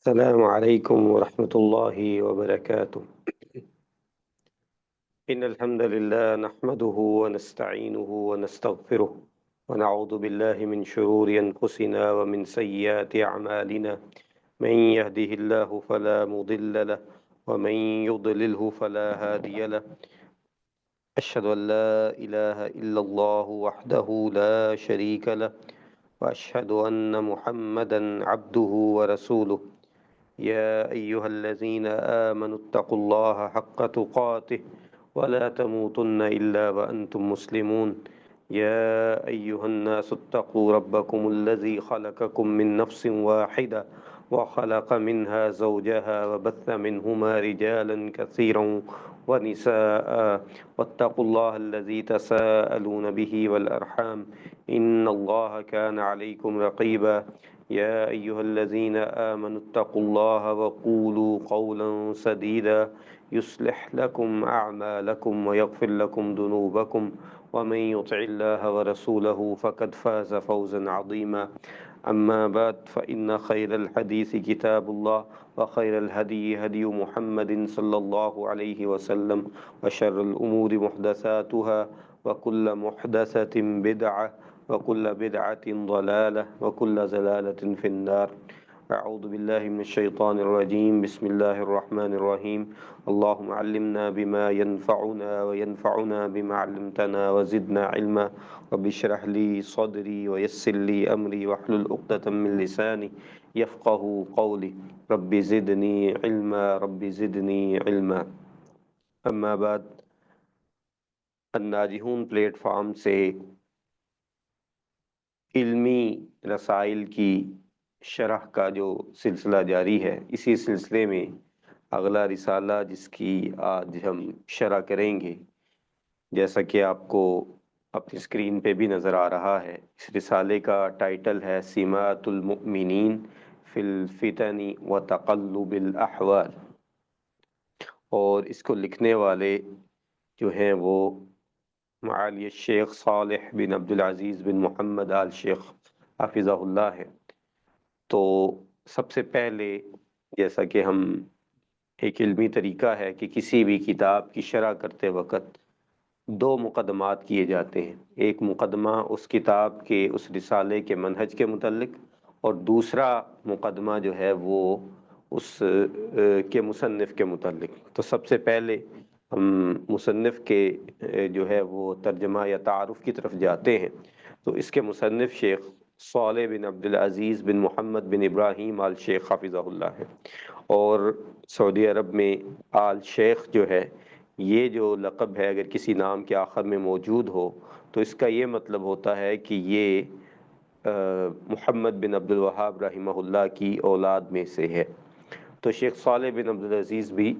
السلام عليكم ورحمة الله وبركاته. إن الحمد لله نحمده ونستعينه ونستغفره ونعوذ بالله من شرور أنفسنا ومن سيئات أعمالنا. من يهده الله فلا مضل له ومن يضلله فلا هادي له. أشهد أن لا إله إلا الله وحده لا شريك له وأشهد أن محمدا عبده ورسوله. يا أيها الذين آمنوا اتقوا الله حق تقاته ولا تموتن إلا وأنتم مسلمون. يا أيها الناس اتقوا ربكم الذي خلقكم من نفس واحدة وخلق منها زوجها وبث منهما رجالا كثيرا ونساء. واتقوا الله الذي تساءلون به والأرحام إن الله كان عليكم رقيبا. يا أيها الذين آمنوا اتقوا الله وقولوا قولا سديدا يصلح لكم أعمالكم ويغفر لكم ذنوبكم ومن يطع الله ورسوله فقد فاز فوزا عظيما. أما بعد فإن خير الحديث كتاب الله وخير الهدي هدي محمد صلى الله عليه وسلم وشر الأمور محدثاتها وكل محدثة بدعة وكل بدعة ضلالة وكل ضلالة في النار. أعوذ بالله من الشيطان الرجيم. بسم الله الرحمن الرحيم. اللهم علمنا بما ينفعنا وينفعنا بما علمتنا وزدنا علما. رب اشرح لي صدري ويسر لي أمري واحلل عقدة من لساني يفقه قولي. رب زدني علما رب زدني علما. اما بعد، الناجحون پلیٹ فارم سے علمی رسائل کی شرح کا جو سلسلہ جاری ہے، اسی سلسلے میں اگلا رسالہ جس کی آج ہم شرح کریں گے، جیسا کہ آپ کو اپنی اسکرین پہ بھی نظر آ رہا ہے، اس رسالے کا ٹائٹل ہے سمات المؤمنین فی الفتن وتقلب الاحوال، اور اس کو لکھنے والے جو ہیں وہ معالی الشیخ صالح بن عبدالعزیز بن محمد آل شیخ حفظہ اللہ ہے۔ تو سب سے پہلے، جیسا کہ ہم ایک علمی طریقہ ہے کہ کسی بھی کتاب کی شرح کرتے وقت دو مقدمات کیے جاتے ہیں، ایک مقدمہ اس کتاب کے اس رسالے کے منہج کے متعلق، اور دوسرا مقدمہ جو ہے وہ اس کے مصنف کے متعلق۔ تو سب سے پہلے ہم مصنف کے جو ہے وہ ترجمہ یا تعارف کی طرف جاتے ہیں۔ تو اس کے مصنف شیخ صالح بن عبدالعزیز بن محمد بن ابراہیم آل شیخ حفظہ اللہ ہے، اور سعودی عرب میں آل شیخ جو ہے، یہ جو لقب ہے اگر کسی نام کے آخر میں موجود ہو تو اس کا یہ مطلب ہوتا ہے کہ یہ محمد بن عبد الوہاب رحمہ اللہ کی اولاد میں سے ہے۔ تو شیخ صالح بن عبدالعزیز بھی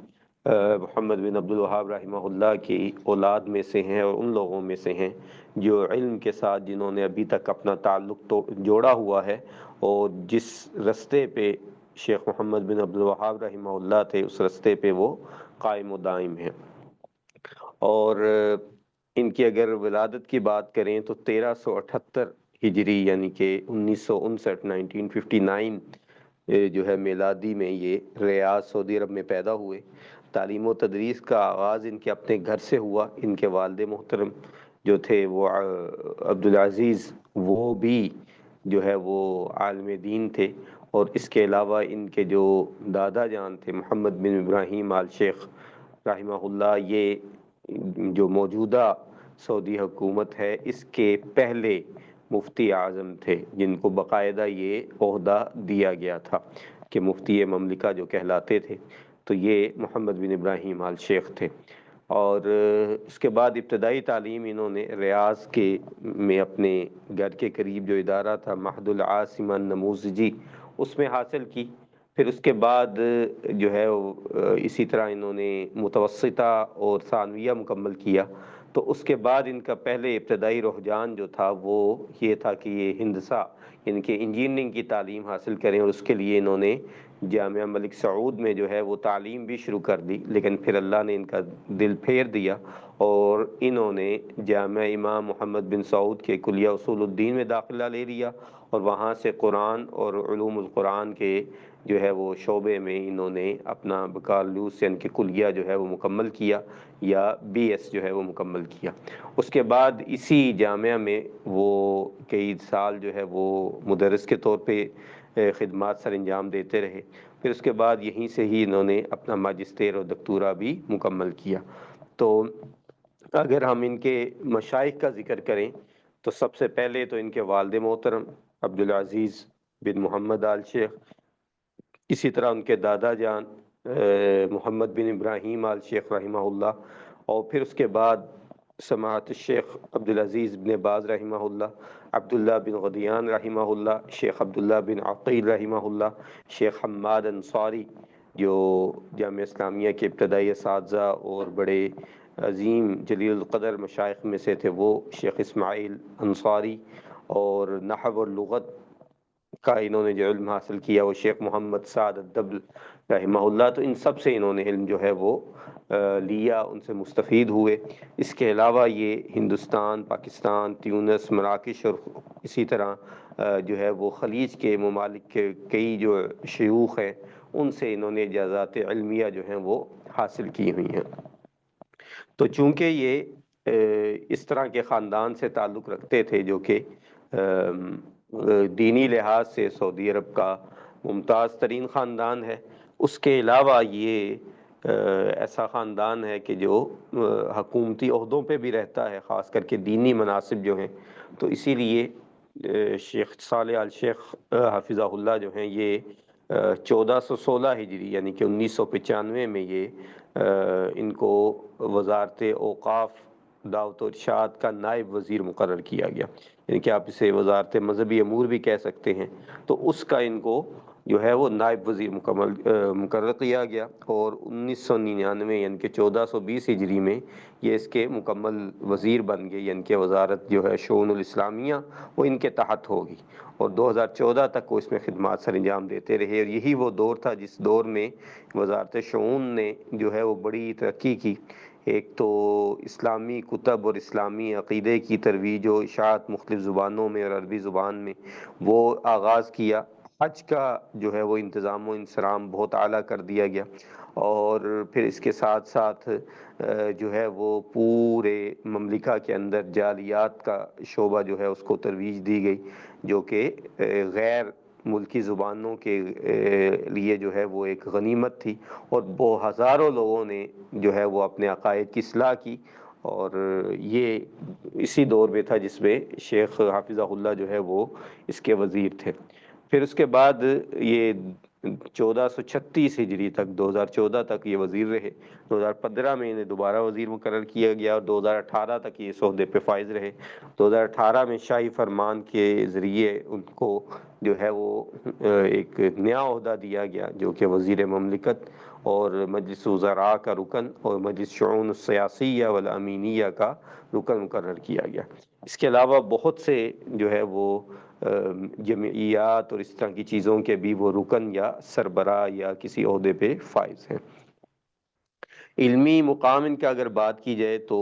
محمد بن عبد الوہاب رحمہ اللہ کی اولاد میں سے ہیں، اور ان لوگوں میں سے ہیں جو علم کے ساتھ جنہوں نے ابھی تک اپنا تعلق تو جوڑا ہوا ہے، اور جس رستے پہ شیخ محمد بن عبد الوہاب رحمہ اللہ تھے اس رستے پہ وہ قائم و دائم ہیں۔ اور ان کی اگر ولادت کی بات کریں تو 1378 ہجری یعنی کہ 1959 جو ہے میلادی میں یہ ریاض سعودی عرب میں پیدا ہوئے۔ تعلیم و تدریس کا آغاز ان کے اپنے گھر سے ہوا۔ ان کے والد محترم جو تھے وہ عبدالعزیز، وہ بھی جو ہے وہ عالم دین تھے، اور اس کے علاوہ ان کے جو دادا جان تھے محمد بن ابراہیم آل شیخ رحمہ اللہ، یہ جو موجودہ سعودی حکومت ہے اس کے پہلے مفتی اعظم تھے، جن کو باقاعدہ یہ عہدہ دیا گیا تھا کہ مفتی مملکہ جو کہلاتے تھے۔ تو یہ محمد بن ابراہیم آل شیخ تھے، اور اس کے بعد ابتدائی تعلیم انہوں نے ریاض کے میں اپنے گھر کے قریب جو ادارہ تھا معہد العاصمہ النموذجی، اس میں حاصل کی۔ پھر اس کے بعد جو ہے اسی طرح انہوں نے متوسطہ اور ثانویہ مکمل کیا۔ تو اس کے بعد ان کا پہلے ابتدائی رجحان جو تھا وہ یہ تھا کہ یہ ہندسہ یعنی کہ انجینئرنگ کی تعلیم حاصل کریں، اور اس کے لیے انہوں نے جامعہ ملک سعود میں جو ہے وہ تعلیم بھی شروع کر دی، لیکن پھر اللہ نے ان کا دل پھیر دیا اور انہوں نے جامعہ امام محمد بن سعود کے کلیہ اصول الدین میں داخلہ لے لیا، اور وہاں سے قرآن اور علوم القرآن کے جو ہے وہ شعبے میں انہوں نے اپنا بکالورس یعنی کہ کلیہ جو ہے وہ مکمل کیا، یا بی ایس جو ہے وہ مکمل کیا۔ اس کے بعد اسی جامعہ میں وہ کئی سال جو ہے وہ مدرس کے طور پہ خدمات سر انجام دیتے رہے۔ پھر اس کے بعد یہیں سے ہی انہوں نے اپنا ماجسٹیر اور دکتورا بھی مکمل کیا۔ تو اگر ہم ان کے مشائخ کا ذکر کریں تو سب سے پہلے تو ان کے والد محترم عبدالعزیز بن محمد آل شیخ، اسی طرح ان کے دادا جان محمد بن ابراہیم آل شیخ رحمہ اللہ، اور پھر اس کے بعد سماحت الشیخ عبدالعزیز بن باز رحمہ اللہ، عبداللہ بن غدیان رحمہ اللہ، شیخ عبداللہ بن عقیل رحمہ اللہ، شیخ حماد انصاری جو جامعہ اسلامیہ کے ابتدائی اساتذہ اور بڑے عظیم جلیل القدر مشائخ میں سے تھے وہ، شیخ اسماعیل انصاری، اور نحو اور لغت کا انہوں نے جو علم حاصل کیا وہ شیخ محمد سعد الدبل رحمہ اللہ۔ تو ان سب سے انہوں نے علم جو ہے وہ لیا، ان سے مستفید ہوئے۔ اس کے علاوہ یہ ہندوستان، پاکستان، تیونس، مراکش اور اسی طرح جو ہے وہ خلیج کے ممالک کے کئی جو شیوخ ہیں ان سے انہوں نے اجازات علمیہ جو ہیں وہ حاصل کی ہوئی ہیں۔ تو چونکہ یہ اس طرح کے خاندان سے تعلق رکھتے تھے جو کہ دینی لحاظ سے سعودی عرب کا ممتاز ترین خاندان ہے، اس کے علاوہ یہ ایسا خاندان ہے کہ جو حکومتی عہدوں پہ بھی رہتا ہے، خاص کر کے دینی مناصب جو ہیں، تو اسی لیے شیخ صالح آل شیخ حفظہ اللہ جو ہیں یہ 1416 ہجری یعنی کہ 1995 میں یہ ان کو وزارت اوقاف دعوت و ارشاد کا نائب وزیر مقرر کیا گیا، یعنی کہ آپ اسے وزارت مذہبی امور بھی کہہ سکتے ہیں۔ تو اس کا ان کو جو ہے وہ نائب وزیر مقرر کیا گیا، اور 1999 یعنی کہ 1420 ہجری میں یہ اس کے مکمل وزیر بن گئے، یعنی کہ وزارت جو ہے شؤون الاسلامیہ وہ ان کے تحت ہوگی، اور 2014 تک وہ اس میں خدمات سر انجام دیتے رہے۔ اور یہی وہ دور تھا جس دور میں وزارت شؤون نے جو ہے وہ بڑی ترقی کی۔ ایک تو اسلامی کتب اور اسلامی عقیدے کی ترویج و اشاعت مختلف زبانوں میں اور عربی زبان میں وہ آغاز کیا۔ حج کا جو ہے وہ انتظام و انصرام بہت اعلیٰ کر دیا گیا، اور پھر اس کے ساتھ ساتھ جو ہے وہ پورے مملکہ کے اندر جعلیات کا شعبہ جو ہے اس کو ترویج دی گئی، جو کہ غیر ملکی زبانوں کے لیے جو ہے وہ ایک غنیمت تھی، اور ہزاروں لوگوں نے جو ہے وہ اپنے عقائد کی اصلاح کی۔ اور یہ اسی دور میں تھا جس میں شیخ حافظہ اللہ جو ہے وہ اس کے وزیر تھے۔ پھر اس کے بعد یہ 1436 ہجری تک 2014 تک یہ وزیر رہے، 2015 میں انہیں دوبارہ وزیر مقرر کیا گیا، اور 2018 تک یہ اس عہدے پہ فائز رہے۔ 2018 میں شاہی فرمان کے ذریعے ان کو جو ہے وہ ایک نیا عہدہ دیا گیا جو کہ وزیر مملکت اور مجلس وزراء کا رکن اور مجلس شؤون السیاسیہ والامینیہ کا رکن مقرر کیا گیا۔ اس کے علاوہ بہت سے جو ہے وہ جمعیات اور اس طرح کی چیزوں کے بھی وہ رکن یا سربراہ یا کسی عہدے پہ فائز ہیں۔ علمی مقام ان کا اگر بات کی جائے تو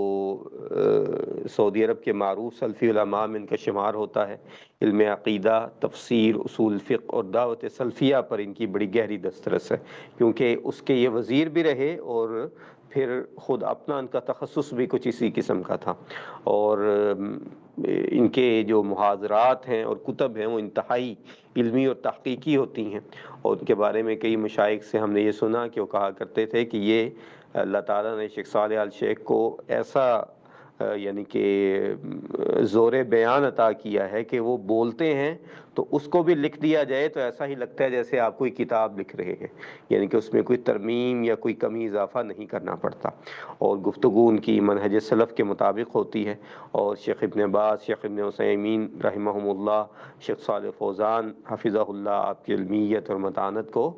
سعودی عرب کے معروف سلفی علماء میں ان کا شمار ہوتا ہے۔ علم عقیدہ، تفسیر، اصول فقہ اور دعوت سلفیہ پر ان کی بڑی گہری دسترس ہے، کیونکہ اس کے یہ وزیر بھی رہے اور پھر خود اپنا ان کا تخصص بھی کچھ اسی قسم کا تھا، اور ان کے جو محاضرات ہیں اور کتب ہیں وہ انتہائی علمی اور تحقیقی ہوتی ہیں، اور ان کے بارے میں کئی مشائخ سے ہم نے یہ سنا کہ وہ کہا کرتے تھے کہ یہ اللہ تعالیٰ نے شیخ صالح آل شیخ کو ایسا یعنی کہ زور بیان عطا کیا ہے کہ وہ بولتے ہیں تو اس کو بھی لکھ دیا جائے تو ایسا ہی لگتا ہے جیسے آپ کوئی کتاب لکھ رہے ہیں، یعنی کہ اس میں کوئی ترمیم یا کوئی کمی اضافہ نہیں کرنا پڑتا، اور گفتگو ان کی منہج سلف کے مطابق ہوتی ہے۔ اور شیخ ابن باز، شیخ ابن عثیمین رحمہم اللہ، شیخ صالح فوزان حفظہ اللہ آپ کی علمیت اور متانت کو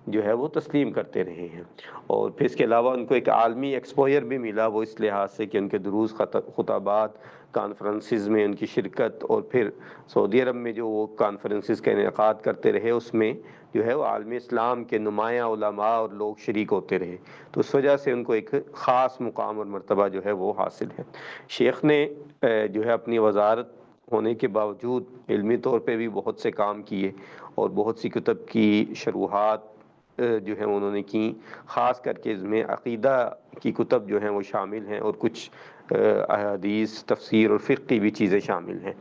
جو ہے وہ تسلیم کرتے رہے ہیں۔ اور پھر اس کے علاوہ ان کو ایک عالمی ایکسپوئر بھی ملا، وہ اس لحاظ سے کہ ان کے دروس، خطابات، کانفرنسز میں ان کی شرکت، اور پھر سعودی عرب میں جو وہ کانفرنسز کا انعقاد کرتے رہے اس میں جو ہے وہ عالم اسلام کے نمایاں علماء اور لوگ شریک ہوتے رہے، تو اس وجہ سے ان کو ایک خاص مقام اور مرتبہ جو ہے وہ حاصل ہے۔ شیخ نے جو ہے اپنی وزارت ہونے کے باوجود علمی طور پہ بھی بہت سے کام کیے اور بہت سی کتب کی شروحات جو ہیں انہوں نے کی، خاص کر کے اس میں عقیدہ کی کتب جو ہیں وہ شامل ہیں، اور کچھ احادیث، تفسیر اور فقہ کی بھی چیزیں شامل ہیں۔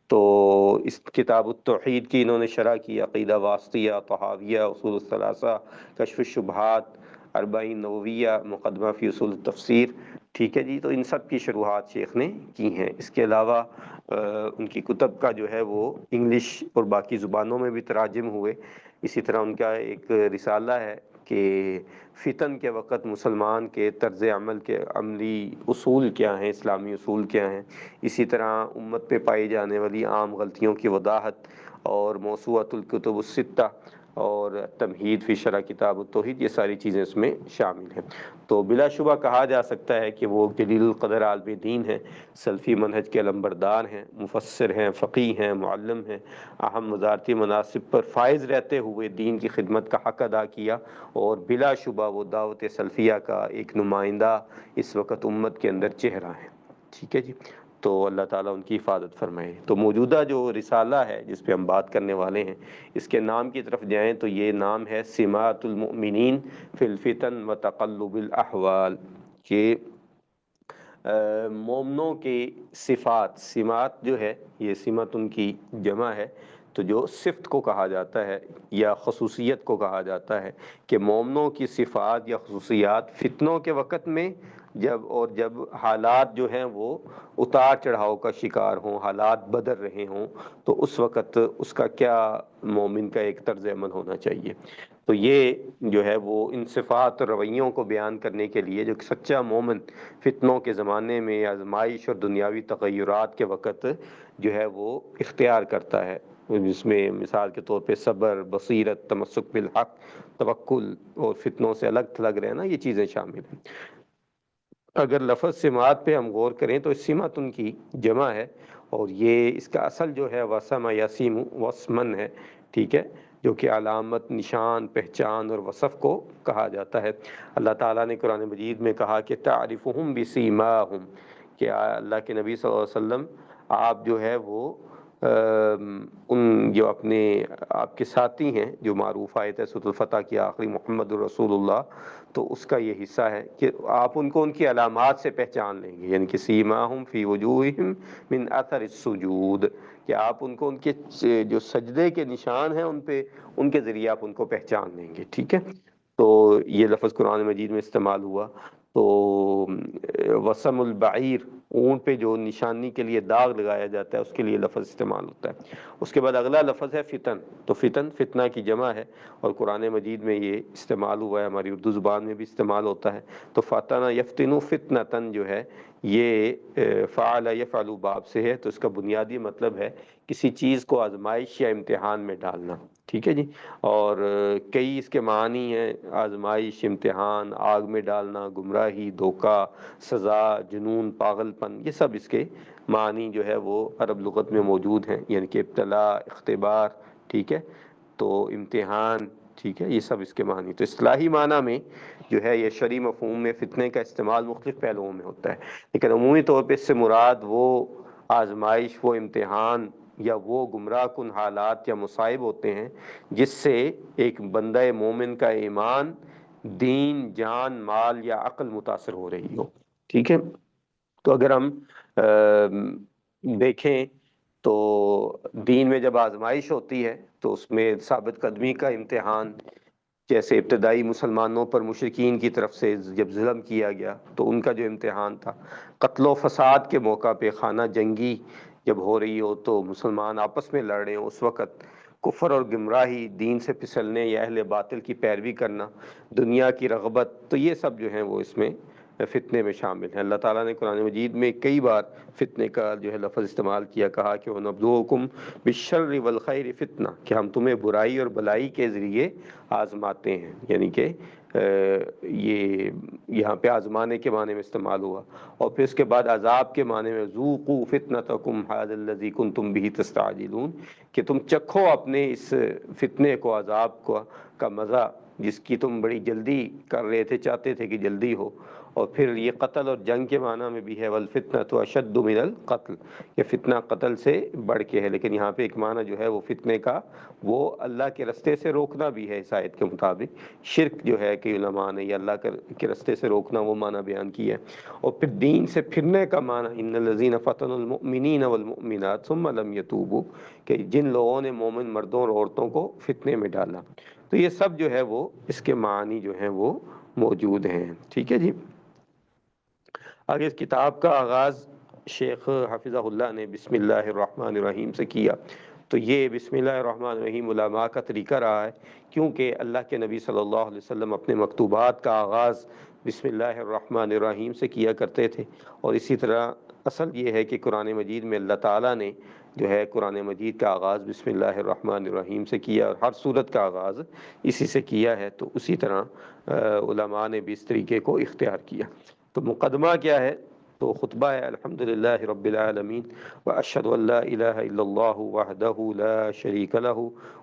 تو اس کتاب التوحید کی انہوں نے شرح کی، عقیدہ واسطیہ، طحاویہ، اصول الثلاثہ، کشف الشبہات، اربعین نوویہ، مقدمہ فی اصول التفسیر، ٹھیک ہے جی۔ تو ان سب کی شروحات شیخ نے کی ہیں۔ اس کے علاوہ ان کی کتب کا جو ہے وہ انگلش اور باقی زبانوں میں بھی تراجم ہوئے۔ اسی طرح ان کا ایک رسالہ ہے کہ فتن کے وقت مسلمان کے طرز عمل کے عملی اصول کیا ہیں، اسلامی اصول کیا ہیں۔ اسی طرح امت پہ پائی جانے والی عام غلطیوں کی وضاحت، اور موسوعۃ الکتب الستہ اور تمہید فی شرح کتاب التوحید، یہ ساری چیزیں اس میں شامل ہیں۔ تو بلا شبہ کہا جا سکتا ہے کہ وہ جلیل القدر عالم دین ہیں، سلفی منہج کے علمبردار ہیں، مفسر ہیں، فقیہ ہیں، معلم ہیں، اہم وزارتی مناصب پر فائز رہتے ہوئے دین کی خدمت کا حق ادا کیا، اور بلا شبہ وہ دعوت سلفیہ کا ایک نمائندہ اس وقت امت کے اندر چہرہ ہیں، ٹھیک ہے جی۔ تو اللہ تعالیٰ ان کی حفاظت فرمائے۔ تو موجودہ جو رسالہ ہے جس پہ ہم بات کرنے والے ہیں، اس کے نام کی طرف جائیں تو یہ نام ہے سمات المؤمنین فی الفتن و تقلب الاحوال، کہ مومنوں کی صفات، سمات جو ہے یہ سمت ان کی جمع ہے، تو جو صفت کو کہا جاتا ہے یا خصوصیت کو کہا جاتا ہے کہ مومنوں کی صفات یا خصوصیات فتنوں کے وقت میں جب حالات جو ہیں وہ اتار چڑھاؤ کا شکار ہوں، حالات بدل رہے ہوں، تو اس وقت اس کا کیا مومن کا ایک طرز عمل ہونا چاہیے۔ تو یہ جو ہے وہ ان صفات اور رویوں کو بیان کرنے کے لیے جو سچا مومن فتنوں کے زمانے میں آزمائش اور دنیاوی تغیرات کے وقت جو ہے وہ اختیار کرتا ہے، جس میں مثال کے طور پہ صبر، بصیرت، تمسک بالحق، توکل اور فتنوں سے الگ تھلگ رہنا، یہ چیزیں شامل ہیں۔ اگر لفظ سمات پہ ہم غور کریں تو سمت ان کی جمع ہے، اور یہ اس کا اصل جو ہے وسم یسیم وسمن ہے، ٹھیک ہے، جو کہ علامت، نشان، پہچان اور وصف کو کہا جاتا ہے۔ اللہ تعالیٰ نے قرآن مجید میں کہا کہ تعرفہم بسیماہم، کہ اللہ کے نبی صلی اللہ علیہ وسلم آپ جو ہے وہ ان جو اپنے آپ کے ساتھی ہیں، جو معروف آیت ہے سورۃ الفتح کی آخری، محمد الرسول اللہ، تو اس کا یہ حصہ ہے کہ آپ ان کو ان کی علامات سے پہچان لیں گے، یعنی کہ سیماہم فی وجوہہم من اثر السجود، کہ آپ ان کو ان کے جو سجدے کے نشان ہیں ان پہ، ان کے ذریعے آپ ان کو پہچان لیں گے، ٹھیک ہے۔ تو یہ لفظ قرآن مجید میں استعمال ہوا۔ تو وسم البعیر، اونٹ پہ جو نشانی کے لیے داغ لگایا جاتا ہے اس کے لیے لفظ استعمال ہوتا ہے۔ اس کے بعد اگلا لفظ ہے فتن، تو فتن فتنہ کی جمع ہے، اور قرآن مجید میں یہ استعمال ہوا ہے، ہماری اردو زبان میں بھی استعمال ہوتا ہے۔ تو فتنہ یفتنو فتنتن جو ہے یہ فعل یفعل باب سے ہے، تو اس کا بنیادی مطلب ہے کسی چیز کو آزمائش یا امتحان میں ڈالنا، ٹھیک ہے جی۔ اور کئی اس کے معنی ہیں، آزمائش، امتحان، آگ میں ڈالنا، گمراہی، دھوکہ، سزا، جنون، پاگل پن، یہ سب اس کے معنی جو ہے وہ عرب لغت میں موجود ہیں، یعنی کہ ابتلا، اختبار، ٹھیک ہے، تو امتحان، ٹھیک ہے، یہ سب اس کے معنی۔ تو اصطلاحی معنی میں جو ہے یہ شرعی مفہوم میں فتنے کا استعمال مختلف پہلوؤں میں ہوتا ہے، لیکن عمومی طور پہ اس سے مراد وہ آزمائش، وہ امتحان یا وہ گمراہ کن حالات یا مصائب ہوتے ہیں جس سے ایک بندہ مومن کا ایمان، دین، جان، مال یا عقل متاثر ہو رہی ہو، ٹھیک ہے۔ تو اگر ہم دیکھیں تو دین میں جب آزمائش ہوتی ہے تو اس میں ثابت قدمی کا امتحان، جیسے ابتدائی مسلمانوں پر مشرکین کی طرف سے جب ظلم کیا گیا تو ان کا جو امتحان تھا، قتل و فساد کے موقع پہ خانہ جنگی جب ہو رہی ہو تو مسلمان آپس میں لڑ رہے ہوں، اس وقت کفر اور گمراہی، دین سے پھسلنے یا اہل باطل کی پیروی کرنا، دنیا کی رغبت، تو یہ سب جو ہیں وہ اس میں فتنے میں شامل ہیں۔ اللہ تعالیٰ نے قرآن مجید میں کئی بار فتنے کا جو ہے لفظ استعمال کیا، کہا کہ وَنَبْلُوكُمْ بِالشَّرِّ وَالْخَيْرِ فتنہ، کہ ہم تمہیں برائی اور بلائی کے ذریعے آزماتے ہیں، یعنی کہ یہ یہاں پہ آزمانے کے معنی میں استعمال ہوا، اور پھر اس کے بعد عذاب کے معنی میں ذوقوا فتنتکم ھذا الذی کنتم بہ تستعجلون، کہ تم چکھو اپنے اس فتنے کو، عذاب کو کا مزہ جس کی تم بڑی جلدی کر رہے تھے، چاہتے تھے کہ جلدی ہو۔ اور پھر یہ قتل اور جنگ کے معنی میں بھی ہے، والفتنۃ اشد من القتل، یہ فتنہ قتل سے بڑھ کے ہے، لیکن یہاں پہ ایک معنی جو ہے وہ فتنے کا وہ اللہ کے رستے سے روکنا بھی ہے اس آیت کے مطابق۔ شرک جو ہے کہ علماء نے یہ اللہ کے رستے سے روکنا وہ معنی بیان کیا ہے۔ اور پھر دین سے پھرنے کا معنی ان الذین فتنوا المؤمنین والمؤمنات ثم لم یتوبوا، کہ جن لوگوں نے مومن مردوں اور عورتوں کو فتنے میں ڈالا۔ تو یہ سب جو ہے وہ اس کے معنی جو ہیں وہ موجود ہیں، ٹھیک ہے جی۔ آگے اس کتاب کا آغاز شیخ حفظہ اللہ نے بسم اللہ الرحمن الرحیم سے کیا، تو یہ بسم اللہ الرحمن الرحیم علماء کا طریقہ رہا ہے، کیونکہ اللہ کے نبی صلی اللہ علیہ وسلم اپنے مکتوبات کا آغاز بسم اللہ الرحمن الرحیم سے کیا کرتے تھے۔ اور اسی طرح اصل یہ ہے کہ قرآن مجید میں اللہ تعالیٰ نے جو ہے قرآن مجید کا آغاز بسم اللہ الرحمن الرحیم سے کیا، اور ہر سورت کا آغاز اسی سے کیا ہے، تو اسی طرح علماء نے بھی اس طریقے کو اختیار کیا۔ تو مقدمہ کیا ہے؟ تو خطبہ ہے الحمدللہ رب العالمین واشہد ان لا الہ الا اللہ وحدہ لا شریک لہ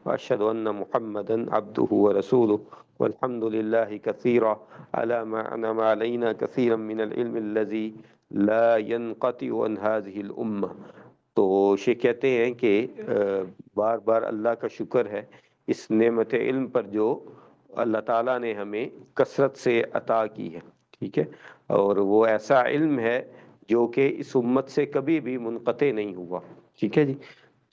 واشہد ان محمدا عبدہ ورسولہ والحمد للہ کثیرا علی ما انعم علینا کثیرا من العلم الذی لا ينقطع عن هذه الامہ۔ تو یہ کہتے ہیں کہ بار بار اللہ کا شکر ہے اس نعمت علم پر جو اللہ تعالیٰ نے ہمیں کثرت سے عطا کی ہے، ٹھیک ہے، اور وہ ایسا علم ہے جو کہ اس امت سے کبھی بھی منقطع نہیں ہوا، ٹھیک ہے جی۔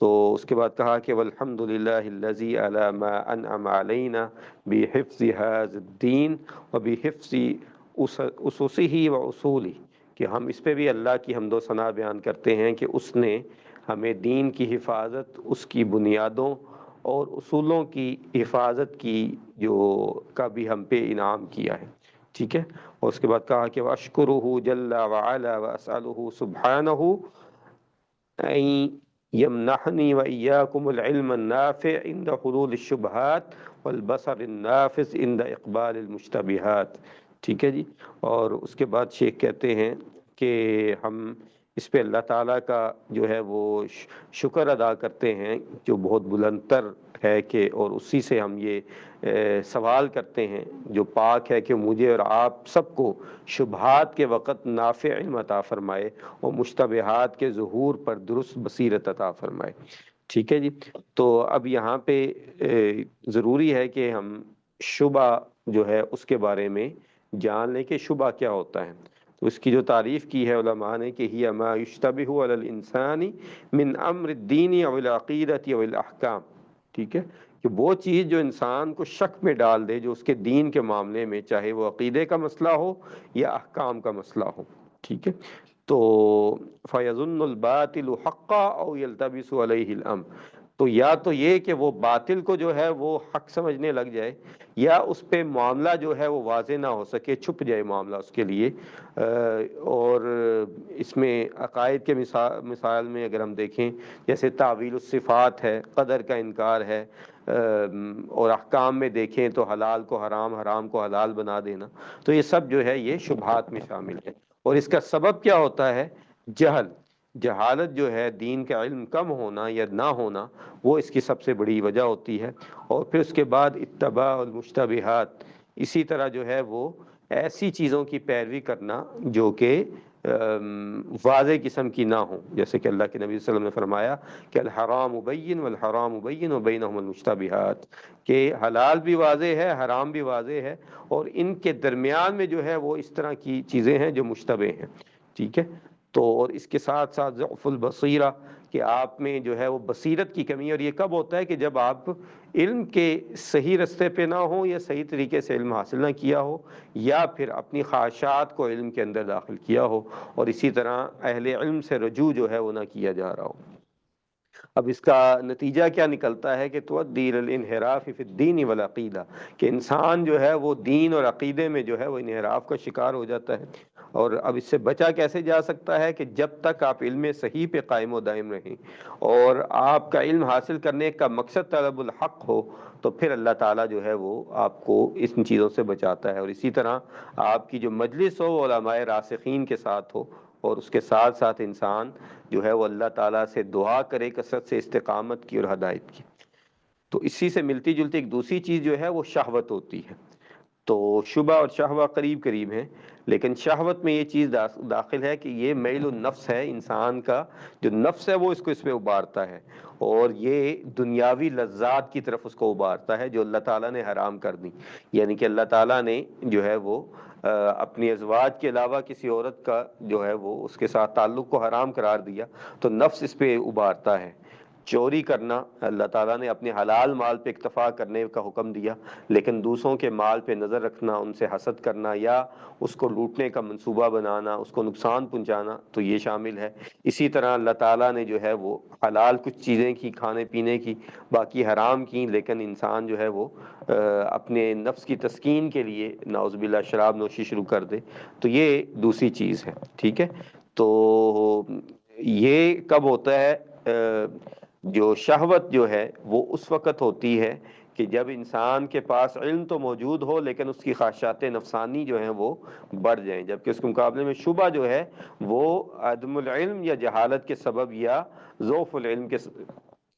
تو اس کے بعد کہا کہ والحمد للہ الذی علی ما انعم علینا بحفظ هذا الدین وبحفظ اسسہ واصولہ، کہ ہم اس پہ بھی اللہ کی حمد و ثنا بیان کرتے ہیں کہ اس نے ہمیں دین کی حفاظت، اس کی بنیادوں اور اصولوں کی حفاظت کی جو کا بھی ہم پہ انعام کیا ہے، ٹھیک ہے۔ اور اس کے بعد کہا کہ واشکرہ جل وعلا واسألہ سبحانہ ان یمنحنی وإیاکم العلم النافع عند حلول الشبہات والبصر النافذ عند اقبال المشتبہات، ٹھیک ہے جی۔ اور اس کے بعد شیخ کہتے ہیں کہ ہم اس پہ اللہ تعالیٰ کا جو ہے وہ شکر ادا کرتے ہیں جو بہت بلند تر ہے، کہ اور اسی سے ہم یہ سوال کرتے ہیں جو پاک ہے کہ مجھے اور آپ سب کو شبہات کے وقت نافع علم عطا فرمائے اور مشتبہات کے ظہور پر درست بصیرت عطا فرمائے، ٹھیک ہے جی۔ تو اب یہاں پہ ضروری ہے کہ ہم شبہ جو ہے اس کے بارے میں جان لیں کہ شبہ کیا ہوتا ہے۔ تو اس کی جو تعریف کی ہے علماء نے کہ ہی ما یشتبہ علی الانسان من امر الدین او العقیدۃ او الاحکام، ٹھیک ہے، کہ وہ چیز جو انسان کو شک میں ڈال دے جو اس کے دین کے معاملے میں، چاہے وہ عقیدے کا مسئلہ ہو یا احکام کا مسئلہ ہو، ٹھیک ہے۔ تو فیظن الباطل حقا او یلتبس علیہ الامر، تو یا تو یہ کہ وہ باطل کو جو ہے وہ حق سمجھنے لگ جائے، یا اس پہ معاملہ جو ہے وہ واضح نہ ہو سکے، چھپ جائے معاملہ اس کے لیے۔ اور اس میں عقائد کے مثال میں اگر ہم دیکھیں جیسے تعویل الصفات ہے، قدر کا انکار ہے، اور احکام میں دیکھیں تو حلال کو حرام، حرام کو حلال بنا دینا، تو یہ سب جو ہے یہ شبہات میں شامل ہے۔ اور اس کا سبب کیا ہوتا ہے؟ جہالت جو ہے، دین کا علم کم ہونا یا نہ ہونا، وہ اس کی سب سے بڑی وجہ ہوتی ہے۔ اور پھر اس کے بعد اتباع المشتبہات، اسی طرح جو ہے وہ ایسی چیزوں کی پیروی کرنا جو کہ واضح قسم کی نہ ہوں، جیسے کہ اللہ کے نبی صلی اللہ علیہ وسلم نے فرمایا کہ الحرام بین والحرام بین وبینہم المشتبہات، کہ حلال بھی واضح ہے، حرام بھی واضح ہے، اور ان کے درمیان میں جو ہے وہ اس طرح کی چیزیں ہیں جو مشتبہ ہیں، ٹھیک ہے۔ تو اور اس کے ساتھ ساتھ ضعف البصیرہ، کہ آپ میں جو ہے وہ بصیرت کی کمی، اور یہ کب ہوتا ہے کہ جب آپ علم کے صحیح رستے پہ نہ ہوں، یا صحیح طریقے سے علم حاصل نہ کیا ہو، یا پھر اپنی خواہشات کو علم کے اندر داخل کیا ہو، اور اسی طرح اہل علم سے رجوع جو ہے وہ نہ کیا جا رہا ہو۔ اب اس کا نتیجہ کیا نکلتا ہے کہ تؤدی الی الانحراف فی الدین والعقیدہ، کہ انسان جو ہے وہ دین اور عقیدے میں جو ہے وہ انحراف کا شکار ہو جاتا ہے۔ اور اب اس سے بچا کیسے جا سکتا ہے؟ کہ جب تک آپ علم صحیح پہ قائم و دائم رہیں اور آپ کا علم حاصل کرنے کا مقصد طلب الحق ہو، تو پھر اللہ تعالیٰ جو ہے وہ آپ کو ان چیزوں سے بچاتا ہے۔ اور اسی طرح آپ کی جو مجلس ہو علماء راسخین کے ساتھ ہو، اور اس کے ساتھ ساتھ انسان جو ہے وہ اللہ تعالیٰ سے دعا کرے کثرت سے استقامت کی اور ہدایت کی۔ تو اسی سے ملتی جلتی ایک دوسری چیز جو ہے وہ شہوت ہوتی ہے۔ تو شبہ اور شہوہ قریب قریب ہیں، لیکن شہوت میں یہ چیز داخل ہے کہ یہ میل النفس ہے، انسان کا جو نفس ہے وہ اس پہ ابھارتا ہے، اور یہ دنیاوی لذات کی طرف اس کو ابھارتا ہے جو اللہ تعالیٰ نے حرام کر دی۔ یعنی کہ اللہ تعالیٰ نے جو ہے وہ اپنی ازواج کے علاوہ کسی عورت کا جو ہے وہ اس کے ساتھ تعلق کو حرام قرار دیا، تو نفس اس پہ ابھارتا ہے۔ چوری کرنا، اللہ تعالیٰ نے اپنے حلال مال پہ اکتفا کرنے کا حکم دیا، لیکن دوسروں کے مال پہ نظر رکھنا، ان سے حسد کرنا یا اس کو لوٹنے کا منصوبہ بنانا، اس کو نقصان پہنچانا، تو یہ شامل ہے۔ اسی طرح اللہ تعالیٰ نے جو ہے وہ حلال کچھ چیزیں کی کھانے پینے کی، باقی حرام کی، لیکن انسان جو ہے وہ اپنے نفس کی تسکین کے لیے نعوذ باللہ شراب نوشی شروع کر دے، تو یہ دوسری چیز ہے۔ ٹھیک ہے، تو یہ کب ہوتا ہے؟ جو شہوت جو ہے وہ اس وقت ہوتی ہے کہ جب انسان کے پاس علم تو موجود ہو لیکن اس کی خواہشات نفسانی جو ہیں وہ بڑھ جائیں، جبکہ اس کے مقابلے میں شبہ جو ہے وہ عدم العلم یا جہالت کے سبب یا ضعف العلم کے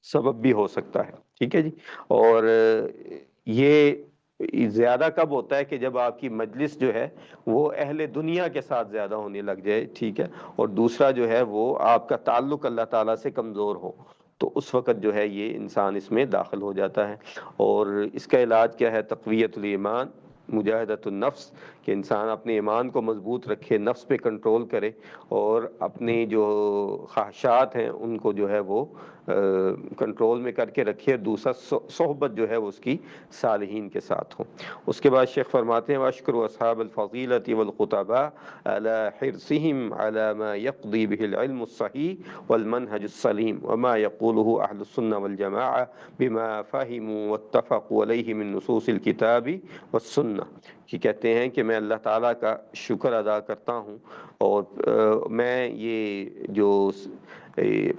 سبب بھی ہو سکتا ہے۔ ٹھیک ہے جی، اور یہ زیادہ کب ہوتا ہے کہ جب آپ کی مجلس جو ہے وہ اہل دنیا کے ساتھ زیادہ ہونے لگ جائے، ٹھیک ہے، اور دوسرا جو ہے وہ آپ کا تعلق اللہ تعالیٰ سے کمزور ہو، تو اس وقت جو ہے یہ انسان اس میں داخل ہو جاتا ہے۔ اور اس کا علاج کیا ہے؟ تقویت الایمان، مجاہدۃ النفس، کہ انسان اپنے ایمان کو مضبوط رکھے، نفس پہ کنٹرول کرے، اور اپنی جو خواہشات ہیں ان کو جو ہے وہ کنٹرول میں کر کے رکھے۔ دوسرا صحبت جو ہے وہ اس کی صالحین کے ساتھ ہو۔ اس کے بعد شیخ فرماتے ہیں وَأَشْكُرُ أَصْحَابَ الْفَضِيلَةِ وَالْخُطَبَاءِ عَلَى حِرْصِهِمْ عَلَى مَا يَقْضِي بِهِ الْعِلْمُ الصَّحِيحُ وَالْمَنْهَجُ السَّلِيمُ وَمَا يَقُولُهُ أَهْلُ السُّنَّةِ وَالْجَمَاعَةِ بِمَا فَهِمُوا وَاتَّفَقُوا عَلَيْهِ مِن نُصُوصِ الْكِتَابِ وَالسُّنَّةِ، کہ کہتے ہیں کہ میں اللہ تعالیٰ کا شکر ادا کرتا ہوں، اور میں یہ جو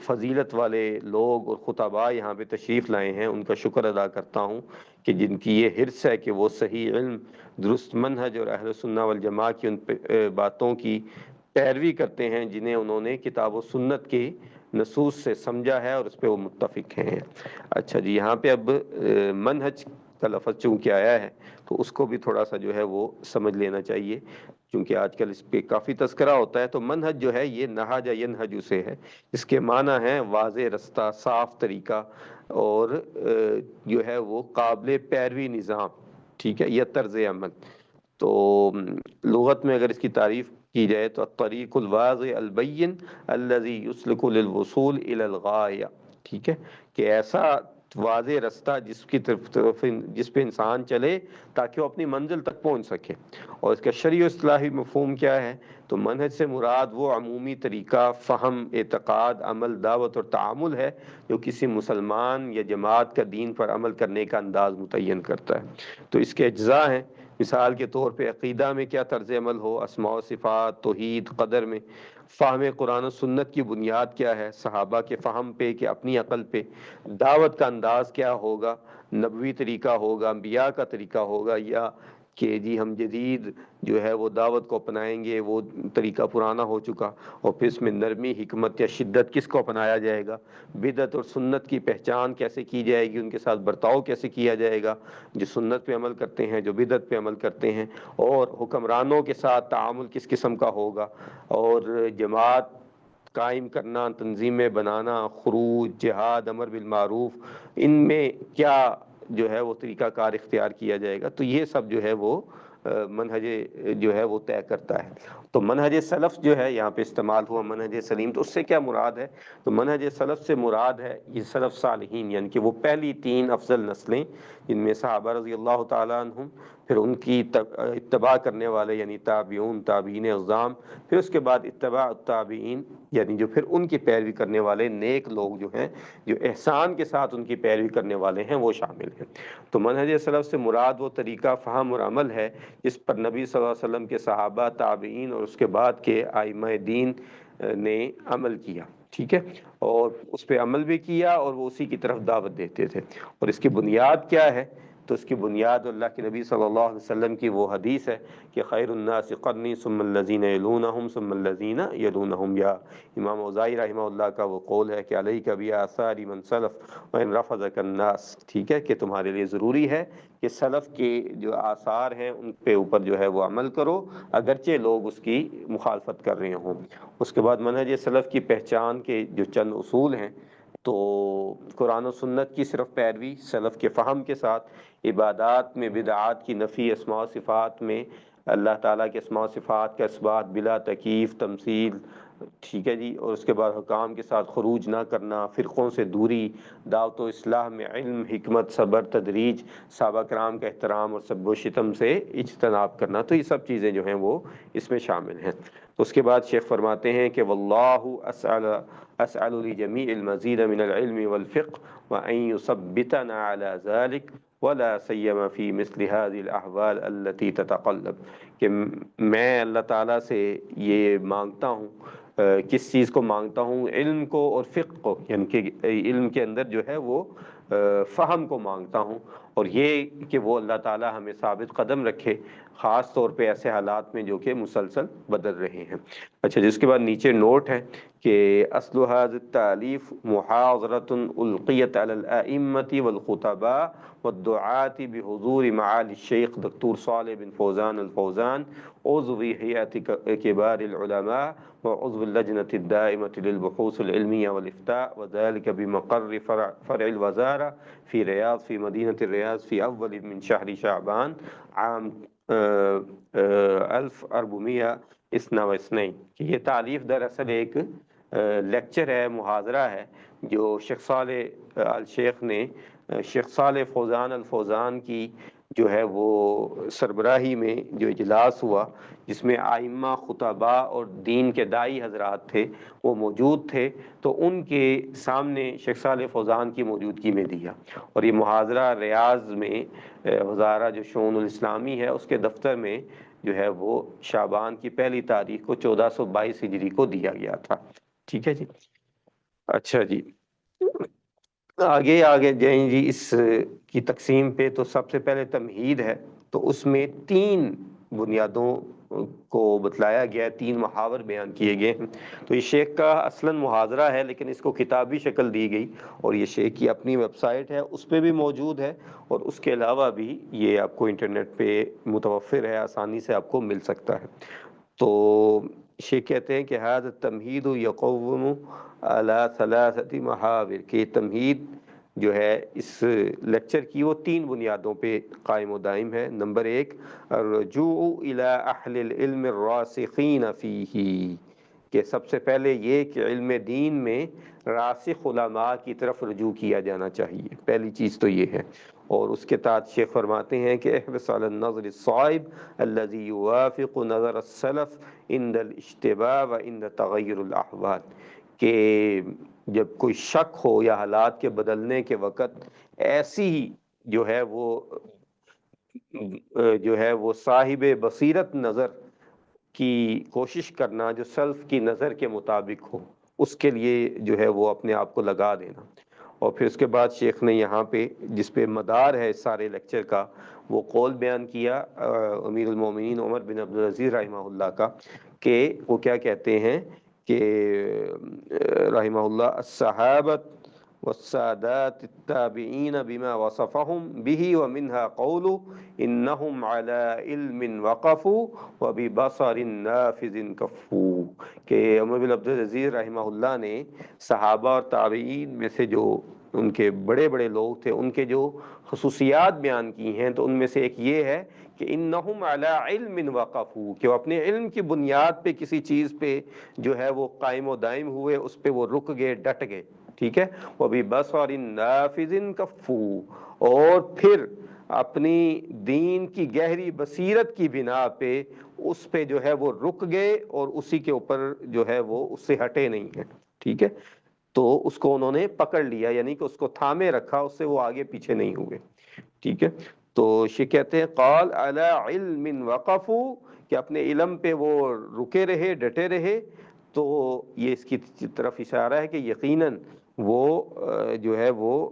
فضیلت والے لوگ اور خطباء یہاں پہ تشریف لائے ہیں ان کا شکر ادا کرتا ہوں کہ جن کی یہ حرص ہے کہ وہ صحیح علم، درست منہج اور اہل سنہ والجماع کی ان باتوں کی پیروی کرتے ہیں جنہیں انہوں نے کتاب و سنت کے نصوص سے سمجھا ہے اور اس پہ وہ متفق ہیں۔ اچھا جی، یہاں پہ اب منہج کا لفظ چونکہ آیا ہے تو اس کو بھی تھوڑا سا جو ہے وہ سمجھ لینا چاہیے، کیونکہ آج کل اس پہ کافی تذکرہ ہوتا ہے۔ تو منہج جو ہے یہ نہج ینہج سے ہے، اس کے معنی ہے واضح رستہ، صاف طریقہ، اور جو ہے وہ قابل پیروی نظام، ٹھیک ہے، یا طرز عمل۔ تو لغت میں اگر اس کی تعریف کی جائے تو الطریق الواضح البین الذی یسلک للوصول الی الغایہ، ٹھیک ہے، کہ ایسا واضح رستہ جس پہ انسان چلے تاکہ وہ اپنی منزل تک پہنچ سکے۔ اور اس کا شرعی و اصطلاحی مفہوم کیا ہے؟ تو منہج سے مراد وہ عمومی طریقہ، فہم، اعتقاد، عمل، دعوت اور تعامل ہے جو کسی مسلمان یا جماعت کا دین پر عمل کرنے کا انداز متعین کرتا ہے۔ تو اس کے اجزاء ہیں، مثال کے طور پہ عقیدہ میں کیا طرز عمل ہو، اسماء و صفات، توحید، قدر میں، فہم قرآن و سنت کی بنیاد کیا ہے، صحابہ کے فہم پہ کہ اپنی عقل پہ، دعوت کا انداز کیا ہوگا، نبوی طریقہ ہوگا، انبیاء کا طریقہ ہوگا، یا کہ جی ہم جدید جو ہے وہ دعوت کو اپنائیں گے، وہ طریقہ پرانا ہو چکا، اور پھر اس میں نرمی، حکمت یا شدت کس کو اپنایا جائے گا، بدعت اور سنت کی پہچان کیسے کی جائے گی، ان کے ساتھ برتاؤ کیسے کیا جائے گا، جو سنت پہ عمل کرتے ہیں، جو بدعت پہ عمل کرتے ہیں، اور حکمرانوں کے ساتھ تعامل کس قسم کا ہوگا، اور جماعت قائم کرنا، تنظیمیں بنانا، خروج، جہاد، امر بالمعروف، ان میں کیا جو ہے وہ طریقہ کار اختیار کیا جائے گا۔ تو یہ سب جو ہے وہ منہج جو ہے وہ طے کرتا ہے۔ تو منہج سلف جو ہے یہاں پہ استعمال ہوا منہج سلیم، تو اس سے کیا مراد ہے؟ تو منہج سلف سے مراد ہے یہ سلف صالحین، یعنی کہ وہ پہلی تین افضل نسلیں جن میں صحابہ رضی اللہ تعالیٰ عنہم، پھر ان کی اتباع کرنے والے یعنی تابعون، تابعین اعظام، پھر اس کے بعد اتباع التابعین یعنی جو پھر ان کی پیروی کرنے والے نیک لوگ جو ہیں، جو احسان کے ساتھ ان کی پیروی کرنے والے ہیں، وہ شامل ہیں۔ تو منہج سلف سے مراد وہ طریقہ، فہم اور عمل ہے جس پر نبی صلی اللہ علیہ وسلم کے صحابہ، تابعین اور اس کے بعد کے ائمہ دین نے عمل کیا، ٹھیک ہے، اور اس پہ عمل بھی کیا اور وہ اسی کی طرف دعوت دیتے تھے۔ اور اس کی بنیاد کیا ہے؟ تو اس کی بنیاد اللہ کے نبی صلی اللہ علیہ وسلم کی وہ حدیث ہے کہ خیر الناس قرنی ثم الذین یلونہم ثم الذین یلونہم، یا امام اوزاعی رحمہ اللہ کا وہ قول ہے کہ علیک بآثار من سلف وان رفضک الناس، ٹھیک ہے، کہ تمہارے لیے ضروری ہے کہ سلف کے جو آثار ہیں ان پہ اوپر جو ہے وہ عمل کرو اگرچہ لوگ اس کی مخالفت کر رہے ہوں۔ اس کے بعد منہج سلف کی پہچان کے جو چند اصول ہیں، تو قرآن و سنت کی صرف پیروی سلف کے فہم کے ساتھ، عبادات میں بدعات کی نفی، اسماء و صفات میں اللہ تعالیٰ کے اسماء و صفات کا اثبات بلا تکییف تمثیل، ٹھیک ہے جی، اور اس کے بعد حکام کے ساتھ خروج نہ کرنا، فرقوں سے دوری، دعوت و اصلاح میں علم، حکمت، صبر، تدریج، صحابہ کرام کا احترام اور سب و شتم سے اجتناب کرنا، تو یہ سب چیزیں جو ہیں وہ اس میں شامل ہیں۔ تو اس کے بعد شیخ فرماتے ہیں کہ واللہ اسأل لجمیع المزید من العلم والفقہ وان یثبتنا علی ذلک ولا سیما فی مثل هذه الاحوال التي تتقلب، کہ میں اللہ تعالیٰ سے یہ مانگتا ہوں، کس چیز کو مانگتا ہوں؟ علم کو اور فقہ کو، یعنی کہ علم کے اندر جو ہے وہ فہم کو مانگتا ہوں، اور یہ کہ وہ اللہ تعالیٰ ہمیں ثابت قدم رکھے، خاص طور پہ ایسے حالات میں جو کہ مسلسل بدل رہے ہیں۔ اچھا جس کے بعد نیچے نوٹ ہے کہ اصل هذا التالیف محاضرۃ القیت علی الائمة والخطباء والدعاة بحضور معالي الشیخ دکتور صالح بن فوزان الفوزان عضو هیئة کبار العلماء وعضو اللجنة الدائمة للبحوث العلمية والإفتاء، وذلك بمقر فرع الوزارة في رياض في مدينة الرياض في أول من شهر شعبان عام 1422، کہ یہ تعلیف دراصل ایک لیکچر ہے، محاضرہ ہے جو شیخ صالح الشیخ نے شیخ صالح فوزان الفوزان کی جو ہے وہ سربراہی میں جو اجلاس ہوا، جس میں ائمہ، خطباء اور دین کے داعی حضرات تھے وہ موجود تھے، تو ان کے سامنے شیخ صالح فوزان کی موجودگی میں دیا، اور یہ محاضرہ ریاض میں وزارہ جو شؤون الاسلامی ہے اس کے دفتر میں جو ہے وہ شعبان کی پہلی تاریخ کو 1422 ہجری کو دیا گیا تھا، ٹھیک ہے جی۔ اچھا جی، آگے جائیں جی اس کی تقسیم پہ، تو سب سے پہلے تمہید ہے، تو اس میں 3 بنیادوں کو بتلایا گیا، 3 محاور بیان کیے گئے ہیں۔ تو یہ شیخ کا اصلاً محاضرہ ہے لیکن اس کو کتابی شکل دی گئی، اور یہ شیخ کی اپنی ویب سائٹ ہے اس پہ بھی موجود ہے، اور اس کے علاوہ بھی یہ آپ کو انٹرنیٹ پہ متوفر ہے، آسانی سے آپ کو مل سکتا ہے۔ تو شیخ کہتے ہیں کہ ھذا التمہید یقوم علی 3 محاور، کہ تمہید جو ہے اس لیکچر کی وہ 3 بنیادوں پہ قائم و دائم ہے۔ نمبر 1 الرجوع الی اہل العلم الراسخین فیہ، کہ سب سے پہلے یہ کہ علم دین میں راسخ علماء کی طرف رجوع کیا جانا چاہیے، پہلی چیز تو یہ ہے۔ اور اس کے تحت شیخ فرماتے ہیں کہ احرص علی النظر الصائب الذي يوافق نظر السلف عند الاشتباہ وعند تغیر الاحوال، کہ جب کوئی شک ہو یا حالات کے بدلنے کے وقت ایسی ہی جو ہے وہ صاحب بصیرت نظر کی کوشش کرنا جو سلف کی نظر کے مطابق ہو، اس کے لیے جو ہے وہ اپنے آپ کو لگا دینا۔ اور پھر اس کے بعد شیخ نے یہاں پہ جس پہ مدار ہے سارے لیکچر کا وہ قول بیان کیا امیر المومنین عمر بن عبدالعزیز رحمہ اللہ کا، کہ وہ کیا کہتے ہیں کہ رحمہ اللہ الصحابۃ والسادات التابعین بما وصفهم به ومنها قول انہم علی علم وقفوا وببصر نافذ کفوا، کہ عمر بن عبدالعزیز رحمہ اللہ نے صحابہ اور تابعین میں سے جو ان کے بڑے بڑے لوگ تھے ان کے جو خصوصیات بیان کی ہیں، تو ان میں سے ایک یہ ہے کہ انہم علی علم وقفوا، کہ وہ اپنے علم کی بنیاد پہ کسی چیز پہ جو ہے وہ قائم و دائم ہوئے، اس پہ وہ رک گئے، ڈٹ گئے، ٹھیک ہے۔ وَبِبَصَرٍ نَافِذٍ كَفُّوا، اور پھر اپنی دین کی گہری بصیرت کی بنا پہ اس پہ جو ہے وہ رک گئے اور اسی کے اوپر جو ہے وہ اس سے ہٹے نہیں ہیں، ٹھیک ہے۔ تو اس کو انہوں نے پکڑ لیا، یعنی کہ اس کو تھامے رکھا، اس سے وہ آگے پیچھے نہیں ہوئے، ٹھیک ہے۔ تو شیخ کہتے ہیں قال علی علم وقفوا، کہ اپنے علم پہ وہ رکے رہے، ڈٹے رہے، تو یہ اس کی طرف اشارہ ہے کہ یقیناً وہ جو ہے وہ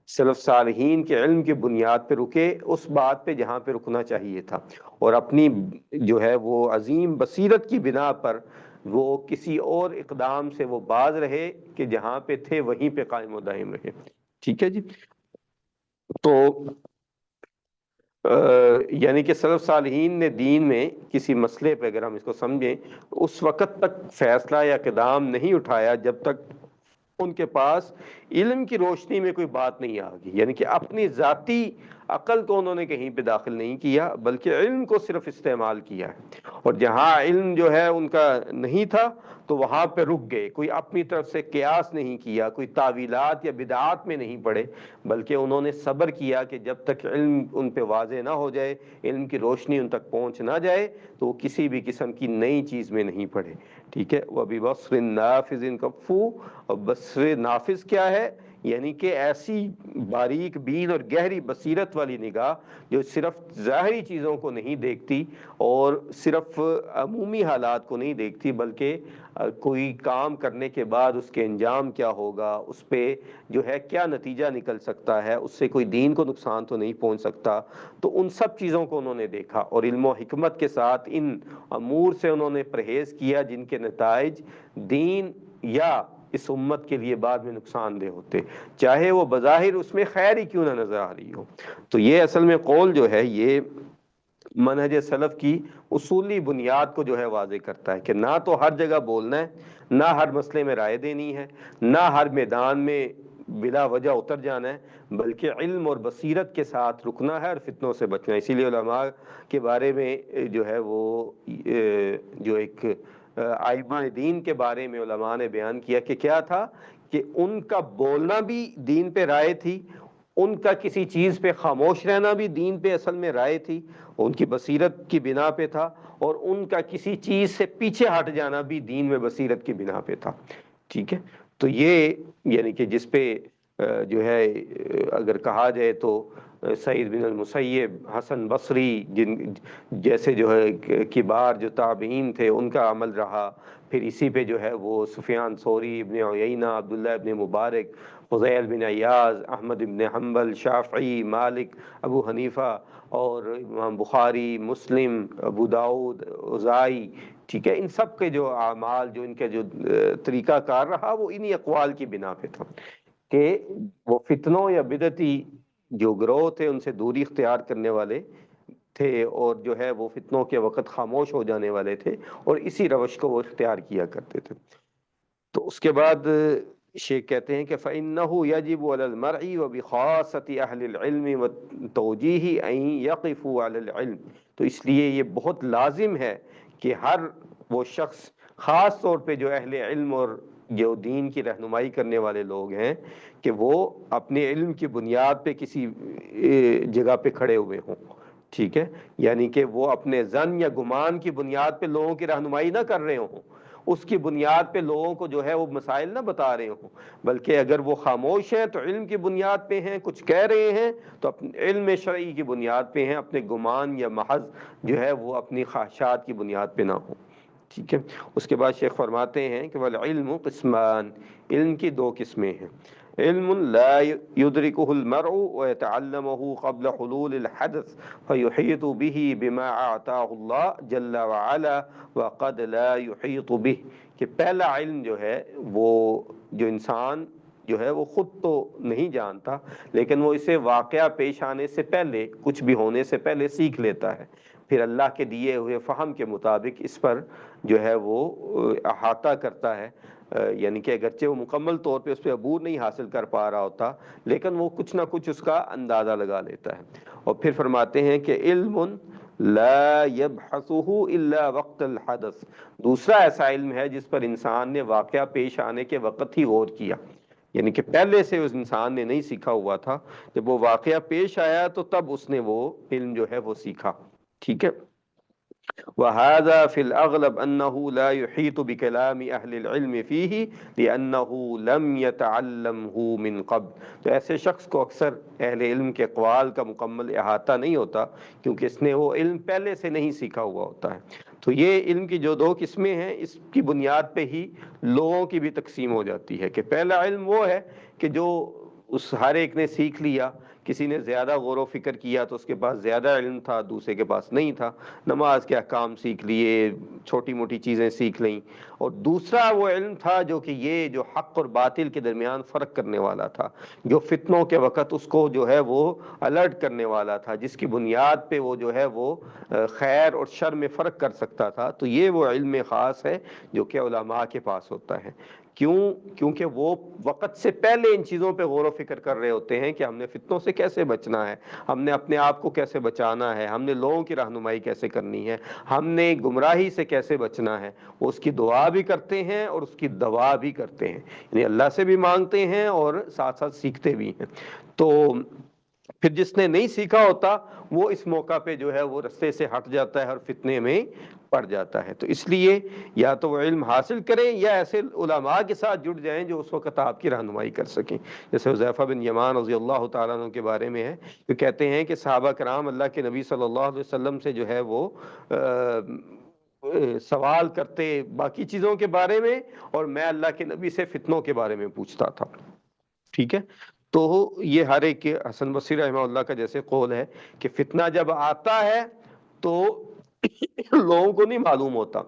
سلف صالحین کے علم کی بنیاد پہ رکے، اس بات پہ جہاں پہ رکنا چاہیے تھا، اور اپنی جو ہے وہ عظیم بصیرت کی بنا پر وہ کسی اور اقدام سے وہ باز رہے کہ جہاں پہ تھے وہیں پہ قائم و دائم رہے۔ ٹھیک ہے جی۔ تو یعنی کہ سلف صالحین نے دین میں کسی مسئلے پہ اگر ہم اس کو سمجھیں، اس وقت تک فیصلہ یا اقدام نہیں اٹھایا جب تک ان کے پاس علم کی روشنی میں کوئی بات نہیں آ گئی، یعنی کہ اپنی ذاتی عقل کو انہوں نے کہیں پہ داخل نہیں کیا، بلکہ علم کو صرف استعمال کیا ہے، اور جہاں علم جو ہے ان کا نہیں تھا تو وہاں پہ رک گئے، کوئی اپنی طرف سے قیاس نہیں کیا، کوئی تعویلات یا بدعات میں نہیں پڑے، بلکہ انہوں نے صبر کیا کہ جب تک علم ان پہ واضح نہ ہو جائے، علم کی روشنی ان تک پہنچ نہ جائے، تو وہ کسی بھی قسم کی نئی چیز میں نہیں پڑے۔ ٹھیک ہے، وَبِبَصْرٍ نَافِذٍ کفو، اور بصر نافذ کیا ہے؟ یعنی کہ ایسی باریک بین اور گہری بصیرت والی نگاہ جو صرف ظاہری چیزوں کو نہیں دیکھتی اور صرف عمومی حالات کو نہیں دیکھتی، بلکہ کوئی کام کرنے کے بعد اس کے انجام کیا ہوگا، اس پہ جو ہے کیا نتیجہ نکل سکتا ہے، اس سے کوئی دین کو نقصان تو نہیں پہنچ سکتا، تو ان سب چیزوں کو انہوں نے دیکھا، اور علم و حکمت کے ساتھ ان امور سے انہوں نے پرہیز کیا جن کے نتائج دین یا اس امت کے لیے بعد میں نقصان دہ ہوتے، چاہے وہ بظاہر اس میں خیر ہی کیوں نہ نظر آ رہی ہو۔ تو یہ اصل میں قول جو ہے یہ منہج سلف کی اصولی بنیاد کو جو ہے واضح کرتا ہے کہ نہ تو ہر جگہ بولنا ہے، نہ ہر مسئلے میں رائے دینی ہے، نہ ہر میدان میں بلا وجہ اتر جانا ہے، بلکہ علم اور بصیرت کے ساتھ رکنا ہے اور فتنوں سے بچنا ہے۔ اسی لیے علماء کے بارے میں جو ہے وہ جو ایک ائمہ دین کے بارے میں علماء نے بیان کیا کہ کیا تھا کہ ان کا بولنا بھی دین پہ رائے تھی، ان کا کسی چیز پہ خاموش رہنا بھی دین پہ اصل میں رائے تھی، ان کی بصیرت کی بنا پہ تھا، اور ان کا کسی چیز سے پیچھے ہٹ جانا بھی دین میں بصیرت کی بنا پہ تھا۔ ٹھیک ہے، تو یہ یعنی کہ جس پہ جو ہے اگر کہا جائے تو سعید بن المسیب، حسن بصری جن جیسے جو ہے کبار جو تابعین تھے ان کا عمل رہا، پھر اسی پہ جو ہے وہ سفیان ثوری، ابن عیینہ، عبداللہ ابن مبارک، فضیل بن عیاض، احمد بن حنبل، شافعی، مالک، ابو حنیفہ، اور امام بخاری، مسلم، ابو داؤد، اوزائی، ٹھیک ہے، ان سب کے جو اعمال، جو ان کے جو طریقہ کار رہا، وہ انہی اقوال کی بنا پہ تھا کہ وہ فتنوں یا بدعتی جو گروہ تھے ان سے دوری اختیار کرنے والے تھے، اور جو ہے وہ فتنوں کے وقت خاموش ہو جانے والے تھے، اور اسی روش کو وہ اختیار کیا کرتے تھے۔ تو اس کے بعد شیخ کہتے ہیں کہ فَإِنَّهُ يَجِبُ عَلَى الْمَرْءِ وَبِخَاصَةِ أَهْلِ الْعِلْمِ وَالتَّوْجِيهِ أَن يَقِفُوا عَلَى الْعِلْمِ، تو اس لیے یہ بہت لازم ہے کہ ہر وہ شخص، خاص طور پہ جو اہل علم اور جو دین کی رہنمائی کرنے والے لوگ ہیں، کہ وہ اپنے علم کی بنیاد پہ کسی جگہ پہ کھڑے ہوئے ہوں۔ ٹھیک ہے، یعنی کہ وہ اپنے ظن یا گمان کی بنیاد پہ لوگوں کی رہنمائی نہ کر رہے ہوں، اس کی بنیاد پہ لوگوں کو جو ہے وہ مسائل نہ بتا رہے ہوں، بلکہ اگر وہ خاموش ہیں تو علم کی بنیاد پہ ہیں، کچھ کہہ رہے ہیں تو اپنے علم شرعی کی بنیاد پہ ہیں، اپنے گمان یا محض جو ہے وہ اپنی خواہشات کی بنیاد پہ نہ ہوں۔ ٹھیک ہے، اس کے بعد شیخ فرماتے ہیں کہ والعلم قسمان، علم کی دو قسمیں ہیں، علم لا يدركه المرء ويتعلمه قبل حلول الحدث فيحيط به بما اعطاه الله جل وعلا وقد لا يحيط به، کہ پہلا علم جو ہے وہ جو انسان جو ہے وہ خود تو نہیں جانتا، لیکن وہ اسے واقعہ پیش آنے سے پہلے، کچھ بھی ہونے سے پہلے سیکھ لیتا ہے، پھر اللہ کے دیے ہوئے فہم کے مطابق اس پر جو ہے وہ احاطہ کرتا ہے، یعنی کہ اگرچہ وہ مکمل طور پہ اس پہ عبور نہیں حاصل کر پا رہا ہوتا، لیکن وہ کچھ نہ کچھ اس کا اندازہ لگا لیتا ہے۔ اور پھر فرماتے ہیں کہ علم لا يبحثه الا وقت الحدث، دوسرا ایسا علم ہے جس پر انسان نے واقعہ پیش آنے کے وقت ہی غور کیا، یعنی کہ پہلے سے اس انسان نے نہیں سیکھا ہوا تھا، جب وہ واقعہ پیش آیا تو تب اس نے وہ علم جو ہے وہ سیکھا۔ ٹھیک ہے، وَهَذَا فِي الْأَغْلَبِ أَنَّهُ لَا يُحِيطُ بِكَلَامِ أَهْلِ الْعِلْمِ فِيهِ لِأَنَّهُ لَمْ يَتَعَلَّمْهُ مِنْ قَبْلِ، تو ایسے شخص کو اکثر اہل علم کے اقوال کا مکمل احاطہ نہیں ہوتا، کیونکہ اس نے وہ علم پہلے سے نہیں سیکھا ہوا ہوتا ہے۔ تو یہ علم کی جو دو قسمیں ہیں، اس کی بنیاد پہ ہی لوگوں کی بھی تقسیم ہو جاتی ہے کہ پہلا علم وہ ہے کہ جو اس ہر ایک نے سیکھ لیا، کسی نے زیادہ غور و فکر کیا تو اس کے پاس زیادہ علم تھا، دوسرے کے پاس نہیں تھا، نماز کے احکام سیکھ لیے، چھوٹی موٹی چیزیں سیکھ لیں، اور دوسرا وہ علم تھا جو کہ یہ جو حق اور باطل کے درمیان فرق کرنے والا تھا، جو فتنوں کے وقت اس کو جو ہے وہ الرٹ کرنے والا تھا، جس کی بنیاد پہ وہ جو ہے وہ خیر اور شر میں فرق کر سکتا تھا. تو یہ وہ علم خاص ہے جو کہ علماء کے پاس ہوتا ہے. کیونکہ وہ وقت سے پہلے ان چیزوں پہ غور و فکر کر رہے ہوتے ہیں کہ ہم نے فتنوں سے کیسے بچنا ہے، ہم نے اپنے آپ کو کیسے بچانا ہے، ہم نے لوگوں کی رہنمائی کیسے کرنی ہے، ہم نے گمراہی سے کیسے بچنا ہے. وہ اس کی دعا بھی کرتے ہیں اور اس کی دوا بھی کرتے ہیں، یعنی اللہ سے بھی مانگتے ہیں اور ساتھ ساتھ سیکھتے بھی ہیں. تو پھر جس نے نہیں سیکھا ہوتا وہ اس موقع پہ جو ہے وہ رستے سے ہٹ جاتا ہے اور فتنے میں پڑ جاتا ہے. تو اس لیے یا تو وہ علم حاصل کریں یا ایسے علماء کے ساتھ جڑ جائیں جو اس وقت آپ کی رہنمائی کر سکیں. جیسے حذیفہ بن یمان رضی اللہ تعالیٰ عنہ کے بارے میں ہے، تو کہتے ہیں کہ صحابہ کرام اللہ کے نبی صلی اللہ علیہ وسلم سے جو ہے وہ سوال کرتے باقی چیزوں کے بارے میں، اور میں اللہ کے نبی سے فتنوں کے بارے میں پوچھتا تھا. ٹھیک ہے. تو یہ ہر ایک کے حسن بصری رحمہ اللہ کا جیسے قول ہے کہ فتنہ جب آتا ہے تو لوگوں کو نہیں معلوم ہوتا،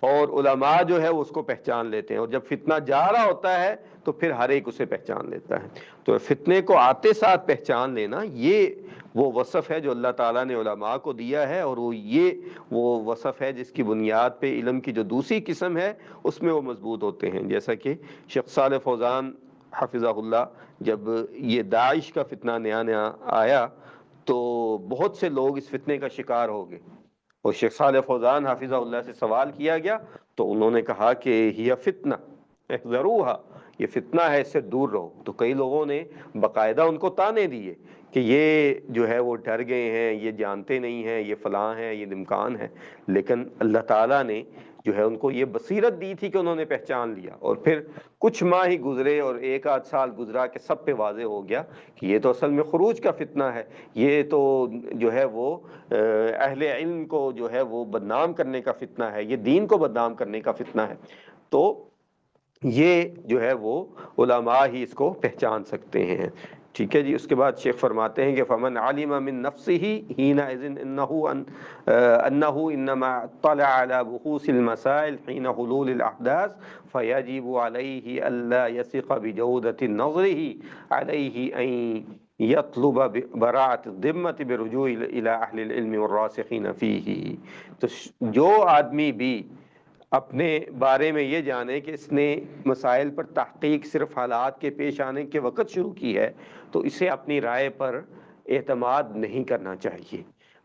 اور علماء جو ہے اس کو پہچان لیتے ہیں، اور جب فتنہ جا رہا ہوتا ہے تو پھر ہر ایک اسے پہچان لیتا ہے. تو فتنے کو آتے ساتھ پہچان لینا یہ وہ وصف ہے جو اللہ تعالیٰ نے علماء کو دیا ہے، اور وہ وصف ہے جس کی بنیاد پہ علم کی جو دوسری قسم ہے اس میں وہ مضبوط ہوتے ہیں. جیسا کہ شیخ صالح فوزان حفظہ اللہ، جب یہ داعش کا فتنہ نیا نیا آیا تو بہت سے لوگ اس فتنے کا شکار ہو گئے، اور شیخ صالح فوزان حافظہ اللہ سے سوال کیا گیا تو انہوں نے کہا کہ ہی فتنہ احذروہا، یہ فتنہ ہے، اس سے دور رہو. تو کئی لوگوں نے باقاعدہ ان کو طعنے دیے کہ یہ جو ہے وہ ڈر گئے ہیں، یہ جانتے نہیں ہیں، یہ فلاں ہیں، یہ دمکان ہے. لیکن اللہ تعالیٰ نے جو ہے ان کو یہ بصیرت دی تھی کہ انہوں نے پہچان لیا، اور پھر کچھ ماہ ہی گزرے اور ایک آدھ سال گزرا کہ سب پہ واضح ہو گیا کہ یہ تو اصل میں خروج کا فتنہ ہے، یہ تو جو ہے وہ اہل علم کو جو ہے وہ بدنام کرنے کا فتنہ ہے، یہ دین کو بدنام کرنے کا فتنہ ہے. تو یہ جو ہے وہ علماء ہی اس کو پہچان سکتے ہیں. ٹھیک ہے جی. اس کے بعد شیخ فرماتے ہیں کہ فمن علم من نفسه حينئذ انه انما اطلع على بخوص المسائل حين حلول الاحداث فيجب عليه الا يثق بجودة نظره عليه ان يطلب براءة الذمة بالرجوع الى اهل العلم والراسخين فيه. تو جو آدمی بھی اپنے بارے میں یہ جانے کہ اس نے مسائل پر تحقیق صرف حالات کے پیش آنے کے وقت شروع کی ہے تو اسے اپنی رائے پر اعتماد نہیں کرنا چاہیے،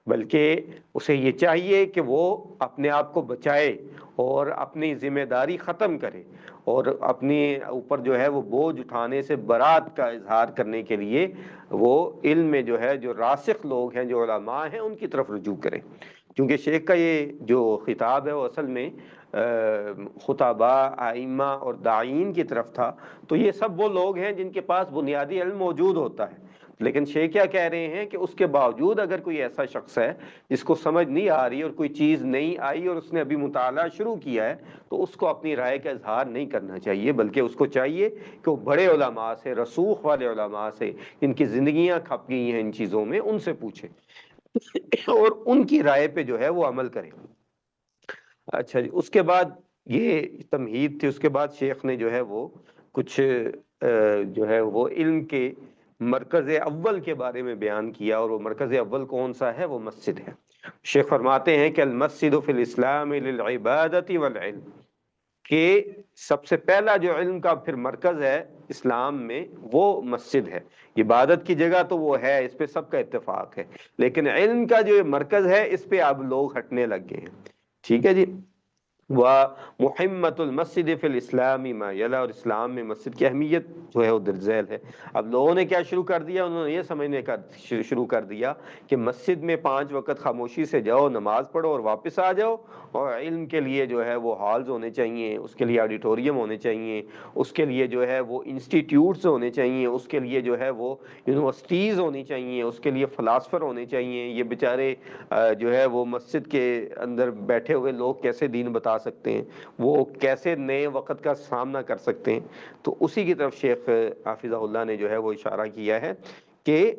بلکہ اسے یہ چاہیے کہ وہ اپنے آپ کو بچائے اور اپنی ذمہ داری ختم کرے، اور اپنی اوپر جو ہے وہ بوجھ اٹھانے سے برات کا اظہار کرنے کے لیے وہ علم میں جو ہے جو راسخ لوگ ہیں، جو علماء ہیں، ان کی طرف رجوع کریں. کیونکہ شیخ کا یہ جو خطاب ہے وہ اصل میں خطباء، ائمہ اور داعین کی طرف تھا. تو یہ سب وہ لوگ ہیں جن کے پاس بنیادی علم موجود ہوتا ہے، لیکن شیخ کیا کہہ رہے ہیں کہ اس کے باوجود اگر کوئی ایسا شخص ہے جس کو سمجھ نہیں آ رہی اور کوئی چیز نہیں آئی اور اس نے ابھی مطالعہ شروع کیا ہے تو اس کو اپنی رائے کا اظہار نہیں کرنا چاہیے، بلکہ اس کو چاہیے کہ وہ بڑے علماء سے، رسوخ والے علماء سے، جن کی زندگیاں کھپ گئی ہیں ان چیزوں میں، ان سے پوچھے اور ان کی رائے پہ جو ہے وہ عمل کرے. اچھا جی. اس کے بعد یہ تمہید تھی. اس کے بعد شیخ نے جو ہے وہ کچھ جو ہے وہ علم کے مرکز اول کے بارے میں بیان کیا، اور وہ مرکز اول کون سا ہے؟ وہ مسجد ہے. شیخ فرماتے ہیں کہ المسجد فی الاسلام للعبادت والعلم، کہ سب سے پہلا جو علم کا پھر مرکز ہے اسلام میں وہ مسجد ہے. عبادت کی جگہ تو وہ ہے، اس پہ سب کا اتفاق ہے، لیکن علم کا جو مرکز ہے اس پہ اب لوگ ہٹنے لگ گئے ہیں. ٹھیک ہے جی. ومحمۃ المسجد فی الاسلام ما یلا، اور اسلام میں مسجد کی اہمیت جو ہے وہ درج ذیل ہے. اب لوگوں نے کیا شروع کر دیا؟ انہوں نے یہ سمجھنے کا شروع کر دیا کہ مسجد میں 5 وقت خاموشی سے جاؤ، نماز پڑھو اور واپس آ جاؤ، اور علم کے لیے جو ہے وہ ہالز ہونے چاہیے، اس کے لیے آڈیٹوریم ہونے چاہیے، اس کے لیے جو ہے وہ انسٹیٹیوٹس ہونے چاہیے، اس کے لیے جو ہے وہ یونیورسٹیز ہونی چاہیے، اس کے لیے فلاسفر ہونے چاہیے. یہ بیچارے جو ہے وہ مسجد کے اندر بیٹھے ہوئے لوگ کیسے دین بتا سکتے ہیں، وہ کیسے نئے وقت کا سامنا کر سکتے ہیں، تو اسی کی طرف شیخ حافظہ اللہ نے جو ہے وہ اشارہ کیا ہے کہ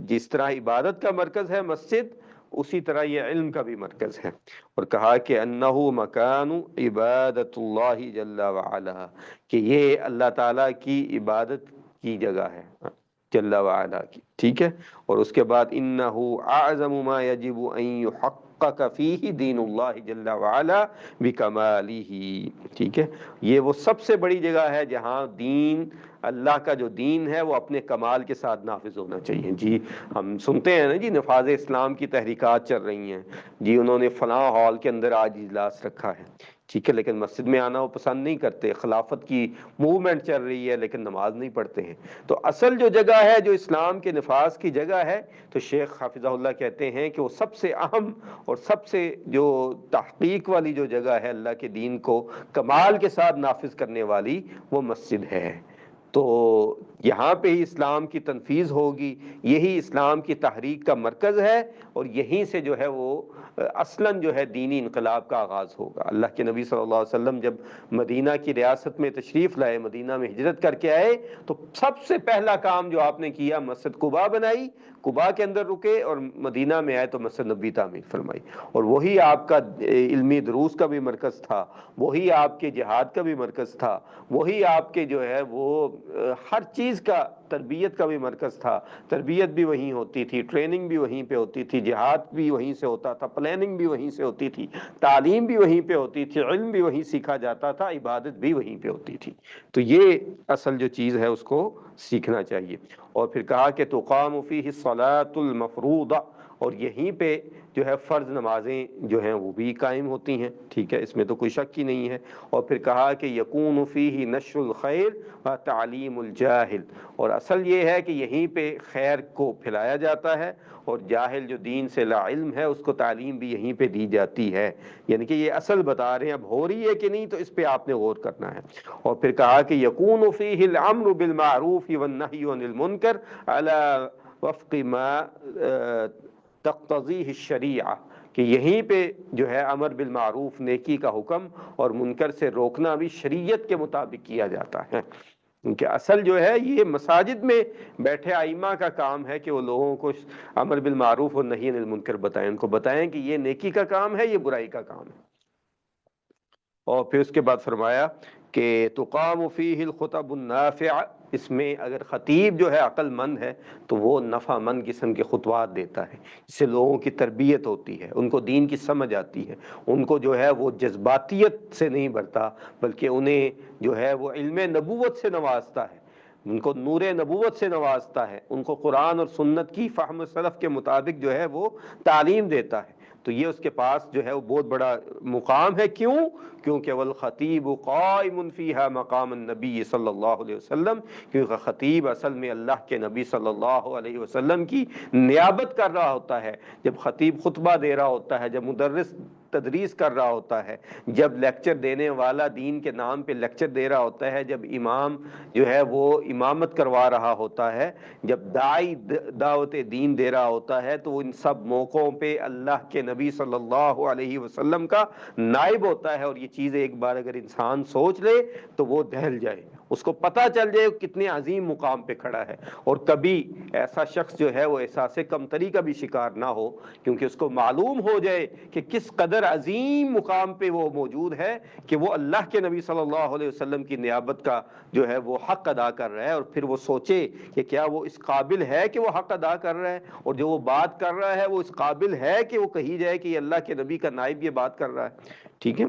جس طرح عبادت کا مرکز ہے مسجد، اسی طرح یہ علم کا بھی مرکز ہے، اور کہا کہ انہ مکان عبادت اللہ جل وعلا، کہ یہ اللہ تعالیٰ کی عبادت کی جگہ ہے جل وعلا کی، ٹھیک ہے۔ اور اس کے بعد انہ اعظم ما یجب ان یحقق فیہ دین اللہ جل وعلا بکمالہ، ٹھیک ہے، یہ وہ سب سے بڑی جگہ ہے جہاں دین، اللہ کا جو دین ہے وہ اپنے کمال کے ساتھ نافذ ہونا چاہیے۔ جی ہم سنتے ہیں نا جی نفاذ اسلام کی تحریکات چل رہی ہیں، جی انہوں نے فلاں ہال کے اندر آج اجلاس رکھا ہے، ٹھیک ہے، لیکن مسجد میں آنا وہ پسند نہیں کرتے، خلافت کی موومنٹ چل رہی ہے لیکن نماز نہیں پڑھتے ہیں۔ تو اصل جو جگہ ہے جو اسلام کے نفاذ کی جگہ ہے، تو شیخ حافظہ اللہ کہتے ہیں کہ وہ سب سے اہم اور سب سے جو تحقیق والی جو جگہ ہے اللہ کے دین کو کمال کے ساتھ نافذ کرنے والی، وہ مسجد ہے۔ تو یہاں پہ ہی اسلام کی تنفیذ ہوگی، یہی اسلام کی تحریک کا مرکز ہے، اور یہیں سے جو ہے وہ اصلاً جو ہے دینی انقلاب کا آغاز ہوگا۔ اللہ کے نبی صلی اللہ علیہ وسلم جب مدینہ کی ریاست میں تشریف لائے، مدینہ میں ہجرت کر کے آئے، تو سب سے پہلا کام جو آپ نے کیا مسجد قباء بنائی، قباء کے اندر رکے، اور مدینہ میں آئے تو مسجد نبی تعمیر فرمائی، اور وہی آپ کا علمی دروس کا بھی مرکز تھا، وہی آپ کے جہاد کا بھی مرکز تھا، وہی آپ کے جو ہے وہ ہر چیز کا، تربیت کا بھی مرکز تھا، تربیت بھی وہیں ہوتی تھی، ٹریننگ بھی وہیں پہ ہوتی تھی، جہاد بھی وہیں سے ہوتا تھا، پلاننگ بھی وہیں سے ہوتی تھی، تعلیم بھی وہیں پہ ہوتی تھی، علم بھی وہیں سیکھا جاتا تھا، عبادت بھی وہیں پہ ہوتی تھی۔ تو یہ اصل جو چیز ہے اس کو سیکھنا چاہیے۔ اور پھر کہا کہ تقام فیہ الصلاۃ المفروضہ، اور یہیں پہ جو ہے فرض نمازیں جو ہیں وہ بھی قائم ہوتی ہیں، ٹھیک ہے، اس میں تو کوئی شک ہی نہیں ہے۔ اور پھر کہا کہ یکون فیہ نشر الخیر و تعلیم الجاہل، اور اصل یہ ہے کہ یہیں پہ خیر کو پھیلایا جاتا ہے، اور جاہل جو دین سے لا علم ہے اس کو تعلیم بھی یہیں پہ دی جاتی ہے، یعنی کہ یہ اصل بتا رہے ہیں، اب ہو رہی ہے کہ نہیں تو اس پہ آپ نے غور کرنا ہے۔ اور پھر کہا کہ یکون فیہ الامر بالمعروف والنہی عن المنکر علی وفق ما تقتضیہ الشریعہ، کہ یہیں پہ جو ہے امر بالمعروف، نیکی کا حکم، اور منکر سے روکنا بھی شریعت کے مطابق کیا جاتا ہے، کیونکہ اصل جو ہے یہ مساجد میں بیٹھے ائمہ کا کام ہے کہ وہ لوگوں کو امر بالمعروف اور نہی عن المنکر بتائیں، ان کو بتائیں کہ یہ نیکی کا کام ہے، یہ برائی کا کام ہے۔ اور پھر اس کے بعد فرمایا کہ تقام فیہ الخطب النافع، اس میں اگر خطیب جو ہے عقل مند ہے تو وہ نفع مند قسم کے خطبات دیتا ہے، اس سے لوگوں کی تربیت ہوتی ہے، ان کو دین کی سمجھ آتی ہے، ان کو جو ہے وہ جذباتیت سے نہیں بھرتا، بلکہ انہیں جو ہے وہ علم نبوت سے نوازتا ہے، ان کو نور نبوت سے نوازتا ہے، ان کو قرآن اور سنت کی فہم سلف کے مطابق جو ہے وہ تعلیم دیتا ہے۔ تو یہ اس کے پاس جو ہے وہ بہت بڑا مقام ہے، کیوں؟ کیونکہ والخطیب قائم فیہا مقام النبی صلی اللہ علیہ وسلم، کیونکہ خطیب اصل میں اللہ کے نبی صلی اللہ علیہ وسلم کی نیابت کر رہا ہوتا ہے۔ جب خطیب خطبہ دے رہا ہوتا ہے، جب مدرس تدریس کر رہا ہوتا ہے، جب لیکچر دینے والا دین کے نام پہ لیکچر دے رہا ہوتا ہے، جب امام جو ہے وہ امامت کروا رہا ہوتا ہے، جب داعی دعوت دین دے رہا ہوتا ہے، تو ان سب موقعوں پہ اللہ کے نبی صلی اللہ علیہ وسلم کا نائب ہوتا ہے، اور یہ چیز ایک بار اگر انسان سوچ لے تو وہ دہل جائے، اس کو پتہ چل جائے کتنے عظیم مقام پہ کھڑا ہے، اور کبھی ایسا شخص جو ہے وہ احساس کمتری کا بھی شکار نہ ہو، کیونکہ اس کو معلوم ہو جائے کہ کس قدر عظیم مقام پہ وہ موجود ہے، کہ وہ اللہ کے نبی صلی اللہ علیہ وسلم کی نیابت کا جو ہے وہ حق ادا کر رہا ہے، اور پھر وہ سوچے کہ کیا وہ اس قابل ہے کہ وہ حق ادا کر رہا ہے، اور جو وہ بات کر رہا ہے وہ اس قابل ہے کہ وہ کہی جائے کہ یہ اللہ کے نبی کا نائب یہ بات کر رہا ہے، ٹھیک ہے۔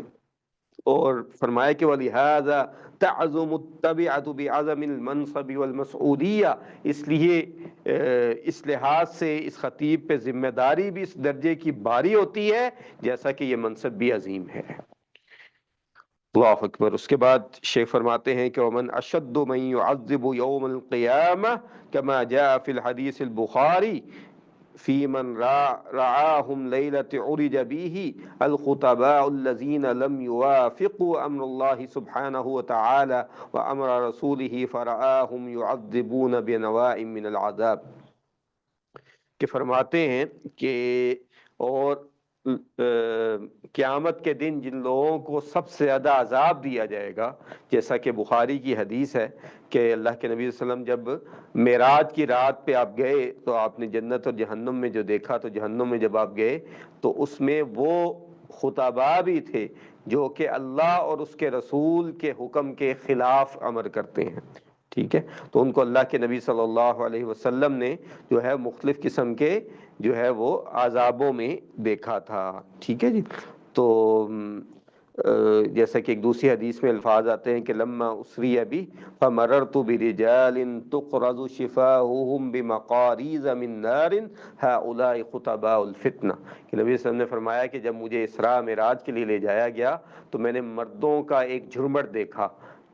اور فرمایا کہ وَلِهَذَا تَعْظُمُ التَّبِعَةُ بِعَظَمِ الْمَنْصَبِ وَالْمَسْئُولِيَّةِ، اس لیے اس لحاظ سے اس خطیب پہ ذمہ داری بھی اس درجے کی باری ہوتی ہے جیسا کہ یہ منصب بھی عظیم ہے۔ اللہ اکبر۔ اس کے بعد شیخ فرماتے ہیں کہ ومن اشد من يعذب يوم القیامہ كما جاء في الحدیث البخاری فی من رعاهم لیلة عرج به الخطباء الذين لم يوافقوا امر الله سبحانه وتعالى وامر رسوله فرعاهم يعذبون بنواع من العذاب، کہ فرماتے ہیں کہ اور قیامت کے دن جن لوگوں کو سب سے زیادہ عذاب دیا جائے گا، جیسا کہ بخاری کی حدیث ہے کہ اللہ کے نبی صلی اللہ علیہ وسلم جب معراج کی رات پہ آپ گئے تو آپ نے جنت اور جہنم میں جو دیکھا، تو جہنم میں جب آپ گئے تو اس میں وہ خطباء بھی تھے جو کہ اللہ اور اس کے رسول کے حکم کے خلاف عمل کرتے ہیں، ٹھیک ہے؟ تو ان کو اللہ کے نبی صلی اللہ علیہ وسلم نے جو ہے مختلف قسم کے جو ہے وہ عذابوں میں دیکھا تھا، ٹھیک ہے جی؟ تو جیسا کہ ایک دوسری حدیث میں الفاظ آتے ہیں کہ لما اسری بی فمررت برجال تقرض شفاہہم بمقاریض من نار ہؤلاء خطباء الفتنہ، کہ نبی صلی اللہ علیہ وسلم نے فرمایا کہ جب مجھے اسراء معراج کے لیے لے جایا گیا تو میں نے مردوں کا ایک جھرمٹ دیکھا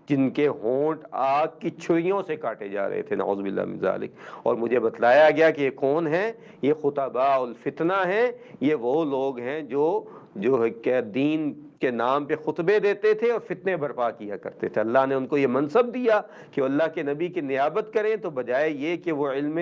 جن کے ہونٹ آگ کی چھریوں سے کاٹے جا رہے تھے، نعوذ باللہ من ذالک، اور مجھے بتلایا گیا کہ یہ کون ہیں؟ یہ خطباء الفتنہ ہیں، یہ وہ لوگ ہیں جو ہے کہ دین کے نام پہ خطبے دیتے تھے اور فتنے برپا کیا کرتے تھے۔ اللہ نے ان کو یہ منصب دیا کہ وہ اللہ کے نبی کی نیابت کریں، تو بجائے یہ کہ وہ علم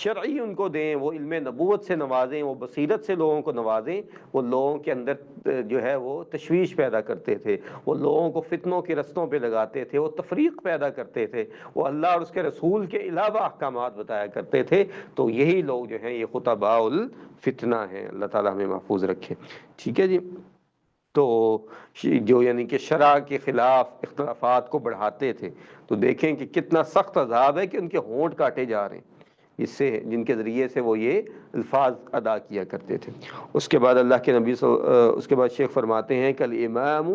شرعی ان کو دیں، وہ علم نبوت سے نوازیں، وہ بصیرت سے لوگوں کو نوازیں، وہ لوگوں کے اندر جو ہے وہ تشویش پیدا کرتے تھے، وہ لوگوں کو فتنوں کے رستوں پہ لگاتے تھے، وہ تفریق پیدا کرتے تھے، وہ اللہ اور اس کے رسول کے علاوہ احکامات بتایا کرتے تھے۔ تو یہی لوگ جو ہیں یہ خطباء الفتنہ ہیں، اللہ تعالیٰ ہمیں محفوظ رکھے، ٹھیک ہے جی؟ تو جو یعنی کہ شرع کے خلاف اختلافات کو بڑھاتے تھے، تو دیکھیں کہ کتنا سخت عذاب ہے کہ ان کے ہونٹ کاٹے جا رہے ہیں، اس سے جن کے ذریعے سے وہ یہ الفاظ ادا کیا کرتے تھے۔ اس کے بعد اللہ کے نبی اس کے بعد شیخ فرماتے ہیں کہ الامام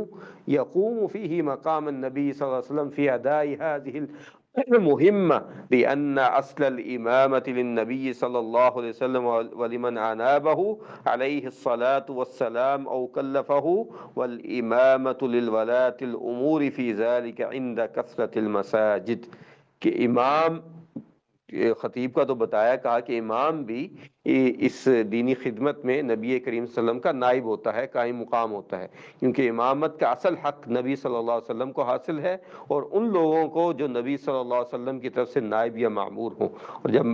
یقوم فیہ مقام النبی صلی اللہ علیہ وسلم فی اداء هذه المهمة لأن أصل الإمامة للنبي صلی اللہ علیہ وسلم ولمن أنابه عليه الصلاة والسلام أو كلفه، والإمامة للولاة الأمور في ذلك عند كثرة المساجد، کہ امام خطیب کا تو بتایا، کہا کہ امام بھی اس دینی خدمت میں نبی کریم صلی اللہ علیہ وسلم کا نائب ہوتا ہے، قائم مقام ہوتا ہے، کیونکہ امامت کا اصل حق نبی صلی اللہ علیہ وسلم کو حاصل ہے، اور ان لوگوں کو جو نبی صلی اللہ علیہ وسلم کی طرف سے نائب یا معمور ہوں، اور جب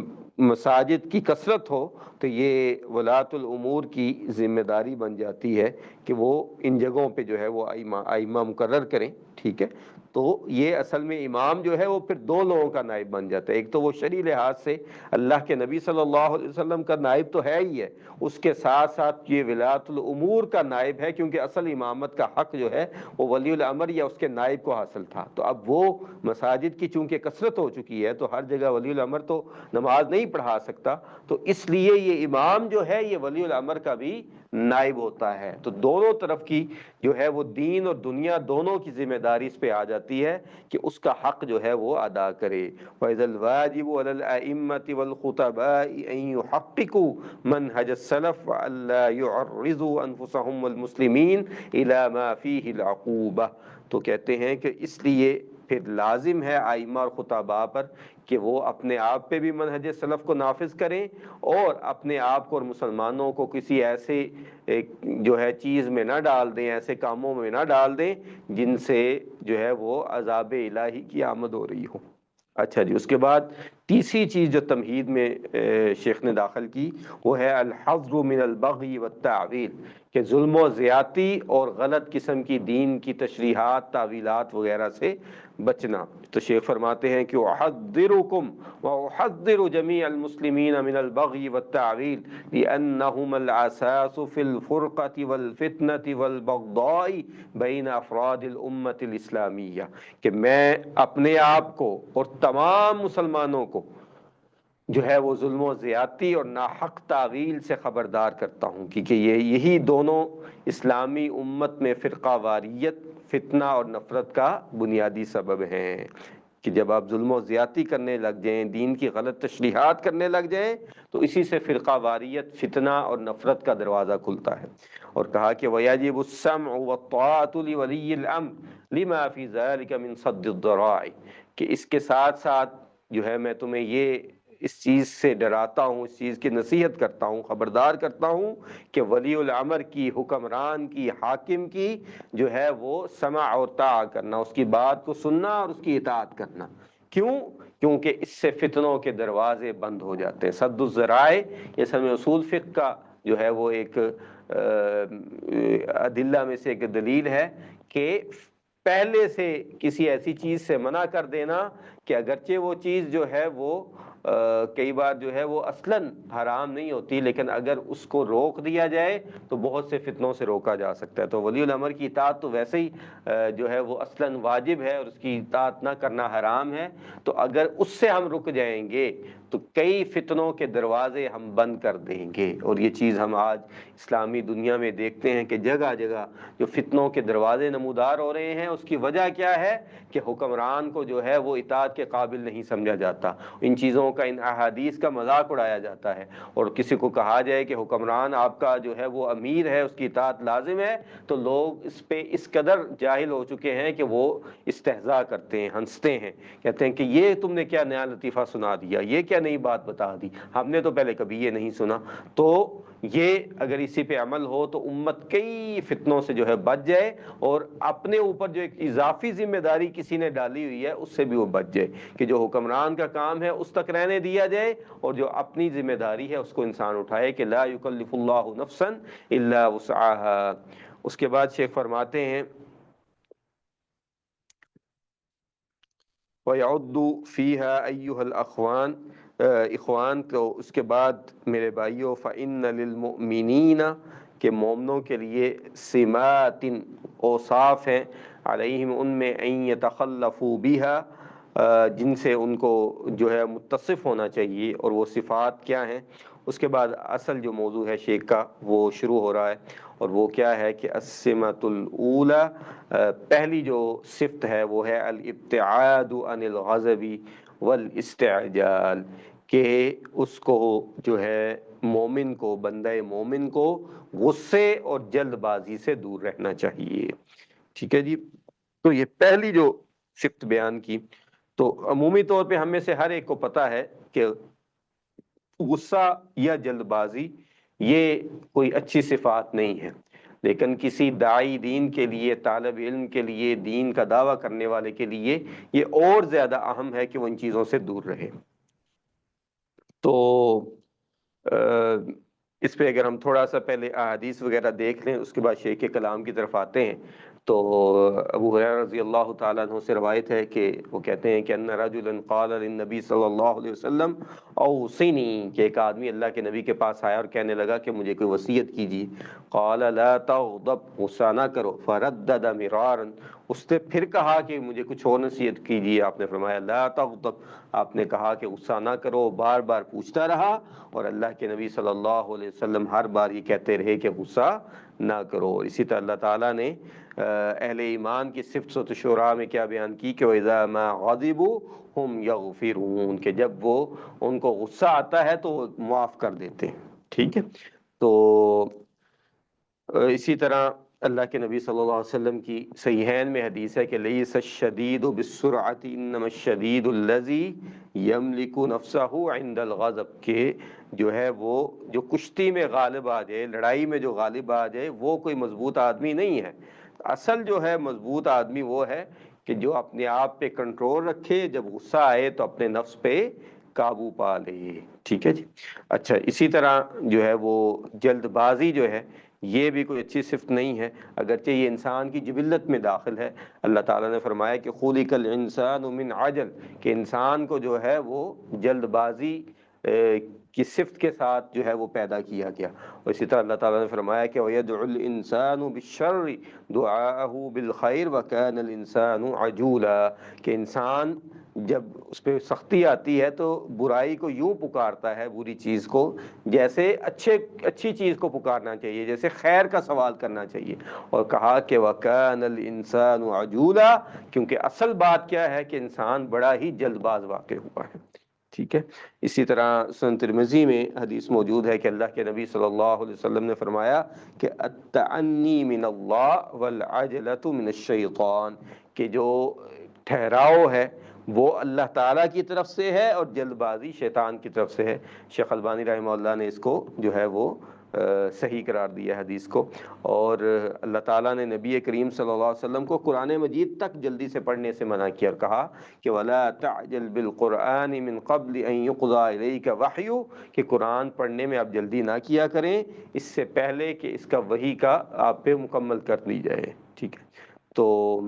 مساجد کی کثرت ہو تو یہ ولاۃ الامور کی ذمہ داری بن جاتی ہے کہ وہ ان جگہوں پہ جو ہے وہ ائمہ مقرر کریں، ٹھیک ہے؟ تو یہ اصل میں امام جو ہے وہ پھر دو لوگوں کا نائب بن جاتا ہے، ایک تو وہ شرعی لحاظ سے اللہ کے نبی صلی اللہ علیہ وسلم کا نائب تو ہے ہی ہے، اس کے ساتھ ساتھ یہ ولایت الامور کا نائب ہے، کیونکہ اصل امامت کا حق جو ہے وہ ولی الامر یا اس کے نائب کو حاصل تھا۔ تو اب وہ مساجد کی چونکہ کثرت ہو چکی ہے تو ہر جگہ ولی الامر تو نماز نہیں پڑھا سکتا، تو اس لیے یہ امام جو ہے یہ ولی الامر کا بھی نائب ہوتا ہے۔ تو دونوں طرف کی جو ہے وہ دین اور دنیا دونوں کی ذمہ داری اس پہ آ جاتی ہے کہ اس کا حق جو ہے وہ ادا کرے۔ وَإِذَا الْوَاجِبُ عَلَى الْأَئِمَّةِ وَالْخُطَبَاءِ أَن يُحَقِّقُوا مَنْهَجَ السَّلَفِ وَأَلَّا يُعَرِّضُوا أَنفُسَهُمْ وَالْمُسْلِمِينَ إِلَى مَا فِيهِ الْعُقُوبَةِ، تو کہتے ہیں کہ اس لیے پھر لازم ہے ائمہ اور خطباء پر کہ وہ اپنے آپ پہ بھی منہج سلف کو نافذ کریں، اور اپنے آپ کو اور مسلمانوں کو کسی ایسے جو ہے چیز میں نہ ڈال دیں، ایسے کاموں میں نہ ڈال دیں جن سے جو ہے وہ عذاب الہی کی آمد ہو رہی ہو۔ اچھا جی، اس کے بعد تیسری چیز جو تمہید میں شیخ نے داخل کی وہ ہے الحذر من البغی والتعویل، کہ ظلم و زیادتی اور غلط قسم کی دین کی تشریحات، تعویلات وغیرہ سے بچنا۔ تو شیخ فرماتے ہیں کہ احذرکم واحذر جمیع المسلمین من البغی والتعویل لانہم الاساس فی الفرقۃ والفتنۃ والبغضاء بین افراد الامۃ الاسلامیہ، کہ میں اپنے آپ کو اور تمام مسلمانوں کو جو ہے وہ ظلم و زیادتی اور ناحق تعویل سے خبردار کرتا ہوں، کیونکہ یہی دونوں اسلامی امت میں فرقہ واریت، فتنہ اور نفرت کا بنیادی سبب ہیں، کہ جب آپ ظلم و زیادتی کرنے لگ جائیں، دین کی غلط تشریحات کرنے لگ جائیں، تو اسی سے فرقہ واریت، فتنہ اور نفرت کا دروازہ کھلتا ہے۔ اور کہا کہ وَيَجِبُ السَّمْعُ وَالطَّاعَةُ لِوَلِيِّ الْأَمْرِ لِمَا فِي ذَلِكَ مِنْ صَدِّ الذَّرَائِعِ، کہ اس کے ساتھ ساتھ جو ہے میں تمہیں یہ اس چیز سے ڈراتا ہوں، اس چیز کی نصیحت کرتا ہوں، خبردار کرتا ہوں کہ ولی الامر کی، حکمران کی، حاکم کی جو ہے وہ سمع اور طاع کرنا، اس کی بات کو سننا اور اس کی اطاعت کرنا۔ کیوں؟ کیونکہ اس سے فتنوں کے دروازے بند ہو جاتے ہیں۔ سد الذرائع یہ اصل میں اصول فقہ کا جو ہے وہ ایک ادلہ میں سے ایک دلیل ہے کہ پہلے سے کسی ایسی چیز سے منع کر دینا کہ اگرچہ وہ چیز جو ہے وہ کئی بار جو ہے وہ اصلاً حرام نہیں ہوتی، لیکن اگر اس کو روک دیا جائے تو بہت سے فتنوں سے روکا جا سکتا ہے۔ تو ولی الامر کی اطاعت تو ویسے ہی جو ہے وہ اصلاً واجب ہے، اور اس کی اطاعت نہ کرنا حرام ہے، تو اگر اس سے ہم رک جائیں گے تو کئی فتنوں کے دروازے ہم بند کر دیں گے۔ اور یہ چیز ہم آج اسلامی دنیا میں دیکھتے ہیں کہ جگہ جگہ جو فتنوں کے دروازے نمودار ہو رہے ہیں، اس کی وجہ کیا ہے کہ حکمران کو جو ہے وہ اطاعت کے قابل نہیں سمجھا جاتا، ان چیزوں کا، ان احادیث کا مذاق اڑایا جاتا ہے۔ اور کسی کو کہا جائے کہ حکمران آپ کا جو ہے وہ امیر ہے، اس کی اطاعت لازم ہے، تو لوگ اس پہ اس قدر جاہل ہو چکے ہیں کہ وہ استہزاء کرتے ہیں، ہنستے ہیں، کہتے ہیں کہ یہ تم نے کیا نیا لطیفہ سنا دیا، یہ کیا نئی بات بتا دی، ہم نے تو پہلے کبھی یہ نہیں سنا۔ تو یہ اگر اسی پہ عمل ہو تو امت کئی فتنوں سے جو ہے بچ جائے، اور اپنے اوپر جو ایک اضافی ذمہ داری کسی نے ڈالی ہوئی ہے اس سے بھی وہ بچ جائے، کہ جو حکمران کا کام ہے اس تک رہنے دیا جائے، اور جو اپنی ذمہ داری ہے اس کو انسان اٹھائے کہ لا یکلف اللہ نفسا الا وسعها۔ اس کے بعد شیخ فرماتے ہیں وَيَعُدُّ فِيهَا أَيُّهَا الْأَخْوَانِ، اخوان تو اس کے بعد میرے بھائیوں، فَإِنَّ لِلْمُؤْمِنِينَ، کہ مومنوں کے لیے سمات اوصاف ہیں، علیہم ان میں، ان یتخلفوا بها، جن سے ان کو جو ہے متصف ہونا چاہیے، اور وہ صفات کیا ہیں۔ اس کے بعد اصل جو موضوع ہے شیخ کا وہ شروع ہو رہا ہے، اور وہ کیا ہے کہ السمۃ الاولی، پہلی جو صفت ہے وہ ہے الابتعاد عن الغضب والاستعجال، کہ اس کو جو ہے مومن کو، بندہ مومن کو غصے اور جلد بازی سے دور رہنا چاہیے۔ ٹھیک ہے جی، تو یہ پہلی جو صفت بیان کی، تو عمومی طور پہ ہم میں سے ہر ایک کو پتہ ہے کہ غصہ یا جلد بازی یہ کوئی اچھی صفات نہیں ہے، لیکن کسی داعی دین کے لیے، طالب علم کے لیے، دین کا دعویٰ کرنے والے کے لیے یہ اور زیادہ اہم ہے کہ وہ ان چیزوں سے دور رہے۔ تو اس پہ اگر ہم تھوڑا سا پہلے احادیث وغیرہ دیکھ لیں، اس کے بعد شیخ کے کلام کی طرف آتے ہیں، تو ابو ہریرہ رضی اللہ تعالیٰ عنہ سے روایت ہے کہ وہ کہتے ہیں کہ ان رجلا قال للنبی صلی اللہ علیہ وسلم اوصنی، کہ ایک آدمی اللہ کے نبی کے پاس آیا اور کہنے لگا کہ مجھے کوئی وصیت کیجیے۔ قال لا تغضب، غصہ نہ کرو۔ فردد مرارا، اس نے پھر کہا کہ مجھے کچھ اور نصیحت کیجیے۔ آپ نے فرمایا لا تغضب، آپ نے کہا کہ غصہ نہ کرو، بار بار پوچھتا رہا، اور اللہ کے نبی صلی اللہ علیہ وسلم ہر بار یہ کہتے رہے کہ غصہ نہ کرو۔ اور اسی طرح اللہ تعالیٰ نے اہل ایمان کی صفت سورۃ الشعراء میں کیا بیان کی کہ وَإِذَا مَا غَضِبُوا هُمْ يَغْفِرُونَ، کہ جب وہ ان کو غصہ آتا ہے تو وہ معاف کر دیتے ہیں۔ ٹھیک ہے، تو اسی طرح اللہ کے نبی صلی اللہ علیہ وسلم کی صحیحین میں حدیث ہے کہ لیس الشدید بالسرعۃ انما الشدید الذی یملک نفسہ عند الغضب، کہ جو ہے وہ جو کشتی میں غالب آ جائے، لڑائی میں جو غالب آ جائے، وہ کوئی مضبوط آدمی نہیں ہے۔ اصل جو ہے مضبوط آدمی وہ ہے کہ جو اپنے آپ پہ کنٹرول رکھے، جب غصہ آئے تو اپنے نفس پہ قابو پا لے۔ ٹھیک ہے جی، اچھا، اسی طرح جو ہے وہ جلد بازی جو ہے یہ بھی کوئی اچھی صفت نہیں ہے، اگرچہ یہ انسان کی جبلت میں داخل ہے۔ اللہ تعالیٰ نے فرمایا کہ خلق الانسان من عجل، کہ انسان کو جو ہے وہ جلد بازی کی صفت کے ساتھ جو ہے وہ پیدا کیا گیا۔ اور اسی طرح اللہ تعالیٰ نے فرمایا کہ وَيَدْعُ الْإِنسَانُ بِالشَّرِّ دُعَاءَهُ بِالْخَيْرِ وَكَانَ الْإِنسَانُ عَجُولًا، کہ انسان جب اس پہ سختی آتی ہے تو برائی کو یوں پکارتا ہے، بری چیز کو، جیسے اچھی چیز کو پکارنا چاہیے، جیسے خیر کا سوال کرنا چاہیے۔ اور کہا کہ وَكَانَ الْإِنسَانُ عَجُولًا، کیونکہ اصل بات کیا ہے کہ انسان بڑا ہی جلد باز واقع ہوا ہے۔ ٹھیک ہے، اسی طرح سنن ترمذی میں حدیث موجود ہے کہ اللہ کے نبی صلی اللہ علیہ وسلم نے فرمایا کہ التعنی من اللہ والعجلۃ من الشیطان، کہ جو ٹھہراؤ ہے وہ اللہ تعالیٰ کی طرف سے ہے، اور جلد بازی شیطان کی طرف سے ہے۔ شیخ البانی رحمہ اللہ نے اس کو جو ہے وہ صحیح قرار دیا حدیث کو، اور اللہ تعالیٰ نے نبی کریم صلی اللہ علیہ وسلم کو قرآن مجید تک جلدی سے پڑھنے سے منع کیا اور کہا کہ وَلَا تَعْجَلْ بِالْقُرْآنِ مِنْ قَبْلِ أَنْ يُقْضَى إِلَيْكَ وَحْيُ، کہ قرآن پڑھنے میں آپ جلدی نہ کیا کریں اس سے پہلے کہ اس کا وحی کا آپ پہ مکمل کر لی جائے، ٹھیک ہے۔ تو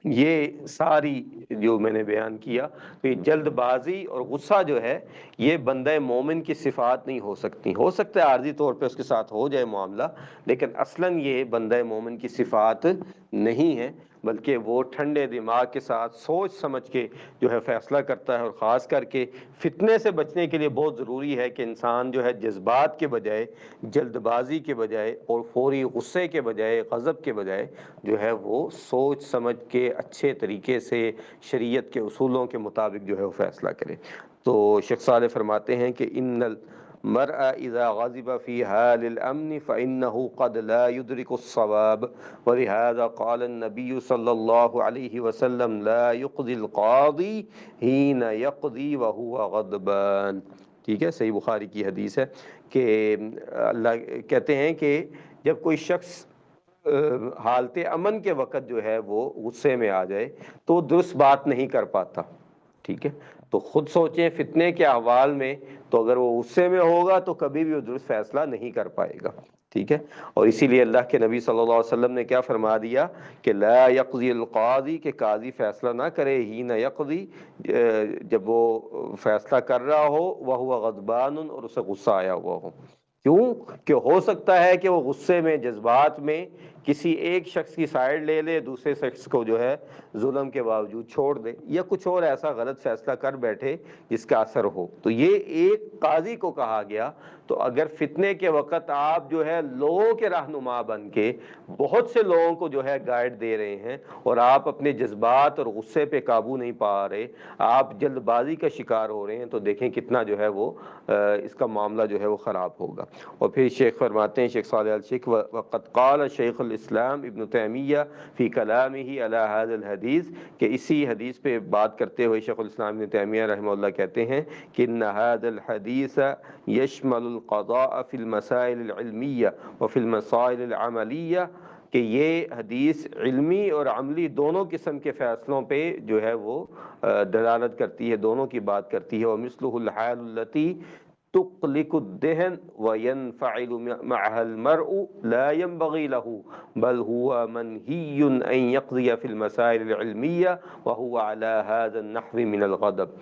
یہ ساری جو میں نے بیان کیا، تو یہ جلد بازی اور غصہ جو ہے یہ بندہ مومن کی صفات نہیں ہو سکتی، ہو سکتا ہے عارضی طور پہ اس کے ساتھ ہو جائے معاملہ، لیکن اصلاً یہ بندہ مومن کی صفات نہیں ہے، بلکہ وہ ٹھنڈے دماغ کے ساتھ سوچ سمجھ کے جو ہے فیصلہ کرتا ہے، اور خاص کر کے فتنے سے بچنے کے لیے بہت ضروری ہے کہ انسان جو ہے جذبات کے بجائے، جلد بازی کے بجائے اور فوری غصے کے بجائے، غضب کے بجائے جو ہے وہ سوچ سمجھ کے اچھے طریقے سے شریعت کے اصولوں کے مطابق جو ہے وہ فیصلہ کرے۔ تو شیخ صالح فرماتے ہیں کہ ان المرء اذا غضب في حال الامن فانه قد لا يدرك الصواب ولهذا قال النبي صلى الله عليه وسلم لا يقضي القاضي حين يقضي وهو غضبان، ٹھیک ہے، صحیح بخاری کی حدیث ہے کہ اللہ کہتے ہیں کہ جب کوئی شخص حالت امن کے وقت جو ہے وہ غصے میں آ جائے تو وہ درست بات نہیں کر پاتا، ٹھیک ہے۔ تو خود سوچیں فتنے کے احوال میں، تو اگر وہ غصے میں ہوگا تو کبھی بھی وہ درست فیصلہ نہیں کر پائے گا، ٹھیک ہے۔ اور اسی لیے اللہ کے نبی صلی اللہ علیہ وسلم نے کیا فرما دیا کہ لا یقضی القاضی، کہ قاضی فیصلہ نہ کرے، ہی نہ یقضی، جب وہ فیصلہ کر رہا ہو وہو غضبان، اور اسے غصہ آیا ہوا ہو۔ کیوں کہ ہو سکتا ہے کہ وہ غصے میں، جذبات میں کسی ایک شخص کی سائیڈ لے لے، دوسرے شخص کو جو ہے ظلم کے باوجود چھوڑ دے، یا کچھ اور ایسا غلط فیصلہ کر بیٹھے جس کا اثر ہو۔ تو یہ ایک قاضی کو کہا گیا۔ تو اگر فتنے کے وقت آپ جو ہے لوگوں کے رہنما بن کے بہت سے لوگوں کو جو ہے گائیڈ دے رہے ہیں، اور آپ اپنے جذبات اور غصے پہ قابو نہیں پا رہے، آپ جلد بازی کا شکار ہو رہے ہیں، تو دیکھیں کتنا جو ہے وہ اس کا معاملہ جو ہے وہ خراب ہوگا۔ اور پھر شیخ فرماتے ہیں، شیخ صالح الشیخ، وقد قال شیخ الاسلام ابن تیمیہ فی کلامہ علی ھذا الحدیث، کہ اسی حدیث پہ بات کرتے ہوئے شیخ الاسلام ابن تیمیہ رحمہ اللہ کہتے ہیں کہ ان ھذا الحدیث یشمل القضاء فی المسائل العلمیہ وفی المسائل العملیہ، کہ یہ حدیث علمی اور عملی دونوں قسم کے فیصلوں پہ جو ہے وہ دلالت کرتی ہے، دونوں کی بات کرتی ہے۔ ومثلہ الحال التی تقلق الذہن وینفعل معها المرء لا ينبغي له بل هو منهی ان یقضی فی المسائل العلمیہ وهو على هذا النحو من الغضب،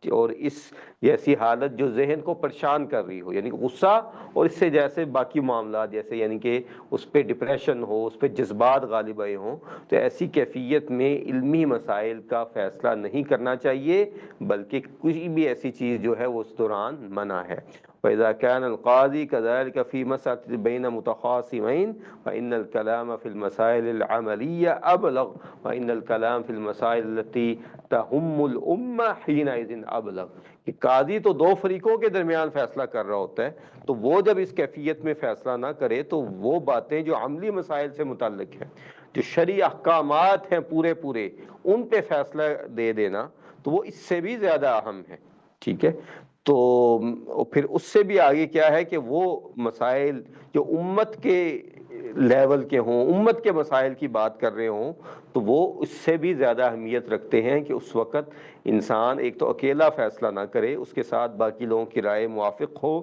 اور اس جیسی حالت جو ذہن کو پریشان کر رہی ہو، یعنی غصہ، اور اس سے جیسے باقی معاملات جیسے یعنی کہ اس پہ ڈپریشن ہو، اس پہ جذبات غالب آئے ہوں، تو ایسی کیفیت میں علمی مسائل کا فیصلہ نہیں کرنا چاہیے، بلکہ کوئی بھی ایسی چیز جو ہے وہ اس دوران منع ہے۔ وَإِذَا كَانَ الْقَاضِي كَذَلِكَ فِي مَسْأَلَةٍ بَيْنَ مُتَخَاصِمَيْنِ فَإِنَّ الْكَلَامَ فِي الْمَسَائِلِ الْعَمَلِيَّةِ أَبْلَغُ وَإِنَّ الْكَلَامَ فِي الْمَسَائِلِ الَّتِي تَهُمُّ الْأُمَّةَ حِينَئِذٍ أَبْلَغُ، کہ قاضی تو دو فریقوں کے درمیان فیصلہ کر رہا ہوتا ہے، تو وہ جب اس کیفیت میں فیصلہ نہ کرے تو وہ باتیں جو عملی مسائل سے متعلق ہیں، جو شرعی احکامات ہیں پورے پورے، ان پہ فیصلہ دے دینا تو وہ اس سے بھی زیادہ اہم ہے، ٹھیک ہے۔ تو پھر اس سے بھی آگے کیا ہے کہ وہ مسائل جو امت کے لیول کے ہوں، امت کے مسائل کی بات کر رہے ہوں، تو وہ اس سے بھی زیادہ اہمیت رکھتے ہیں کہ اس وقت انسان ایک تو اکیلا فیصلہ نہ کرے، اس کے ساتھ باقی لوگوں کی رائے موافق ہو،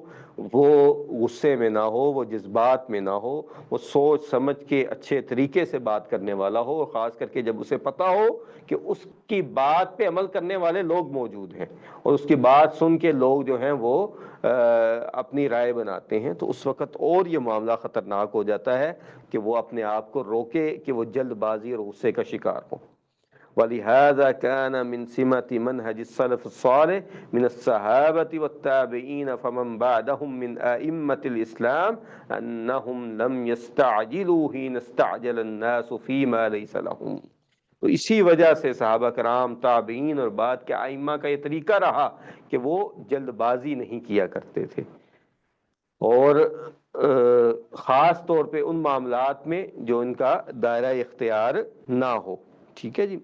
وہ غصے میں نہ ہو، وہ جذبات میں نہ ہو، وہ سوچ سمجھ کے اچھے طریقے سے بات کرنے والا ہو، اور خاص کر کے جب اسے پتہ ہو کہ اس کی بات پہ عمل کرنے والے لوگ موجود ہیں، اور اس کی بات سن کے لوگ جو ہیں وہ اپنی رائے بناتے ہیں، تو اس وقت اور یہ معاملہ خطرناک ہو جاتا ہے کہ وہ اپنے آپ کو روکے کہ وہ جلد بازی اور غصے کا شکار ہو۔ وَلِهَذَا كَانَ مِنْ سِمَةِ مَنْهَجِ السَّلَفِ الصَّالِحِ مِنَ الصَّحَابَةِ وَالتَّابِعِينَ فَمَنْ بَعْدَهُمْ مِنْ أَئِمَّةِ الْإِسْلَامِ أَنَّهُمْ لَمْ يَسْتَعْجِلُوا حِينَ اسْتَعْجَلَ النَّاسُ فِيمَا لَيْسَ لَهُمْ، تو اسی وجہ سے صحابہ کرام، تابعین اور بعد کے ائمہ کا یہ طریقہ رہا کہ وہ جلد بازی نہیں کیا کرتے تھے، اور خاص طور پہ ان معاملات میں جو ان کا دائرہ اختیار نہ ہو، ٹھیک ہے جی۔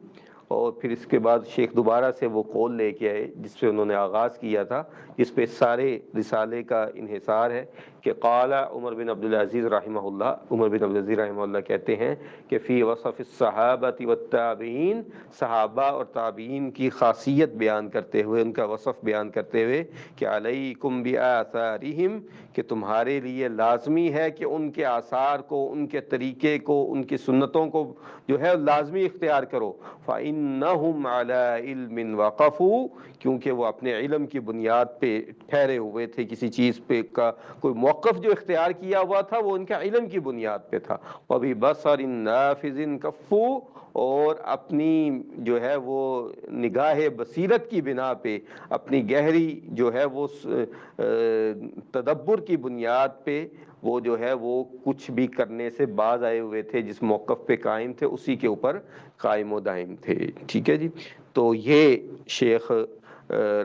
اور پھر اس کے بعد شیخ دوبارہ سے وہ قول لے کے آئے جس پہ انہوں نے آغاز کیا تھا، جس پہ سارے رسالے کا انحصار ہے، کہ قال عمر بن عبدالعزیز رحمہ اللہ، عمر بن عبدالعزیز رحمہ اللہ کہتے ہیں کہ فی وصف الصحابۃ والتابعین، صحابہ اور تابعین کی خاصیت بیان کرتے ہوئے، ان کا وصف بیان کرتے ہوئے کہ علیکم بآثارہم، کہ تمہارے لیے لازمی ہے کہ ان کے آثار کو، ان کے طریقے کو، ان کی سنتوں کو جو ہے لازمی اختیار کرو۔ فإنہم علی علم وقفوا، کیونکہ وہ اپنے علم کی بنیاد پہ ٹھہرے ہوئے تھے، کسی چیز پہ کا کوئی موقف جو اختیار کیا ہوا تھا وہ ان کا علم کی بنیاد پہ تھا۔ وَبِبَصَرٍ نَافِذٍ كَفُّوا، اور اپنی جو ہے وہ نگاہ بصیرت کی بنا پہ، اپنی گہری جو ہے وہ تدبر کی بنیاد پہ وہ جو ہے وہ کچھ بھی کرنے سے باز آئے ہوئے تھے، جس موقف پہ قائم تھے اسی کے اوپر قائم و دائم تھے۔ ٹھیک ہے جی، تو یہ شیخ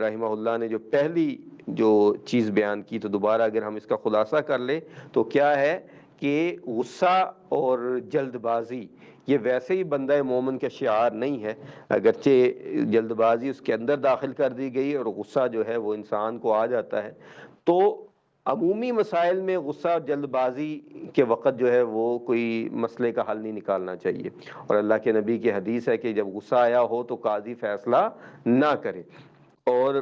رحمہ اللہ نے جو پہلی جو چیز بیان کی، تو دوبارہ اگر ہم اس کا خلاصہ کر لیں تو کیا ہے کہ غصہ اور جلد بازی یہ ویسے ہی بندہ مومن کا شعار نہیں ہے، اگرچہ جلد بازی اس کے اندر داخل کر دی گئی اور غصہ جو ہے وہ انسان کو آ جاتا ہے، تو عمومی مسائل میں غصہ اور جلد بازی کے وقت جو ہے وہ کوئی مسئلے کا حل نہیں نکالنا چاہیے، اور اللہ کے نبی کی حدیث ہے کہ جب غصہ آیا ہو تو قاضی فیصلہ نہ کرے۔ اور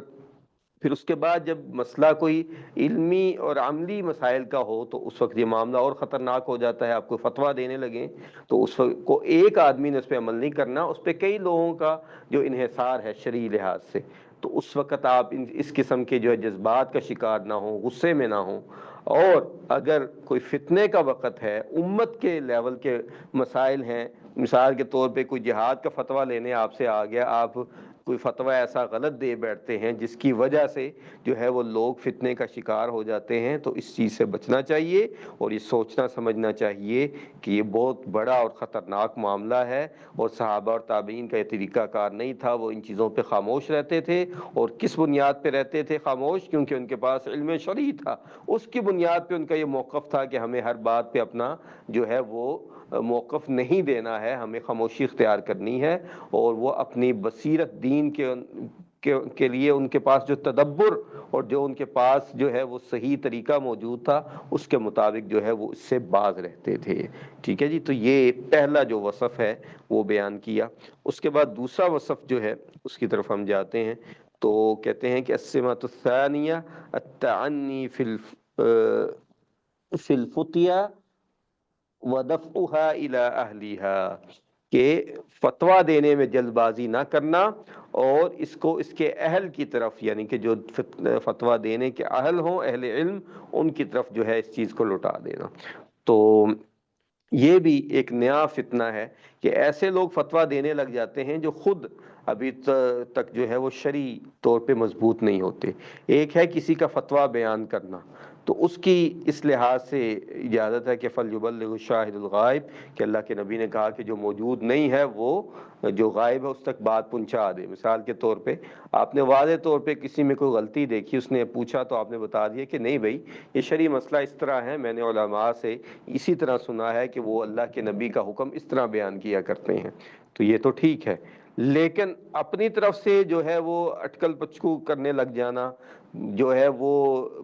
پھر اس کے بعد جب مسئلہ کوئی علمی اور عملی مسائل کا ہو تو اس وقت یہ معاملہ اور خطرناک ہو جاتا ہے۔ آپ کو فتویٰ دینے لگیں تو اس وقت کو ایک آدمی نے اس پہ عمل نہیں کرنا، اس پہ کئی لوگوں کا جو انحصار ہے شرعی لحاظ سے، تو اس وقت آپ اس قسم کے جو ہے جذبات کا شکار نہ ہوں، غصے میں نہ ہوں۔ اور اگر کوئی فتنے کا وقت ہے، امت کے لیول کے مسائل ہیں، مثال کے طور پہ کوئی جہاد کا فتویٰ لینے آپ سے آ گیا، آپ کوئی فتویٰ ایسا غلط دے بیٹھتے ہیں جس کی وجہ سے جو ہے وہ لوگ فتنے کا شکار ہو جاتے ہیں، تو اس چیز سے بچنا چاہیے اور یہ سوچنا سمجھنا چاہیے کہ یہ بہت بڑا اور خطرناک معاملہ ہے، اور صحابہ اور تابعین کا یہ طریقہ کار نہیں تھا۔ وہ ان چیزوں پہ خاموش رہتے تھے، اور کس بنیاد پہ رہتے تھے خاموش؟ کیونکہ ان کے پاس علم شرعی تھا، اس کی بنیاد پہ ان کا یہ موقف تھا کہ ہمیں ہر بات پہ اپنا جو ہے وہ موقف نہیں دینا ہے، ہمیں خاموشی اختیار کرنی ہے، اور وہ اپنی بصیرت دین کے لیے ان کے پاس جو تدبر اور جو ان کے پاس جو ہے وہ صحیح طریقہ موجود تھا اس کے مطابق جو ہے وہ اس سے باز رہتے تھے۔ ٹھیک ہے جی، تو یہ پہلا جو وصف ہے وہ بیان کیا۔ اس کے بعد دوسرا وصف جو ہے اس کی طرف ہم جاتے ہیں، تو کہتے ہیں کہ السمۃ الثانیہ التعنی فی الفتیہ ودفعها الی اہلیہا، کہ فتویٰ دینے میں جلد بازی نہ کرنا اور اس کو اس کے اہل کی طرف، یعنی کہ جو فتویٰ دینے کے اہل ہوں، اہل علم، ان کی طرف جو ہے اس چیز کو لوٹا دینا۔ تو یہ بھی ایک نیا فتنہ ہے کہ ایسے لوگ فتویٰ دینے لگ جاتے ہیں جو خود ابھی تک جو ہے وہ شرعی طور پہ مضبوط نہیں ہوتے۔ ایک ہے کسی کا فتویٰ بیان کرنا، تو اس کی اس لحاظ سے اجازت ہے کہ فَلْيُبَلِّغُ الشَّاهِدُ الْغَائِبُ، کہ اللہ کے نبی نے کہا کہ جو موجود نہیں ہے وہ جو غائب ہے اس تک بات پہنچا دے۔ مثال کے طور پہ آپ نے واضح طور پہ کسی میں کوئی غلطی دیکھی، اس نے پوچھا تو آپ نے بتا دیا کہ نہیں بھائی یہ شرعی مسئلہ اس طرح ہے، میں نے علماء سے اسی طرح سنا ہے کہ وہ اللہ کے نبی کا حکم اس طرح بیان کیا کرتے ہیں، تو یہ تو ٹھیک ہے۔ لیکن اپنی طرف سے جو ہے وہ اٹکل پچکو کرنے لگ جانا، جو ہے وہ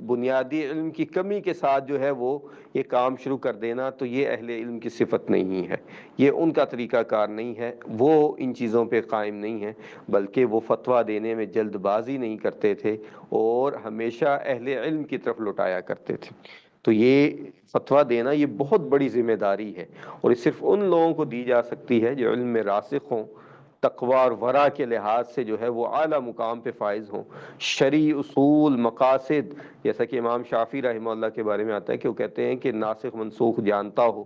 بنیادی علم کی کمی کے ساتھ جو ہے وہ یہ کام شروع کر دینا، تو یہ اہل علم کی صفت نہیں ہے، یہ ان کا طریقہ کار نہیں ہے، وہ ان چیزوں پہ قائم نہیں ہے، بلکہ وہ فتویٰ دینے میں جلد بازی نہیں کرتے تھے اور ہمیشہ اہل علم کی طرف لوٹایا کرتے تھے۔ تو یہ فتویٰ دینا یہ بہت بڑی ذمہ داری ہے، اور یہ صرف ان لوگوں کو دی جا سکتی ہے جو علم میں راسخ ہوں، تقوی اور ورع کے لحاظ سے جو ہے وہ اعلیٰ مقام پہ فائز ہوں، شرعی اصول، مقاصد، جیسا کہ امام شافعی رحمہ اللہ کے بارے میں آتا ہے کہ وہ کہتے ہیں کہ ناسخ منسوخ جانتا ہو،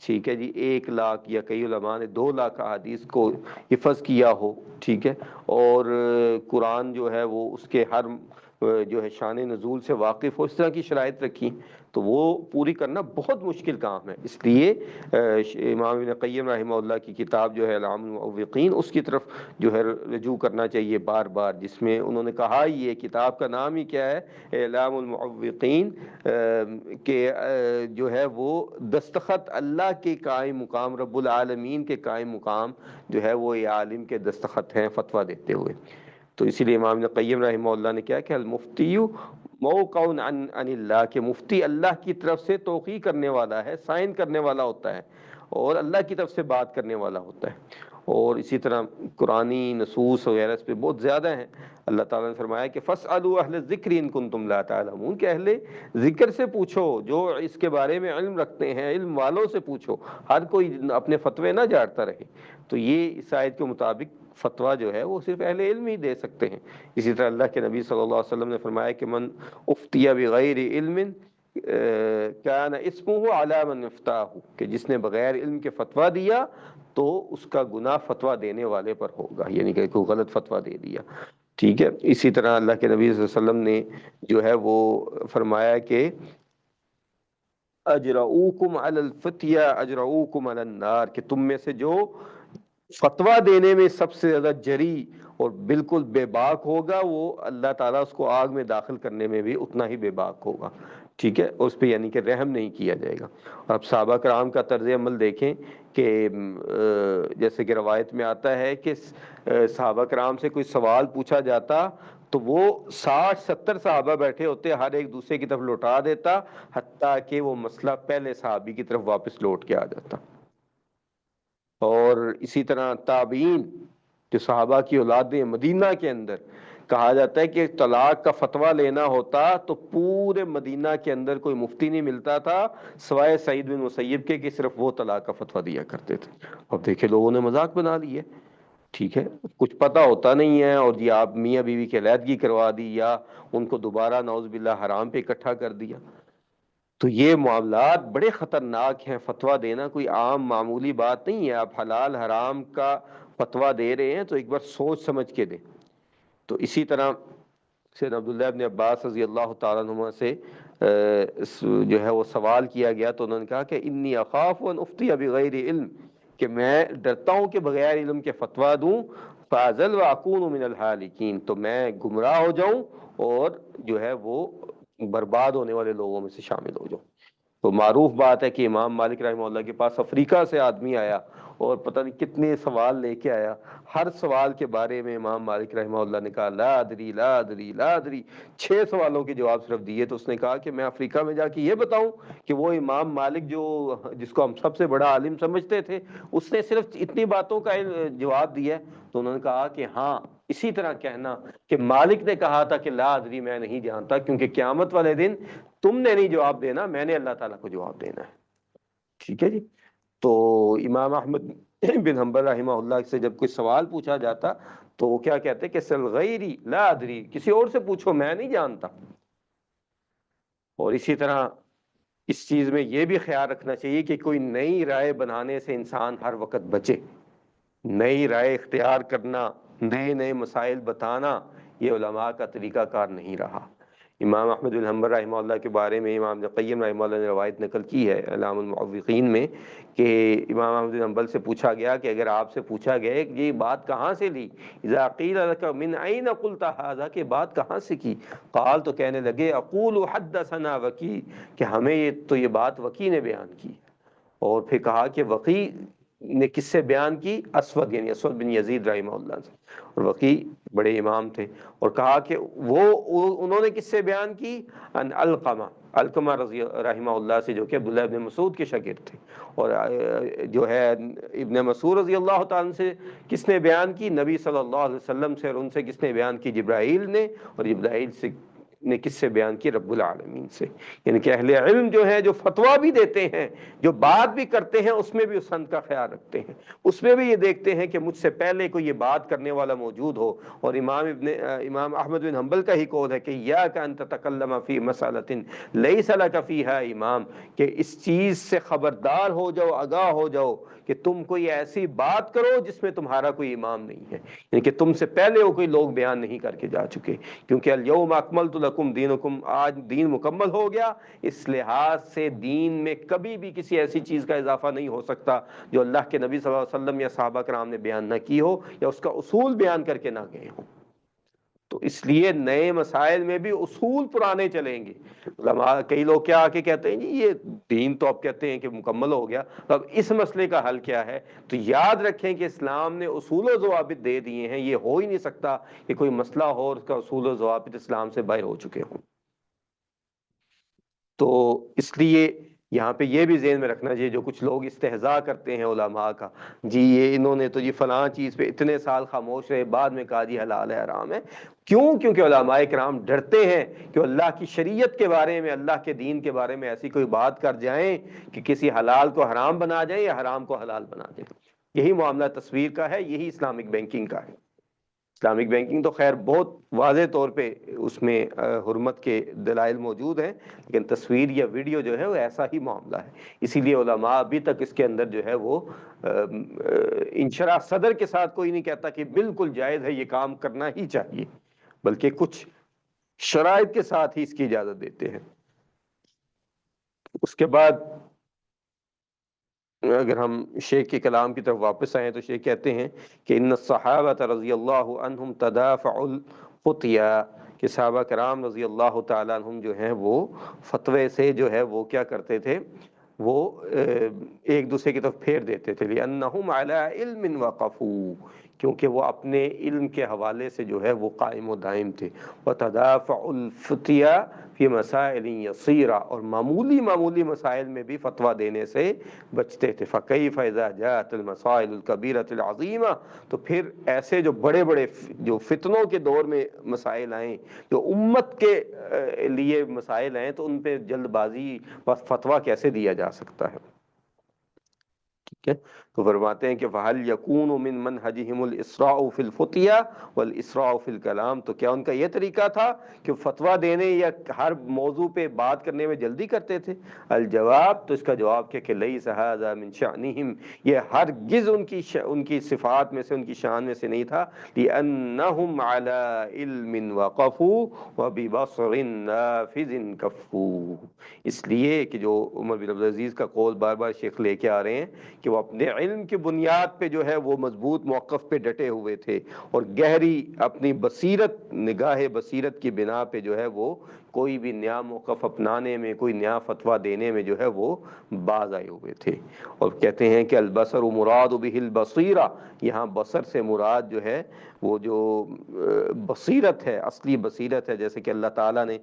ٹھیک ہے جی، 1,00,000 یا کئی علماء نے 2,00,000 احادیث کو حفظ کیا ہو، ٹھیک ہے، اور قرآن جو ہے وہ اس کے ہر جو ہے شان نزول سے واقف ہو، اس طرح کی شرائط رکھی، تو وہ پوری کرنا بہت مشکل کام ہے۔ اس لیے امام ابن قیم رحمہ اللہ کی کتاب جو ہے اعلام المعوقین، اس کی طرف جو ہے رجوع کرنا چاہیے بار بار، جس میں انہوں نے کہا یہ کتاب کا نام ہی کیا ہے، اعلام المعوقین، کہ جو ہے وہ دستخط اللہ کے قائم مقام، رب العالمین کے قائم مقام جو ہے وہ یہ عالم کے دستخط ہیں فتویٰ دیتے ہوئے۔ تو اسی لیے امام ابن قیم رحمہ اللہ نے کیا کہ المفتی موقع عن اللہ، کہ مفتی اللہ کی طرف سے توقیع کرنے والا ہے، سائن کرنے والا ہوتا ہے، اور اللہ کی طرف سے بات کرنے والا ہوتا ہے۔ اور اسی طرح قرآنی نصوص وغیرہ اس پہ بہت زیادہ ہیں۔ اللہ تعالیٰ نے فرمایا کہ فَاسْأَلُوا أَهْلَ الذِّكْرِ إِن كُنتُمْ لَا تَعْلَمُونَ، کہ اہل ذکر سے پوچھو، جو اس کے بارے میں علم رکھتے ہیں، علم والوں سے پوچھو، ہر کوئی اپنے فتوے نہ جاڑتا رہے۔ تو یہ اس آیت کے مطابق فتویٰ جو ہے وہ صرف اہل علم ہی دے سکتے ہیں۔ اسی طرح اللہ کے نبی صلی اللہ علیہ وسلم نے فرمایا کہ من افتیا بغیر علم کان اسمہ علی من افتاہ، کہ جس نے بغیر علم کے فتویٰ دیا تو اس کا گناہ فتویٰ دینے والے پر ہوگا، یعنی کہ کوئی غلط فتویٰ دے دیا۔ ٹھیک ہے، اسی طرح اللہ کے نبی صلی اللہ علیہ وسلم نے جو ہے وہ فرمایا کہ اجرؤکم علی الفتیہ اجرؤکم علی النار، کہ تم میں سے جو فتویٰ دینے میں سب سے زیادہ جری اور بالکل بے باک ہوگا، وہ اللہ تعالیٰ اس کو آگ میں داخل کرنے میں بھی اتنا ہی بے باک ہوگا۔ ٹھیک ہے، اس پہ یعنی کہ رحم نہیں کیا جائے گا۔ اور اب صحابہ کرام کا طرز عمل دیکھیں کہ جیسے کہ روایت میں آتا ہے کہ صحابہ کرام سے کوئی سوال پوچھا جاتا تو وہ 60-70 صحابہ بیٹھے ہوتے، ہر ایک دوسرے کی طرف لوٹا دیتا، حتیٰ کہ وہ مسئلہ پہلے صحابی کی طرف واپس لوٹ کے آ جاتا۔ اور اسی طرح تابعین جو صحابہ کی اولادیں مدینہ کے اندر، کہا جاتا ہے کہ طلاق کا فتویٰ لینا ہوتا تو پورے مدینہ کے اندر کوئی مفتی نہیں ملتا تھا سوائے سعید بن مسیب کے، کہ صرف وہ طلاق کا فتویٰ دیا کرتے تھے۔ اب دیکھیں لوگوں نے مذاق بنا لی ہے۔ ٹھیک ہے، کچھ پتہ ہوتا نہیں ہے اور جی آپ میاں بیوی کی علیحدگی کروا دی، یا ان کو دوبارہ نعوذ باللہ حرام پہ اکٹھا کر دیا۔ تو یہ معاملات بڑے خطرناک ہیں۔ فتویٰ دینا کوئی عام معمولی بات نہیں ہے۔ آپ حلال حرام کا فتویٰ دے رہے ہیں تو ایک بار سوچ سمجھ کے دیں۔ تو اسی طرح سیدنا عبداللہ ابن عباس رضی اللہ تعالیٰ عنہما سے جو ہے وہ سوال کیا گیا تو انہوں نے کہا کہ انی اخاف ان افتی بغیر علم، کہ میں ڈرتا ہوں کہ بغیر علم کے فتویٰ دوں، فاضل واکون من الحالکین، تو میں گمراہ ہو جاؤں اور جو ہے وہ برباد ہونے والے لوگوں میں سے شامل ہو جاؤں۔ تو معروف بات ہے کہ امام مالک رحمہ اللہ کے پاس افریقہ سے آدمی آیا اور پتہ نہیں کتنے سوال لے کے آیا، ہر سوال کے بارے میں امام مالک رحمہ اللہ نے کہا لا ادری لا ادری لا ادری، 6 سوالوں کے جواب صرف دیے۔ تو اس نے کہا کہ میں افریقہ میں جا کے یہ بتاؤں کہ وہ امام مالک جس کو ہم سب سے بڑا عالم سمجھتے تھے، اس نے صرف اتنی باتوں کا جواب دیا ہے؟ تو انہوں نے کہا کہ ہاں اسی طرح کہنا کہ مالک نے کہا تھا کہ لا ادری میں نہیں جانتا، کیونکہ قیامت والے دن تم نے نہیں جواب دینا، میں نے اللہ تعالیٰ کو جواب دینا ہے۔ ٹھیک ہے جی۔ تو امام احمد بن حنبل رحمہ اللہ سے جب کوئی سوال پوچھا جاتا تو وہ کیا کہتے کہ سل غیری لا ادری، کسی اور سے پوچھو میں نہیں جانتا۔ اور اسی طرح اس چیز میں یہ بھی خیال رکھنا چاہیے کہ کوئی نئی رائے بنانے سے انسان ہر وقت بچے۔ نئی رائے اختیار کرنا، نئے نئے مسائل بتانا، یہ علماء کا طریقہ کار نہیں رہا۔ امام احمد بن حنبل رحمہ اللہ کے بارے میں امام ابن قیم رحمہ اللہ نے روایت نقل کی ہے اعلام المعوقین میں کہ امام احمد بن حنبل سے پوچھا گیا کہ اگر آپ سے پوچھا گیا کہ یہ بات کہاں سے لی، اذا قیل لک من این قلت ھذا، کہ بات کہاں سے کی؟ قال، تو کہنے لگے اقول حدثنا وکی، کہ ہمیں یہ بات وکی نے بیان کی۔ اور پھر کہا کہ وکی نے کس سے بیان کی؟ اسود، یعنی اسود بن یزید رحمہ اللہ سے، اور وکی بڑے امام تھے۔ اور کہا کہ انہوں نے کس سے بیان کی؟ ان علقمہ، علقمہ رحمہ اللہ سے، جو کہ عبداللہ ابن مسعود کے شاگرد تھے۔ اور جو ہے ابن مسعود رضی اللہ تعالیٰ عنہ سے کس نے بیان کی؟ نبی صلی اللہ علیہ وسلم سے۔ اور ان سے کس نے بیان کی؟ جبرائیل نے۔ اور جبرائیل نے کس سے بیان کی؟ رب العالمین سے۔ یعنی کہ اہل علم جو ہے، جو فتویٰ بھی دیتے ہیں، جو بات بھی کرتے ہیں، اس میں بھی اس سند کا خیال رکھتے ہیں، اس میں بھی یہ دیکھتے ہیں کہ مجھ سے پہلے کوئی یہ بات کرنے والا موجود ہو۔ اور امام احمد بن حنبل کا ہی قول ہے کہ یاک ان تتکلم فی مسألۃ لیس لک فیہا امام، کہ اس چیز سے خبردار ہو جاؤ، آگاہ ہو جاؤ کہ تم کوئی ایسی بات کرو جس میں تمہارا کوئی امام نہیں ہے، یعنی کہ تم سے پہلے وہ کوئی لوگ بیان نہیں کر کے جا چکے۔ کیونکہ الیوم اکملت لکم دینکم، آج دین مکمل ہو گیا۔ اس لحاظ سے دین میں کبھی بھی کسی ایسی چیز کا اضافہ نہیں ہو سکتا جو اللہ کے نبی صلی اللہ علیہ وسلم یا صحابہ کرام نے بیان نہ کی ہو، یا اس کا اصول بیان کر کے نہ گئے ہوں۔ تو اس لیے نئے مسائل میں بھی اصول پرانے چلیں گے۔ کئی لوگ کیا آ کے کہتے ہیں جی یہ دین تو اب کہتے ہیں کہ مکمل ہو گیا، اب اس مسئلے کا حل کیا ہے؟ تو یاد رکھیں کہ اسلام نے اصول و ضوابط دے دیے ہیں۔ یہ ہو ہی نہیں سکتا کہ کوئی مسئلہ ہو اور اس کا اصول و ضوابط اسلام سے باہر ہو چکے ہوں۔ تو اس لیے یہاں پہ یہ بھی ذہن میں رکھنا چاہیے، جو کچھ لوگ استہزاء کرتے ہیں علماء کا، جی یہ انہوں نے تو جی فلاں چیز پہ اتنے سال خاموش رہے، بعد میں کہا جی حلال ہے حرام ہے. کیوں؟ کیونکہ علماء کرام ڈرتے ہیں کہ اللہ کی شریعت کے بارے میں، اللہ کے دین کے بارے میں ایسی کوئی بات کر جائیں کہ کسی حلال کو حرام بنا جائیں یا حرام کو حلال بنا دیں. یہی معاملہ تصویر کا ہے، یہی اسلامک بینکنگ کا ہے. اسلامک بینکنگ تو خیر بہت واضح طور پہ اس میں حرمت کے دلائل موجود ہیں، لیکن تصویر یا ویڈیو جو ہے وہ ایسا ہی معاملہ ہے. اسی لیے علماء ابھی تک اس کے اندر جو ہے وہ انشراح صدر کے ساتھ کوئی نہیں کہتا کہ بالکل جائز ہے، یہ کام کرنا ہی چاہیے، بلکہ کچھ شرائط کے ساتھ ہی اس کی اجازت دیتے ہیں. اس کے بعد اگر ہم شیخ کے کلام کی طرف واپس آئیں تو شیخ کہتے ہیں کہ ان الصحابہ رضی اللہ عنہم تدافعوا الفتیا، کہ صحابہ کرام رضی اللہ تعالیٰ عنہم جو ہیں وہ فتوے سے جو ہے وہ کیا کرتے تھے، وہ ایک دوسرے کی طرف پھیر دیتے تھے. لأنہم علی علم وقفوا، کیونکہ وہ اپنے علم کے حوالے سے جو ہے وہ قائم و دائم تھے. وتدافع الفتیا فی مسائل یسیرہ، اور معمولی معمولی مسائل میں بھی فتویٰ دینے سے بچتے تھے. فکیف اذا جاءت المسائل الکبیرۃ العظیمہ، تو پھر ایسے جو بڑے بڑے جو فتنوں کے دور میں مسائل آئیں، جو امت کے لیے مسائل ہیں، تو ان پہ جلد بازی فتویٰ کیسے دیا جا سکتا ہے. ٹھیک ہے، تو فرماتے ہیں کہ فَهَلْ يَكُونُ مِن مَنْهَجِهِمُ الْإِسْرَاعُ فِي الْفُتْيَا وَالْإِسْرَاعُ فِي الْكَلَامِ، تو کیا ان کا یہ طریقہ تھا کہ فتویٰ دینے یا ہر موضوع پہ بات کرنے میں جلدی کرتے تھے؟ الجواب، تو اس کا جواب کہ لَيْسَ هَذَا مِن شَأْنِهِمْ، یہ ہرگز ان کی صفات میں سے، ان کی شان میں سے نہیں تھا. لِأَنَّهُمْ عَلَى عِلْمٍ وَقَفُوا وَبِبَصَرٍ نَافِذٍ كَفُّوا، اس لیے کہ جو عمر بن عبدالعزیز کا قول بار بار شیخ لے کے آ رہے ہیں کہ وہ اپنے علم کی بنیاد پہ جو ہے وہ مضبوط موقف پہ ڈٹے ہوئے تھے، اور گہری اپنی بصیرت، نگاہ بصیرت کی بنا پہ جو ہے وہ کوئی بھی نیا موقف اپنانے میں، کوئی نیا فتویٰ دینے میں جو ہے وہ باز آئے ہوئے تھے. اور کہتے ہیں کہ البصر مراد بہ البصیرہ، یہاں بصر سے مراد جو ہے وہ جو بصیرت ہے، اصلی بصیرت ہے، جیسے کہ اللہ تعالیٰ نے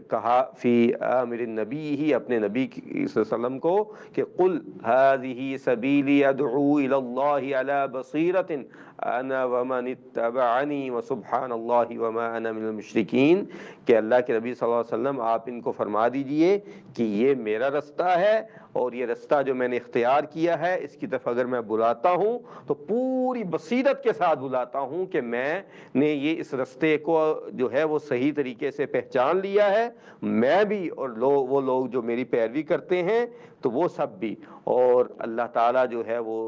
کہا فی آمر النبی ہی، اپنے نبی صلی اللہ علیہ وسلم کو، کہ قل هذه سبیلی ادعو الی اللہ علی بصیرۃ انا ومن اتبعنی وسبحان اللہ وما انا من المشرکین، کہ اللہ کے نبی صلی اللہ علیہ وسلم آپ ان کو فرما دیجئے کہ یہ میرا رستہ ہے، اور یہ رستہ جو میں نے اختیار کیا ہے اس کی طرف اگر میں بلاتا ہوں تو پوری بصیرت کے ساتھ بلاتا ہوں کہ میں نے یہ اس رستے کو جو ہے وہ صحیح طریقے سے پہچان لیا ہے، میں بھی اور وہ لوگ جو میری پیروی کرتے ہیں تو وہ سب بھی، اور اللہ تعالیٰ جو ہے وہ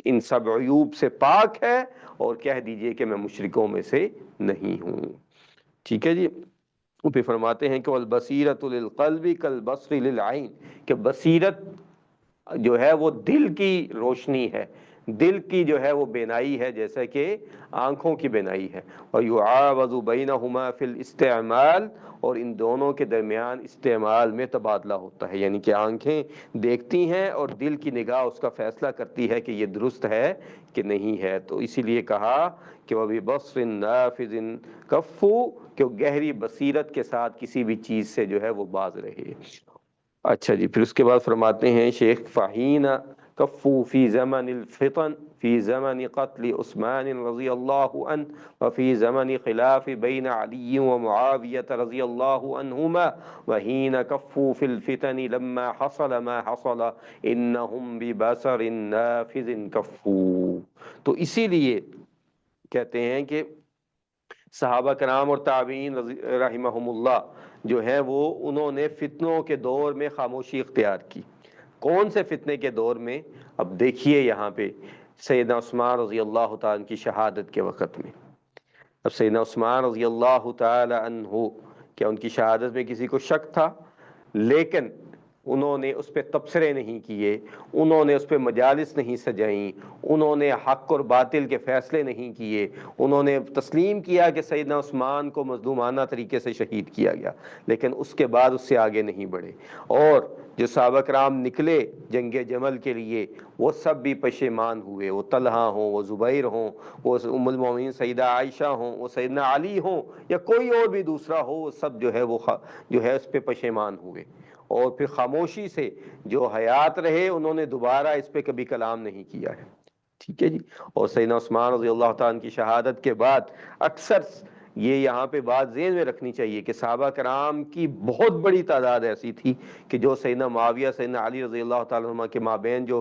ان سب عیوب سے پاک ہے، اور کہہ دیجئے کہ میں مشرکوں میں سے نہیں ہوں. ٹھیک ہے جی. پھر فرماتے ہیں کہ والبصیرۃ للقلب کالبصر للعین، کہ بصیرت جو ہے وہ دل کی روشنی ہے، دل کی جو ہے وہ بینائی ہے، جیسا کہ آنکھوں کی بینائی ہے. وَيُعَاوَضُ بَيْنَهُمَا فِي الْإِسْتِعْمَالِ، اور ان دونوں کے درمیان استعمال میں تبادلہ ہوتا ہے، یعنی کہ آنکھیں دیکھتی ہیں اور دل کی نگاہ اس کا فیصلہ کرتی ہے کہ یہ درست ہے کہ نہیں ہے. تو اسی لیے کہا کہ وَبِبَصْرٍ نَافِذٍ كَفُّوا، کہ وہ گہری بصیرت کے ساتھ کسی بھی چیز سے جو ہے وہ باز رہے. اچھا جی، پھر اس کے بعد فرماتے ہیں شیخ فَحِينَ كَفُّوا فِي زَمَنِ الْفِطَنِ فِي زَمَنِ قَتْلِ عثمان رضی اللہ عنہ وفي زمن خلاف بين علي ومعاوية رضي الله عنهما وحين كفوا في الفتن لما حصل ما حصل إنهم ببصر نافذ كفوا. تو اسی لیے کہتے ہیں کہ صحابہ کرام اور تابعین رحمہم اللہ جو ہیں وہ انہوں نے فتنوں کے دور میں خاموشی اختیار کی. کون سے فتنے کے دور میں؟ اب دیکھیے یہاں پہ سیدنا عثمان رضی اللہ تعالیٰ کی شہادت کے وقت میں. اب سیدنا عثمان رضی اللہ تعالی عنہ، کیا ان کی شہادت میں کسی کو شک تھا؟ لیکن انہوں نے اس پہ تبصرے نہیں کیے، انہوں نے اس پہ مجالس نہیں سجائیں، انہوں نے حق اور باطل کے فیصلے نہیں کیے، انہوں نے تسلیم کیا کہ سیدنا عثمان کو مظلومانہ طریقے سے شہید کیا گیا، لیکن اس کے بعد اس سے آگے نہیں بڑھے۔ اور جو صحابہ کرام نکلے جنگ جمل کے لیے، وہ سب بھی پشیمان ہوئے، وہ طلحہ ہوں، وہ زبیر ہوں، وہ ام المومنین سیدہ عائشہ ہوں، وہ سیدنا علی ہوں، یا کوئی اور بھی دوسرا ہو، وہ سب جو ہے وہ جو ہے اس پہ پشیمان ہوئے، اور پھر خاموشی سے جو حیات رہے انہوں نے دوبارہ اس پہ کبھی کلام نہیں کیا ہے۔ ٹھیک ہے جی۔ اور سیدنا عثمان رضی اللہ تعالیٰ عنہ کی شہادت کے بعد اکثر یہ یہاں پہ بات ذہن میں رکھنی چاہیے کہ صحابہ کرام کی بہت بڑی تعداد ایسی تھی کہ جو سیدنا معاویہ سیدنا علی رضی اللہ تعالیٰ عنہ کے مابین جو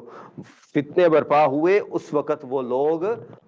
فتنے برپا ہوئے، اس وقت وہ لوگ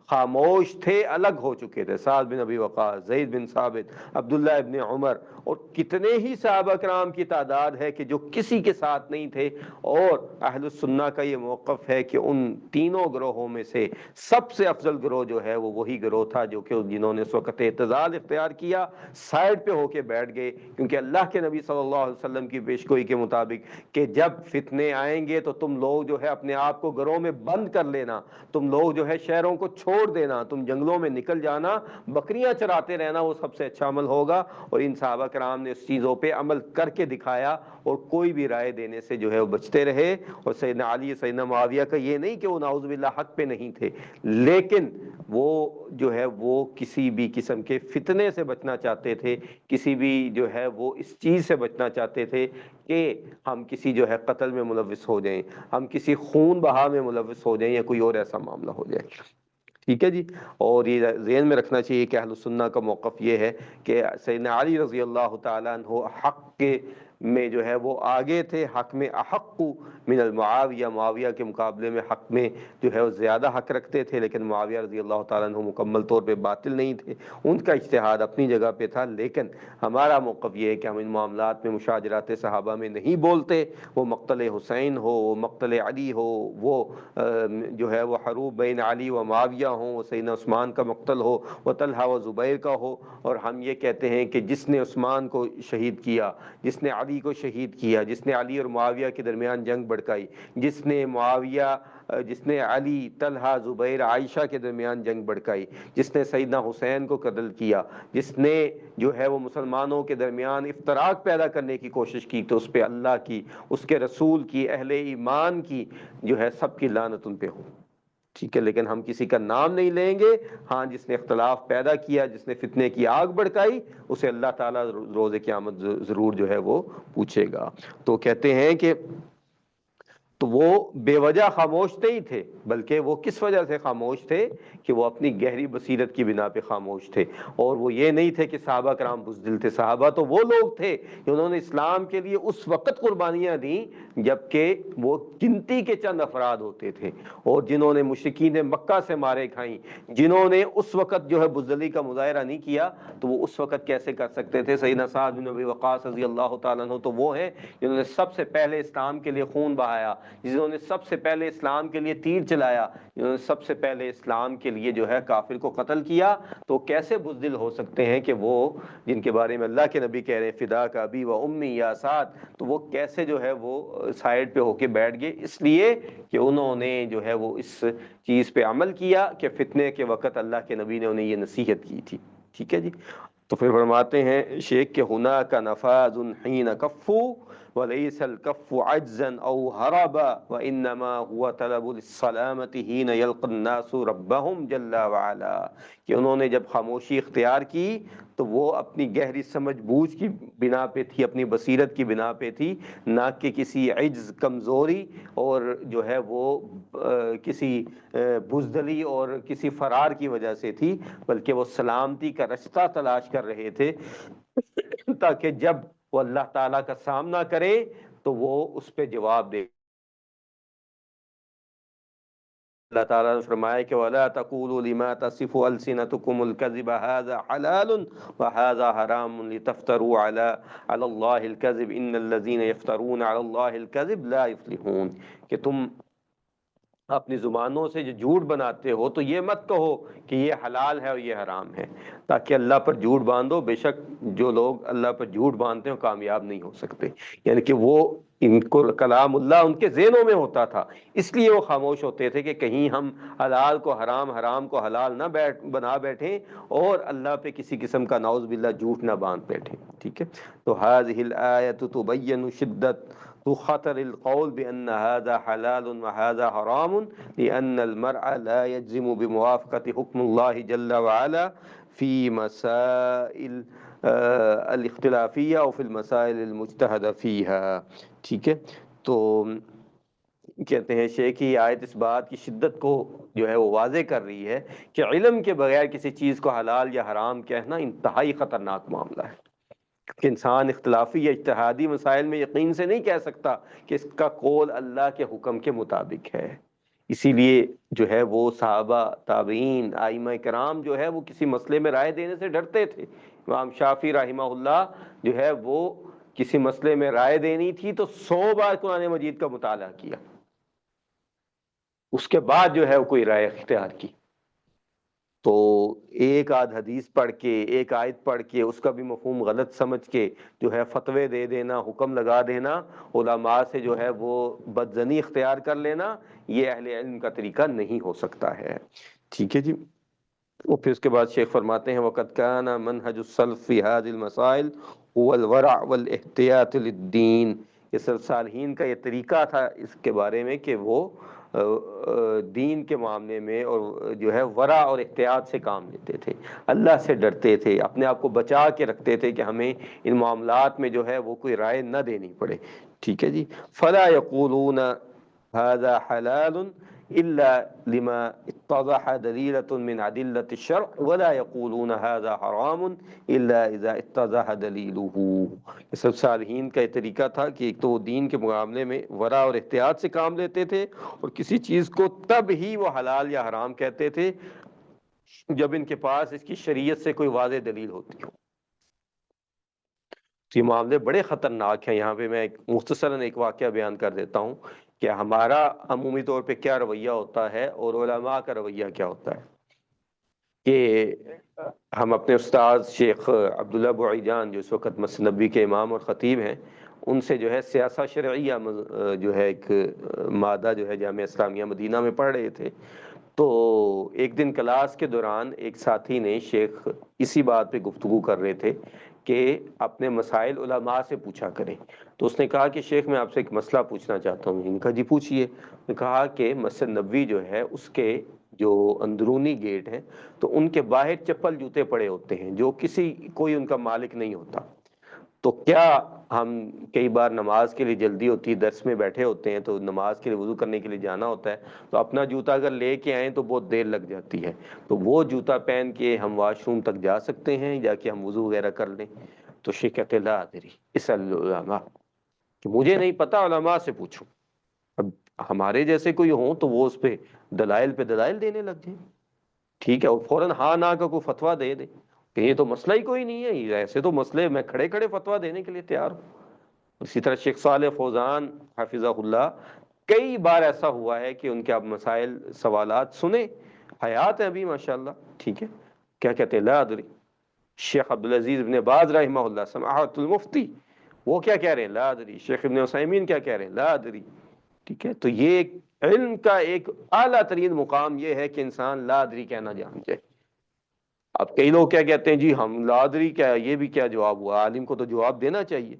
خاموش تھے، الگ ہو چکے تھے۔ سعد بن ابی وقاص، زید بن ثابت، عبداللہ ابن عمر، اور کتنے ہی صحابہ کرام کی تعداد ہے کہ جو کسی کے ساتھ نہیں تھے۔ اور اہل السنہ کا یہ موقف ہے کہ ان تینوں گروہوں میں سے سب سے افضل گروہ جو ہے وہ وہی گروہ تھا جو کہ جنہوں نے اس وقت اعتزال اختیار کیا، سائڈ پہ ہو کے بیٹھ گئے، کیونکہ اللہ کے نبی صلی اللہ علیہ وسلم کی پیشگوئی کے مطابق کہ جب فتنے آئیں گے تو تم لوگ جو ہے اپنے آپ کو گھروں میں بند کر لینا، تم لوگ جو ہے شہروں کو چھوڑ دینا، تم جنگلوں میں نکل جانا، بکریاں چراتے رہنا، وہ سب سے اچھا عمل ہوگا۔ اور ان صحابہ کرام نے اس چیزوں پہ عمل کر کے دکھایا، اور کوئی بھی رائے دینے سے جو ہے وہ بچتے رہے۔ اور سیدنا علی سیدنا معاویہ کا یہ نہیں کہ وہ نعوذ باللہ حق پہ نہیں تھے، لیکن وہ جو ہے وہ کسی بھی قسم کے فتنے سے بچنا چاہتے تھے، کسی بھی جو ہے وہ اس چیز سے بچنا چاہتے تھے کہ ہم کسی جو ہے قتل میں ملوث ہو جائیں، ہم کسی خون بہا میں ملوث ہو جائیں، یا کوئی اور ایسا معاملہ ہو جائے۔ ٹھیک ہے جی۔ اور یہ ذہن میں رکھنا چاہیے کہ اہل السنہ کا موقف یہ ہے کہ سیدنا علی رضی اللہ تعالیٰ عنہ حق کے میں جو ہے وہ آگے تھے، حق میں احق من المعاویہ، معاویہ کے مقابلے میں حق میں جو ہے وہ زیادہ حق رکھتے تھے، لیکن معاویہ رضی اللہ تعالیٰ عنہ مکمل طور پہ باطل نہیں تھے، ان کا اجتہاد اپنی جگہ پہ تھا۔ لیکن ہمارا موقف یہ ہے کہ ہم ان معاملات میں مشاجرات صحابہ میں نہیں بولتے، وہ مقتل حسین ہو، وہ مقتل علی ہو، وہ جو ہے وہ حروب بین علی و معاویہ ہوں، وہ سیدنا عثمان کا مقتل ہو، وہ طلحہ و زبیر کا ہو، اور ہم یہ کہتے ہیں کہ جس نے عثمان کو شہید کیا، جس نے علی کو شہید کیا، جس نے علی اور معاویہ کے درمیان جنگ بھڑکائی، جس نے علی، طلحہ، زبیر، عائشہ کے درمیان جنگ بھڑکائی، جس نے سیدنا حسین کو قتل کیا، جس نے جو ہے وہ مسلمانوں کے درمیان افتراق پیدا کرنے کی کوشش کی، تو اس پہ اللہ کی، اس کے رسول کی، اہل ایمان کی جو ہے سب کی لعنت ان پہ ہو۔ ٹھیک ہے، لیکن ہم کسی کا نام نہیں لیں گے۔ ہاں، جس نے اختلاف پیدا کیا، جس نے فتنے کی آگ بھڑکائی، اسے اللہ تعالیٰ روز قیامت ضرور جو ہے وہ پوچھے گا۔ تو کہتے ہیں کہ تو وہ بے وجہ خاموش نہیں تھے، بلکہ وہ کس وجہ سے خاموش تھے کہ وہ اپنی گہری بصیرت کی بنا پہ خاموش تھے، اور وہ یہ نہیں تھے کہ صحابہ کرام بزدل تھے۔ صحابہ تو وہ لوگ تھے جنہوں نے اسلام کے لیے اس وقت قربانیاں دیں جبکہ وہ گنتی کے چند افراد ہوتے تھے، اور جنہوں نے مشرکین مکہ سے مارے کھائیں، جنہوں نے اس وقت جو ہے بزدلی کا مظاہرہ نہیں کیا، تو وہ اس وقت کیسے کر سکتے تھے؟ سیدنا سعد بن ابی وقاص رضی اللہ تعالیٰ عنہ تو وہ ہیں جنہوں نے سب سے پہلے اسلام کے لیے خون بہایا، جنہوں نے سب سے پہلے اسلام کے لیے تیر چلایا، جنہوں نے سب سے پہلے اسلام کے لیے جو ہے کافر کو قتل کیا، تو کیسے بزدل ہو سکتے ہیں کہ وہ جن کے بارے میں اللہ کے نبی کہہ رہے ہیں فدا کا ابی و امی یا سعد، تو وہ کیسے جو ہے وہ سائڈ پہ ہو کے بیٹھ گئے؟ اس لیے کہ انہوں نے جو ہے وہ اس چیز پہ عمل کیا کہ فتنے کے وقت اللہ کے نبی نے انہیں یہ نصیحت کی تھی۔ ٹھیک ہے جی۔ تو پھر فرماتے ہیں شیخ کہ ہنا کا نفاذ حین کفو وليس الكف عجزا او هربا وانما هو طلب السلامة حين يلقى الناس ربهم جل وعلا، کہ انہوں نے جب خاموشی اختیار کی تو وہ اپنی گہری سمجھ بوجھ کی بنا پہ تھی، اپنی بصیرت کی بنا پہ تھی، نہ کہ کسی عجز، کمزوری اور جو ہے وہ کسی بزدلی اور کسی فرار کی وجہ سے تھی، بلکہ وہ سلامتی کا رستہ تلاش کر رہے تھے تاکہ جب وہ اللہ تعالیٰ کا سامنا کرے تو وہ اس پہ جواب دے۔ اللہ تعالیٰ نے فرمایا کہ وَلَا تَقُولُوا لِمَا تَصِفُ أَلْسِنَتُكُمُ الْكَذِبَ هَذَا حَلَالٌ وَهَذَا حَرَامٌ لِتَفْتَرُوا عَلَى اللَّهِ الْكَذِبَ إِنَّ الَّذِينَ يَفْتَرُونَ عَلَى اللَّهِ الْكَذِبَ لَا يُفْلِحُونَ، کہ تم اپنی زبانوں سے جو جھوٹ بناتے ہو تو یہ مت کہو کہ یہ حلال ہے اور یہ حرام ہے، تاکہ اللہ پر جھوٹ باندھو۔ بے شک جو لوگ اللہ پر جھوٹ باندھتے ہیں کامیاب نہیں ہو سکتے، یعنی کہ وہ ان کو کلام اللہ ان کے ذہنوں میں ہوتا تھا، اس لیے وہ خاموش ہوتے تھے کہ کہیں ہم حلال کو حرام، حرام کو حلال نہ بنا بیٹھیں اور اللہ پہ کسی قسم کا نعوذ باللہ جھوٹ نہ باندھ بیٹھیں. ٹھیک ہے. تو هذه الآية تبين شدة خطر القول بأن هذا حلال وهذا حرام لأن المرء لا يجزم بموافقة حكم الله جل وعلا في مسائل الاختلافیہ اور فی المسائل المجتہدہ فیہا. ٹھیک ہے. تو کہتے ہیں شیخ کی آیت اس بات کی شدت کو جو ہے وہ واضح کر رہی ہے کہ علم کے بغیر کسی چیز کو حلال یا حرام کہنا انتہائی خطرناک معاملہ ہے، کہ انسان اختلافی یا اجتہادی مسائل میں یقین سے نہیں کہہ سکتا کہ اس کا قول اللہ کے حکم کے مطابق ہے. اسی لیے جو ہے وہ صحابہ، تابعین، ائمہ کرام جو ہے وہ کسی مسئلے میں رائے دینے سے ڈرتے تھے. امام شافعی رحمہ اللہ جو ہے وہ کسی مسئلے میں رائے دینی تھی تو 100 بار قرآن مجید کا مطالعہ کیا، اس کے بعد جو ہے وہ کوئی رائے اختیار کی. تو ایک آدھ حدیث پڑھ کے، ایک آیت پڑھ کے اس کا بھی مفہوم غلط سمجھ کے جو ہے فتوے دے دینا، حکم لگا دینا، علماء سے جو ہے وہ بدزنی اختیار کر لینا، یہ اہل علم کا طریقہ نہیں ہو سکتا ہے. ٹھیک ہے جی. اور پھر اس کے بعد شیخ فرماتے ہیں وَقَدْ كَانَ مَنْهَجُ السَّلَفِ فِي هَذِهِ الْمَسَائِلِ هُوَ الْوَرَعُ وَالْاحْتِيَاطُ لِلدِّينِ. یہ سلف صالحین کا یہ طریقہ تھا اس کے بارے میں کہ وہ دین کے معاملے میں اور جو ہے ورع اور احتیاط سے کام لیتے تھے، اللہ سے ڈرتے تھے، اپنے آپ کو بچا کے رکھتے تھے کہ ہمیں ان معاملات میں جو ہے وہ کوئی رائے نہ دینی پڑے. ٹھیک ہے جی. فلا يقولون هذا حلال الا لما اتضح دلیلۃ من ادلۃ الشرع ولا يقولون هذا حرام الا اذا اتضح دلیلہ. یہ سب صالحین کا یہ طریقہ تھا کہ ایک تو وہ دین کے معاملے میں ورع اور احتیاط سے کام لیتے تھے اور کسی چیز کو تب ہی وہ حلال یا حرام کہتے تھے جب ان کے پاس اس کی شریعت سے کوئی واضح دلیل ہوتی ہو. یہ معاملے بڑے خطرناک ہیں. یہاں پہ میں مختصراً ایک واقعہ بیان کر دیتا ہوں کہ ہمارا عمومی طور پہ کیا رویہ ہوتا ہے اور علماء کا رویہ کیا ہوتا ہے. کہ ہم اپنے استاد شیخ عبداللہ بوعی جان جو اس وقت مسجد نبوی کے امام اور خطیب ہیں، ان سے جو ہے سیاسہ شرعیہ جو ہے ایک مادہ جو ہے جامعہ اسلامیہ مدینہ میں پڑھ رہے تھے. تو ایک دن کلاس کے دوران ایک ساتھی نے، شیخ اسی بات پہ گفتگو کر رہے تھے کہ اپنے مسائل علماء سے پوچھا کریں. تو اس نے کہا کہ شیخ میں آپ سے ایک مسئلہ پوچھنا چاہتا ہوں. ان کا جی پوچھئے. نے کہا کہ مسجد نبوی جو ہے اس کے جو اندرونی گیٹ ہیں تو ان کے باہر چپل جوتے پڑے ہوتے ہیں جو کوئی ان کا مالک نہیں ہوتا. تو کیا ہم کئی بار نماز کے لیے جلدی ہوتی ہے، درس میں بیٹھے ہوتے ہیں تو نماز کے لیے وضو کرنے کے لیے جانا ہوتا ہے، تو اپنا جوتا اگر لے کے آئیں تو بہت دیر لگ جاتی ہے، تو وہ جوتا پہن کے ہم واش روم تک جا سکتے ہیں، جا کے ہم وضو وغیرہ کر لیں؟ تو شیخ کہتے لا ادری اسأل العلماء، کہ مجھے نہیں پتا، علماء سے پوچھو. اب ہمارے جیسے کوئی ہوں تو وہ اس پہ دلائل دینے لگ جائیں. ٹھیک ہے. اور فوراً ہاں نہ کا کوئی فتویٰ دے دے کہ یہ تو مسئلہ ہی کوئی نہیں ہے، ایسے تو مسئلے میں کھڑے کھڑے فتویٰ دینے کے لیے تیار ہوں. اسی طرح شیخ صالح فوزان حفظہ اللہ، کئی بار ایسا ہوا ہے کہ ان کے آپ مسائل سوالات سنیں، حیات ہیں ابھی ماشاءاللہ. ٹھیک ہے. کیا کہتے ہیں؟ لا ادری. شیخ عبدالعزیز ابن باز رحمہ اللہ سماحت المفتی، وہ کیا کہہ رہے ہیں؟ لا ادری. شیخ ابن عثیمین کیا کہہ رہے ہیں؟ لا ادری. ٹھیک ہے. تو یہ ایک علم کا ایک اعلیٰ ترین مقام یہ ہے کہ انسان لا ادری کہنا جان جائے. اب کئی لوگ کیا کہتے ہیں؟ جی ہم لا ادری کیا، یہ بھی کیا جواب ہوا؟ عالم کو تو جواب دینا چاہیے.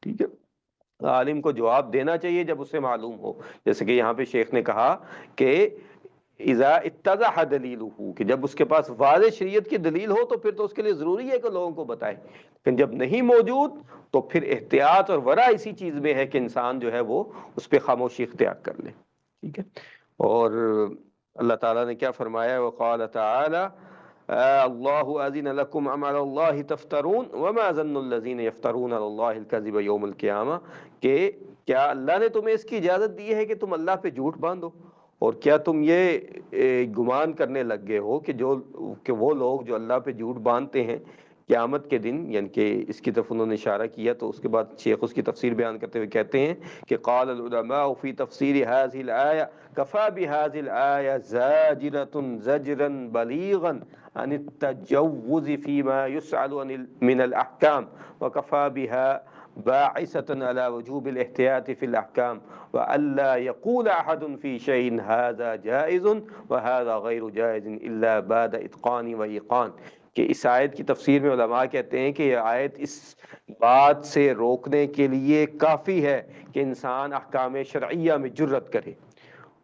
ٹھیک ہے. عالم کو جواب دینا چاہیے جب اسے معلوم ہو. جیسے کہ یہاں پہ شیخ نے کہا کہ اذا اتضح دلیلہ، کہ جب اس کے پاس واضح شریعت کی دلیل ہو تو پھر تو اس کے لیے ضروری ہے کہ لوگوں کو بتائے، لیکن جب نہیں موجود تو پھر احتیاط اور ورع اسی چیز میں ہے کہ انسان جو ہے وہ اس پہ خاموشی اختیار کر لے. ٹھیک ہے. اور اللہ تعالیٰ نے کیا فرمایا؟ وقال تعالی اللہ اذن لکم ام علی اللہ تفترون وما ظن الذین یفترون علی اللہ الکذب یوم القیامہ، کہ کیا اللہ نے تمہیں اس کی اجازت دی ہے کہ تم اللہ پہ جھوٹ باندھو، اور کیا تم یہ گمان کرنے لگ گئے ہو کہ وہ لوگ جو اللہ پہ جھوٹ باندھتے ہیں قیامت کے دن، یعنی کہ اس کی طرف انہوں نے اشارہ کیا. تو اس کے بعد شیخ اس کی تفسیر بیان کرتے ہوئے کہتے ہیں کہ قال العلماء فی تفسیر هذه الآیہ کفى بهذه الآیہ زاجرة زجرا بلیغا عن التجوز فيما يسأل من الأحكام وكفى بها باعثة على وجوب الاحتیاط في الأحكام وألا يقول أحد في شيء هذا جائز وهذا غير جائز إلا بعد إتقان وإيقان، کہ اس آیت کی تفسیر میں علماء کہتے ہیں کہ یہ آیت اس بات سے روکنے کے لیے کافی ہے کہ انسان احکام شرعیہ میں جرت کرے،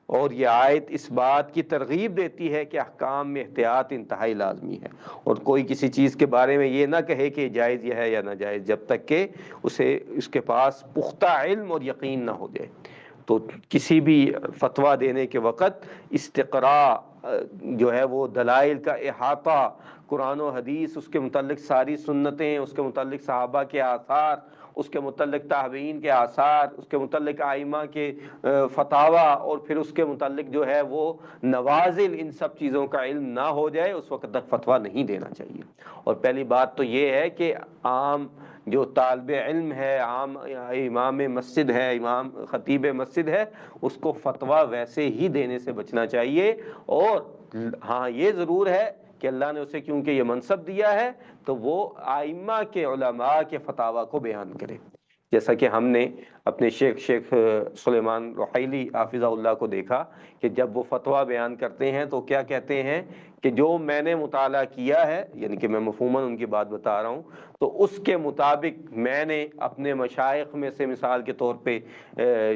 اور یہ آیت اس بات کی ترغیب دیتی ہے کہ احکام میں احتیاط انتہائی لازمی ہے، اور کوئی کسی چیز کے بارے میں یہ نہ کہے کہ جائز یہ ہے یا ناجائز جب تک کہ اس کے پاس پختہ علم اور یقین نہ ہو جائے۔ تو کسی بھی فتویٰ دینے کے وقت استقراء جو ہے وہ دلائل کا احاطہ، قرآن و حدیث، اس کے متعلق ساری سنتیں، اس کے متعلق صحابہ کے آثار، اس کے متعلق تابعین کے آثار، اس کے متعلق ائمہ کے فتاویٰ، اور پھر اس کے متعلق جو ہے وہ نوازل، ان سب چیزوں کا علم نہ ہو جائے اس وقت تک فتویٰ نہیں دینا چاہیے۔ اور پہلی بات تو یہ ہے کہ عام جو طالب علم ہے، عام امام مسجد ہے، امام خطیب مسجد ہے، اس کو فتویٰ ویسے ہی دینے سے بچنا چاہیے۔ اور ہاں یہ ضرور ہے کہ اللہ نے اسے کیونکہ یہ منصب دیا ہے تو وہ ائمہ کے علماء کے فتاویٰ کو بیان کرے، جیسا کہ ہم نے اپنے شیخ سلیمان رحیلی حافظہ اللہ کو دیکھا کہ جب وہ فتویٰ بیان کرتے ہیں تو کیا کہتے ہیں کہ جو میں نے مطالعہ کیا ہے، یعنی کہ میں مفہوماً ان کی بات بتا رہا ہوں، تو اس کے مطابق میں نے اپنے مشائخ میں سے مثال کے طور پہ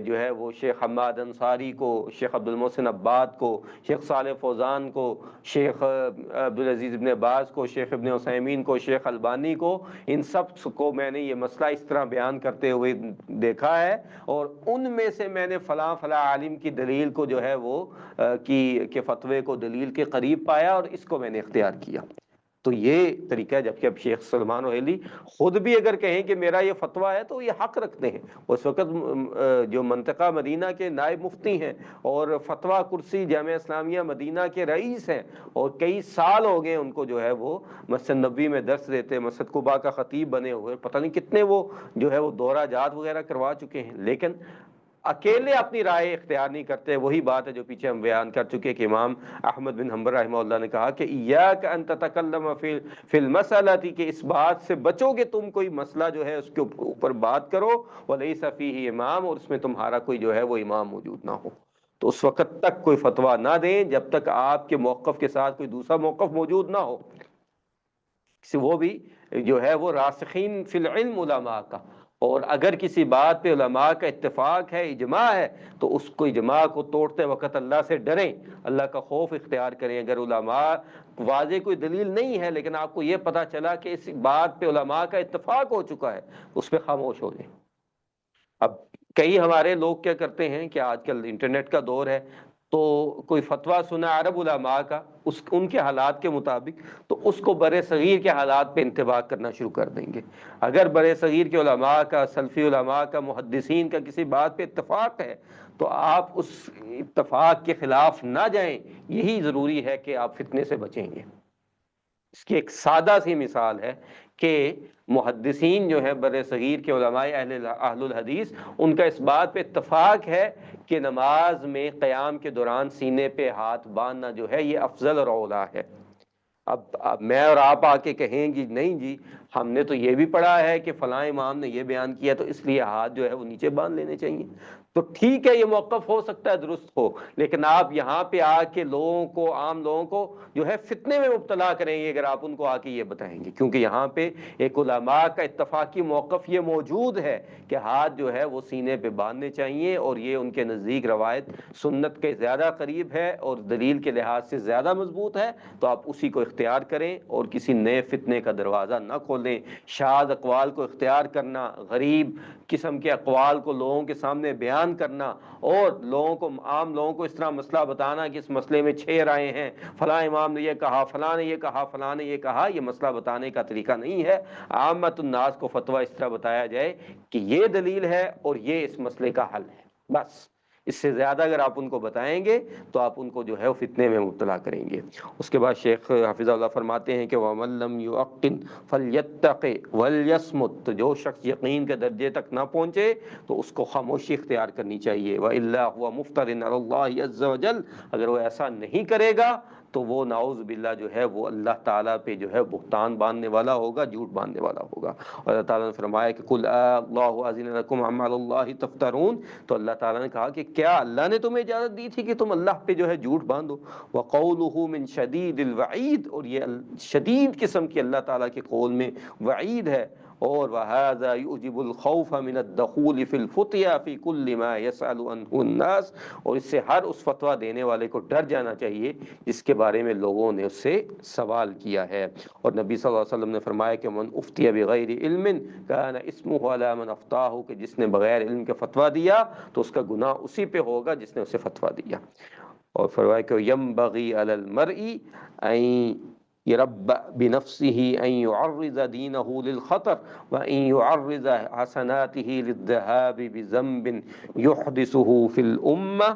جو ہے وہ شیخ حماد انصاری کو، شیخ عبد المحسن عباد کو، شیخ صالح فوزان کو، شیخ عبدالعزیز ابن باز کو، شیخ ابن عثیمین کو، شیخ البانی کو، ان سب کو میں نے یہ مسئلہ اس طرح بیان کرتے ہوئے دیکھا ہے، اور ان میں سے میں نے فلاں فلاں عالم کی دلیل کو جو ہے وہ کہ فتوے کو دلیل کے قریب پایا اور اس کو میں نے اختیار کیا۔ تو یہ طریقہ ہے، جبکہ اب شیخ سلمان وحیلی خود بھی اگر کہیں کہ میرا یہ فتویٰ ہے تو یہ حق رکھتے ہیں، اس وقت جو منطقہ مدینہ کے نائب مفتی ہیں اور فتویٰ کرسی جامعہ اسلامیہ مدینہ کے رئیس ہیں، اور کئی سال ہو گئے ان کو جو ہے وہ مسجد نبوی میں درس دیتے، مسجد قباء کا خطیب بنے ہوئے، پتہ نہیں کتنے وہ جو ہے وہ دورہ جات وغیرہ کروا چکے ہیں، لیکن اکیلے اپنی رائے اختیار نہیں کرتے۔ وہی بات ہے جو پیچھے ہم بیان کر چکے کہ امام احمد بن حنبل رحمہ اللہ نے کہا کہ ایاک ان تتکلم فی المسألہ، کہ اس بات سے بچو کہ تم کوئی مسئلہ جو ہے اس کے اوپر بات کرو ولیس فیہ امام، اور اس میں تمہارا کوئی جو ہے وہ امام موجود نہ ہو۔ تو اس وقت تک کوئی فتویٰ نہ دیں جب تک آپ کے موقف کے ساتھ کوئی دوسرا موقف موجود نہ ہو، وہ بھی جو ہے وہ راسخین فی العلم علماء کا۔ اور اگر کسی بات پہ علماء کا اتفاق ہے، اجماع ہے، تو اس کو اجماع کو توڑتے وقت اللہ سے ڈریں، اللہ کا خوف اختیار کریں۔ اگر علماء واضح کوئی دلیل نہیں ہے لیکن آپ کو یہ پتہ چلا کہ اس بات پہ علماء کا اتفاق ہو چکا ہے، اس پہ خاموش ہو جائیں۔ اب کئی ہمارے لوگ کیا کرتے ہیں کہ آج کل انٹرنیٹ کا دور ہے، تو کوئی فتویٰ سنا عرب علماء کا ان کے حالات کے مطابق، تو اس کو برِ صغیر کے حالات پہ انطباق کرنا شروع کر دیں گے۔ اگر برِ صغیر کے علماء کا، سلفی علماء کا، محدثین کا کسی بات پہ اتفاق ہے تو آپ اس اتفاق کے خلاف نہ جائیں، یہی ضروری ہے کہ آپ فتنے سے بچیں گے۔ اس کی ایک سادہ سی مثال ہے کہ محدثین جو ہیں بر صغیر کے علماء اہل الحدیث، ان کا اس بات پہ اتفاق ہے کہ نماز میں قیام کے دوران سینے پہ ہاتھ باندھنا جو ہے یہ افضل اور اولیٰ ہے۔ اب میں اور آپ آ کے کہیں گی نہیں جی ہم نے تو یہ بھی پڑھا ہے کہ فلاں امام نے یہ بیان کیا تو اس لیے ہاتھ جو ہے وہ نیچے باندھ لینے چاہیے، تو ٹھیک ہے یہ موقف ہو سکتا ہے درست ہو، لیکن آپ یہاں پہ آ کے لوگوں کو، عام لوگوں کو جو ہے فتنے میں مبتلا کریں گے اگر آپ ان کو آ کے یہ بتائیں گے، کیونکہ یہاں پہ ایک علماء کا اتفاقی موقف یہ موجود ہے کہ ہاتھ جو ہے وہ سینے پہ باندھنے چاہیے، اور یہ ان کے نزدیک روایت سنت کے زیادہ قریب ہے اور دلیل کے لحاظ سے زیادہ مضبوط ہے، تو آپ اسی کو اختیار کریں اور کسی نئے فتنے کا دروازہ نہ کھولیں۔ شاذ اقوال کو اختیار کرنا، غریب قسم کے اقوال کو لوگوں کے سامنے بیان کرنا، اور لوگوں کو، عام لوگوں کو اس طرح مسئلہ بتانا کہ اس مسئلے میں 6 رائے ہیں، فلاں امام نے یہ کہا، فلاں نے یہ کہا، فلاں نے یہ کہا، یہ مسئلہ بتانے کا طریقہ نہیں ہے۔ عامت الناس کو فتویٰ اس طرح بتایا جائے کہ یہ دلیل ہے اور یہ اس مسئلے کا حل ہے، بس اس سے زیادہ اگر آپ ان کو بتائیں گے تو آپ ان کو جو ہے وہ فتنے میں مبتلا کریں گے۔ اس کے بعد شیخ حافظ اللہ فرماتے ہیں کہ وَمَن لَّمْ يُعَقِّن فَلْيَتَّقِ وَلْيَصْمُتْ، تو جو شخص یقین کے درجے تک نہ پہنچے تو اس کو خاموشی اختیار کرنی چاہیے۔ وَإِلَّا هُوَ مُفْتَرٍ عَلَى اللَّهِ عَزَّ وَجَلَّ، اگر وہ ایسا نہیں کرے گا تو وہ نعوذ باللہ جو ہے وہ اللہ تعالیٰ پہ جو ہے بہتان باندھنے والا ہوگا، جھوٹ باندھنے والا ہوگا۔ اور اللہ تعالیٰ نے فرمایا کہ قُلْ اللَّهُ أَذِنَ لَكُمْ أَمْ عَلَى اللَّهِ تَفْتَرُونَ، تو اللہ تعالیٰ نے کہا کہ کیا اللہ نے تمہیں اجازت دی تھی کہ تم اللہ پہ جو ہے جھوٹ باندھو؟ وَقَوْلُهُ مِن شَدِيدِ الْوَعِيدِ، اور یہ شدید قسم کی اللہ تعالیٰ کے قول میں وعید ہے۔ اور وَهَذَا يُعْجِبُ الْخَوْفَ مِنَ الدُّخُولِ فِي الْفُتْيَا فِي كُلِّ مَا يَسْأَلُ عَنْهُ النَّاسُ، اور اس سے ہر اس فتویٰ دینے والے کو ڈر جانا چاہیے جس کے بارے میں لوگوں نے اس سے سوال کیا ہے۔ اور نبی صلی اللہ علیہ وسلم نے فرمایا کہ من افتی بغیر علم کان اسمہ علی من افتاہ، کہ جس نے بغیر علم کے فتویٰ دیا تو اس کا گناہ اسی پہ ہوگا جس نے اسے فتویٰ دیا۔ اور فرمایا کہ ینبغی علی المرء ان يربأ بنفسه أن يعرض دينه للخطر وأن يعرض حسناته للذهاب بذنب يحدثه في الأمة،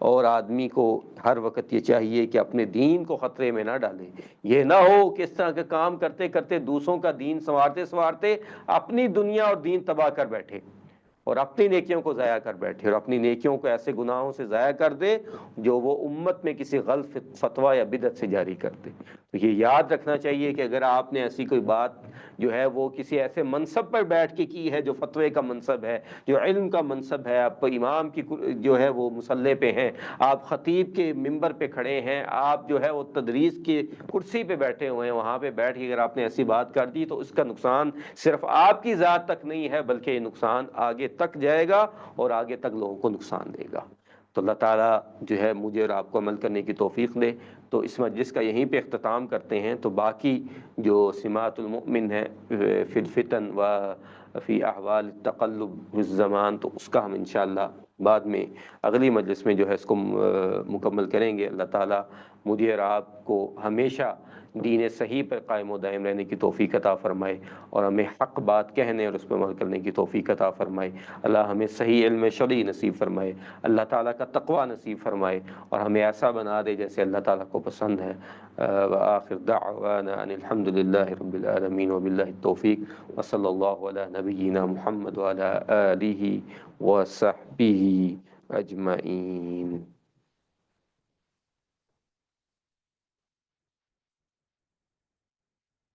اور آدمی کو ہر وقت یہ چاہیے کہ اپنے دین کو خطرے میں نہ ڈالے۔ یہ نہ ہو کہ اس طرح کے کام کرتے کرتے دوسروں کا دین سنوارتے سنوارتے اپنی دنیا اور دین تباہ کر بیٹھے اور اپنی نیکیوں کو ضائع کر بیٹھے، اور اپنی نیکیوں کو ایسے گناہوں سے ضائع کر دے جو وہ امت میں کسی غلط فتویٰ یا بدعت سے جاری کر دے۔ تو یہ یاد رکھنا چاہیے کہ اگر آپ نے ایسی کوئی بات جو ہے وہ کسی ایسے منصب پر بیٹھ کے کی ہے جو فتوے کا منصب ہے، جو علم کا منصب ہے، آپ امام کی جو ہے وہ مصلے پہ ہیں، آپ خطیب کے ممبر پہ کھڑے ہیں، آپ جو ہے وہ تدریس کی کرسی پہ بیٹھے ہوئے ہیں، وہاں پہ بیٹھ کے اگر آپ نے ایسی بات کر دی تو اس کا نقصان صرف آپ کی ذات تک نہیں ہے بلکہ یہ نقصان آگے تک جائے گا اور آگے تک لوگوں کو نقصان دے گا۔ تو اللہ تعالیٰ جو ہے مجھے اور آپ کو عمل کرنے کی توفیق دے۔ تو اس مجلس کا یہیں پہ اختتام کرتے ہیں، تو باقی جو سمات المؤمن ہے فی الفتن و فی احوال التقلب فی الزمان، تو اس کا ہم انشاءاللہ بعد میں اگلی مجلس میں جو ہے اس کو مکمل کریں گے۔ اللہ تعالیٰ مجھے اور آپ کو ہمیشہ دین صحیح پر قائم و دائم رہنے کی توفیق عطا فرمائے، اور ہمیں حق بات کہنے اور اس پر عمل کرنے کی توفیق عطا فرمائے۔ اللہ ہمیں صحیح علم شرعی نصیب فرمائے، اللہ تعالیٰ کا تقوی نصیب فرمائے، اور ہمیں ایسا بنا دے جیسے اللہ تعالیٰ کو پسند ہے۔ وآخر دعوانا ان الحمد للہ رب العالمین وباللہ التوفیق، وصلی اللہ علی نبینا محمد وعلی آلہ وصحبہ اجمعین۔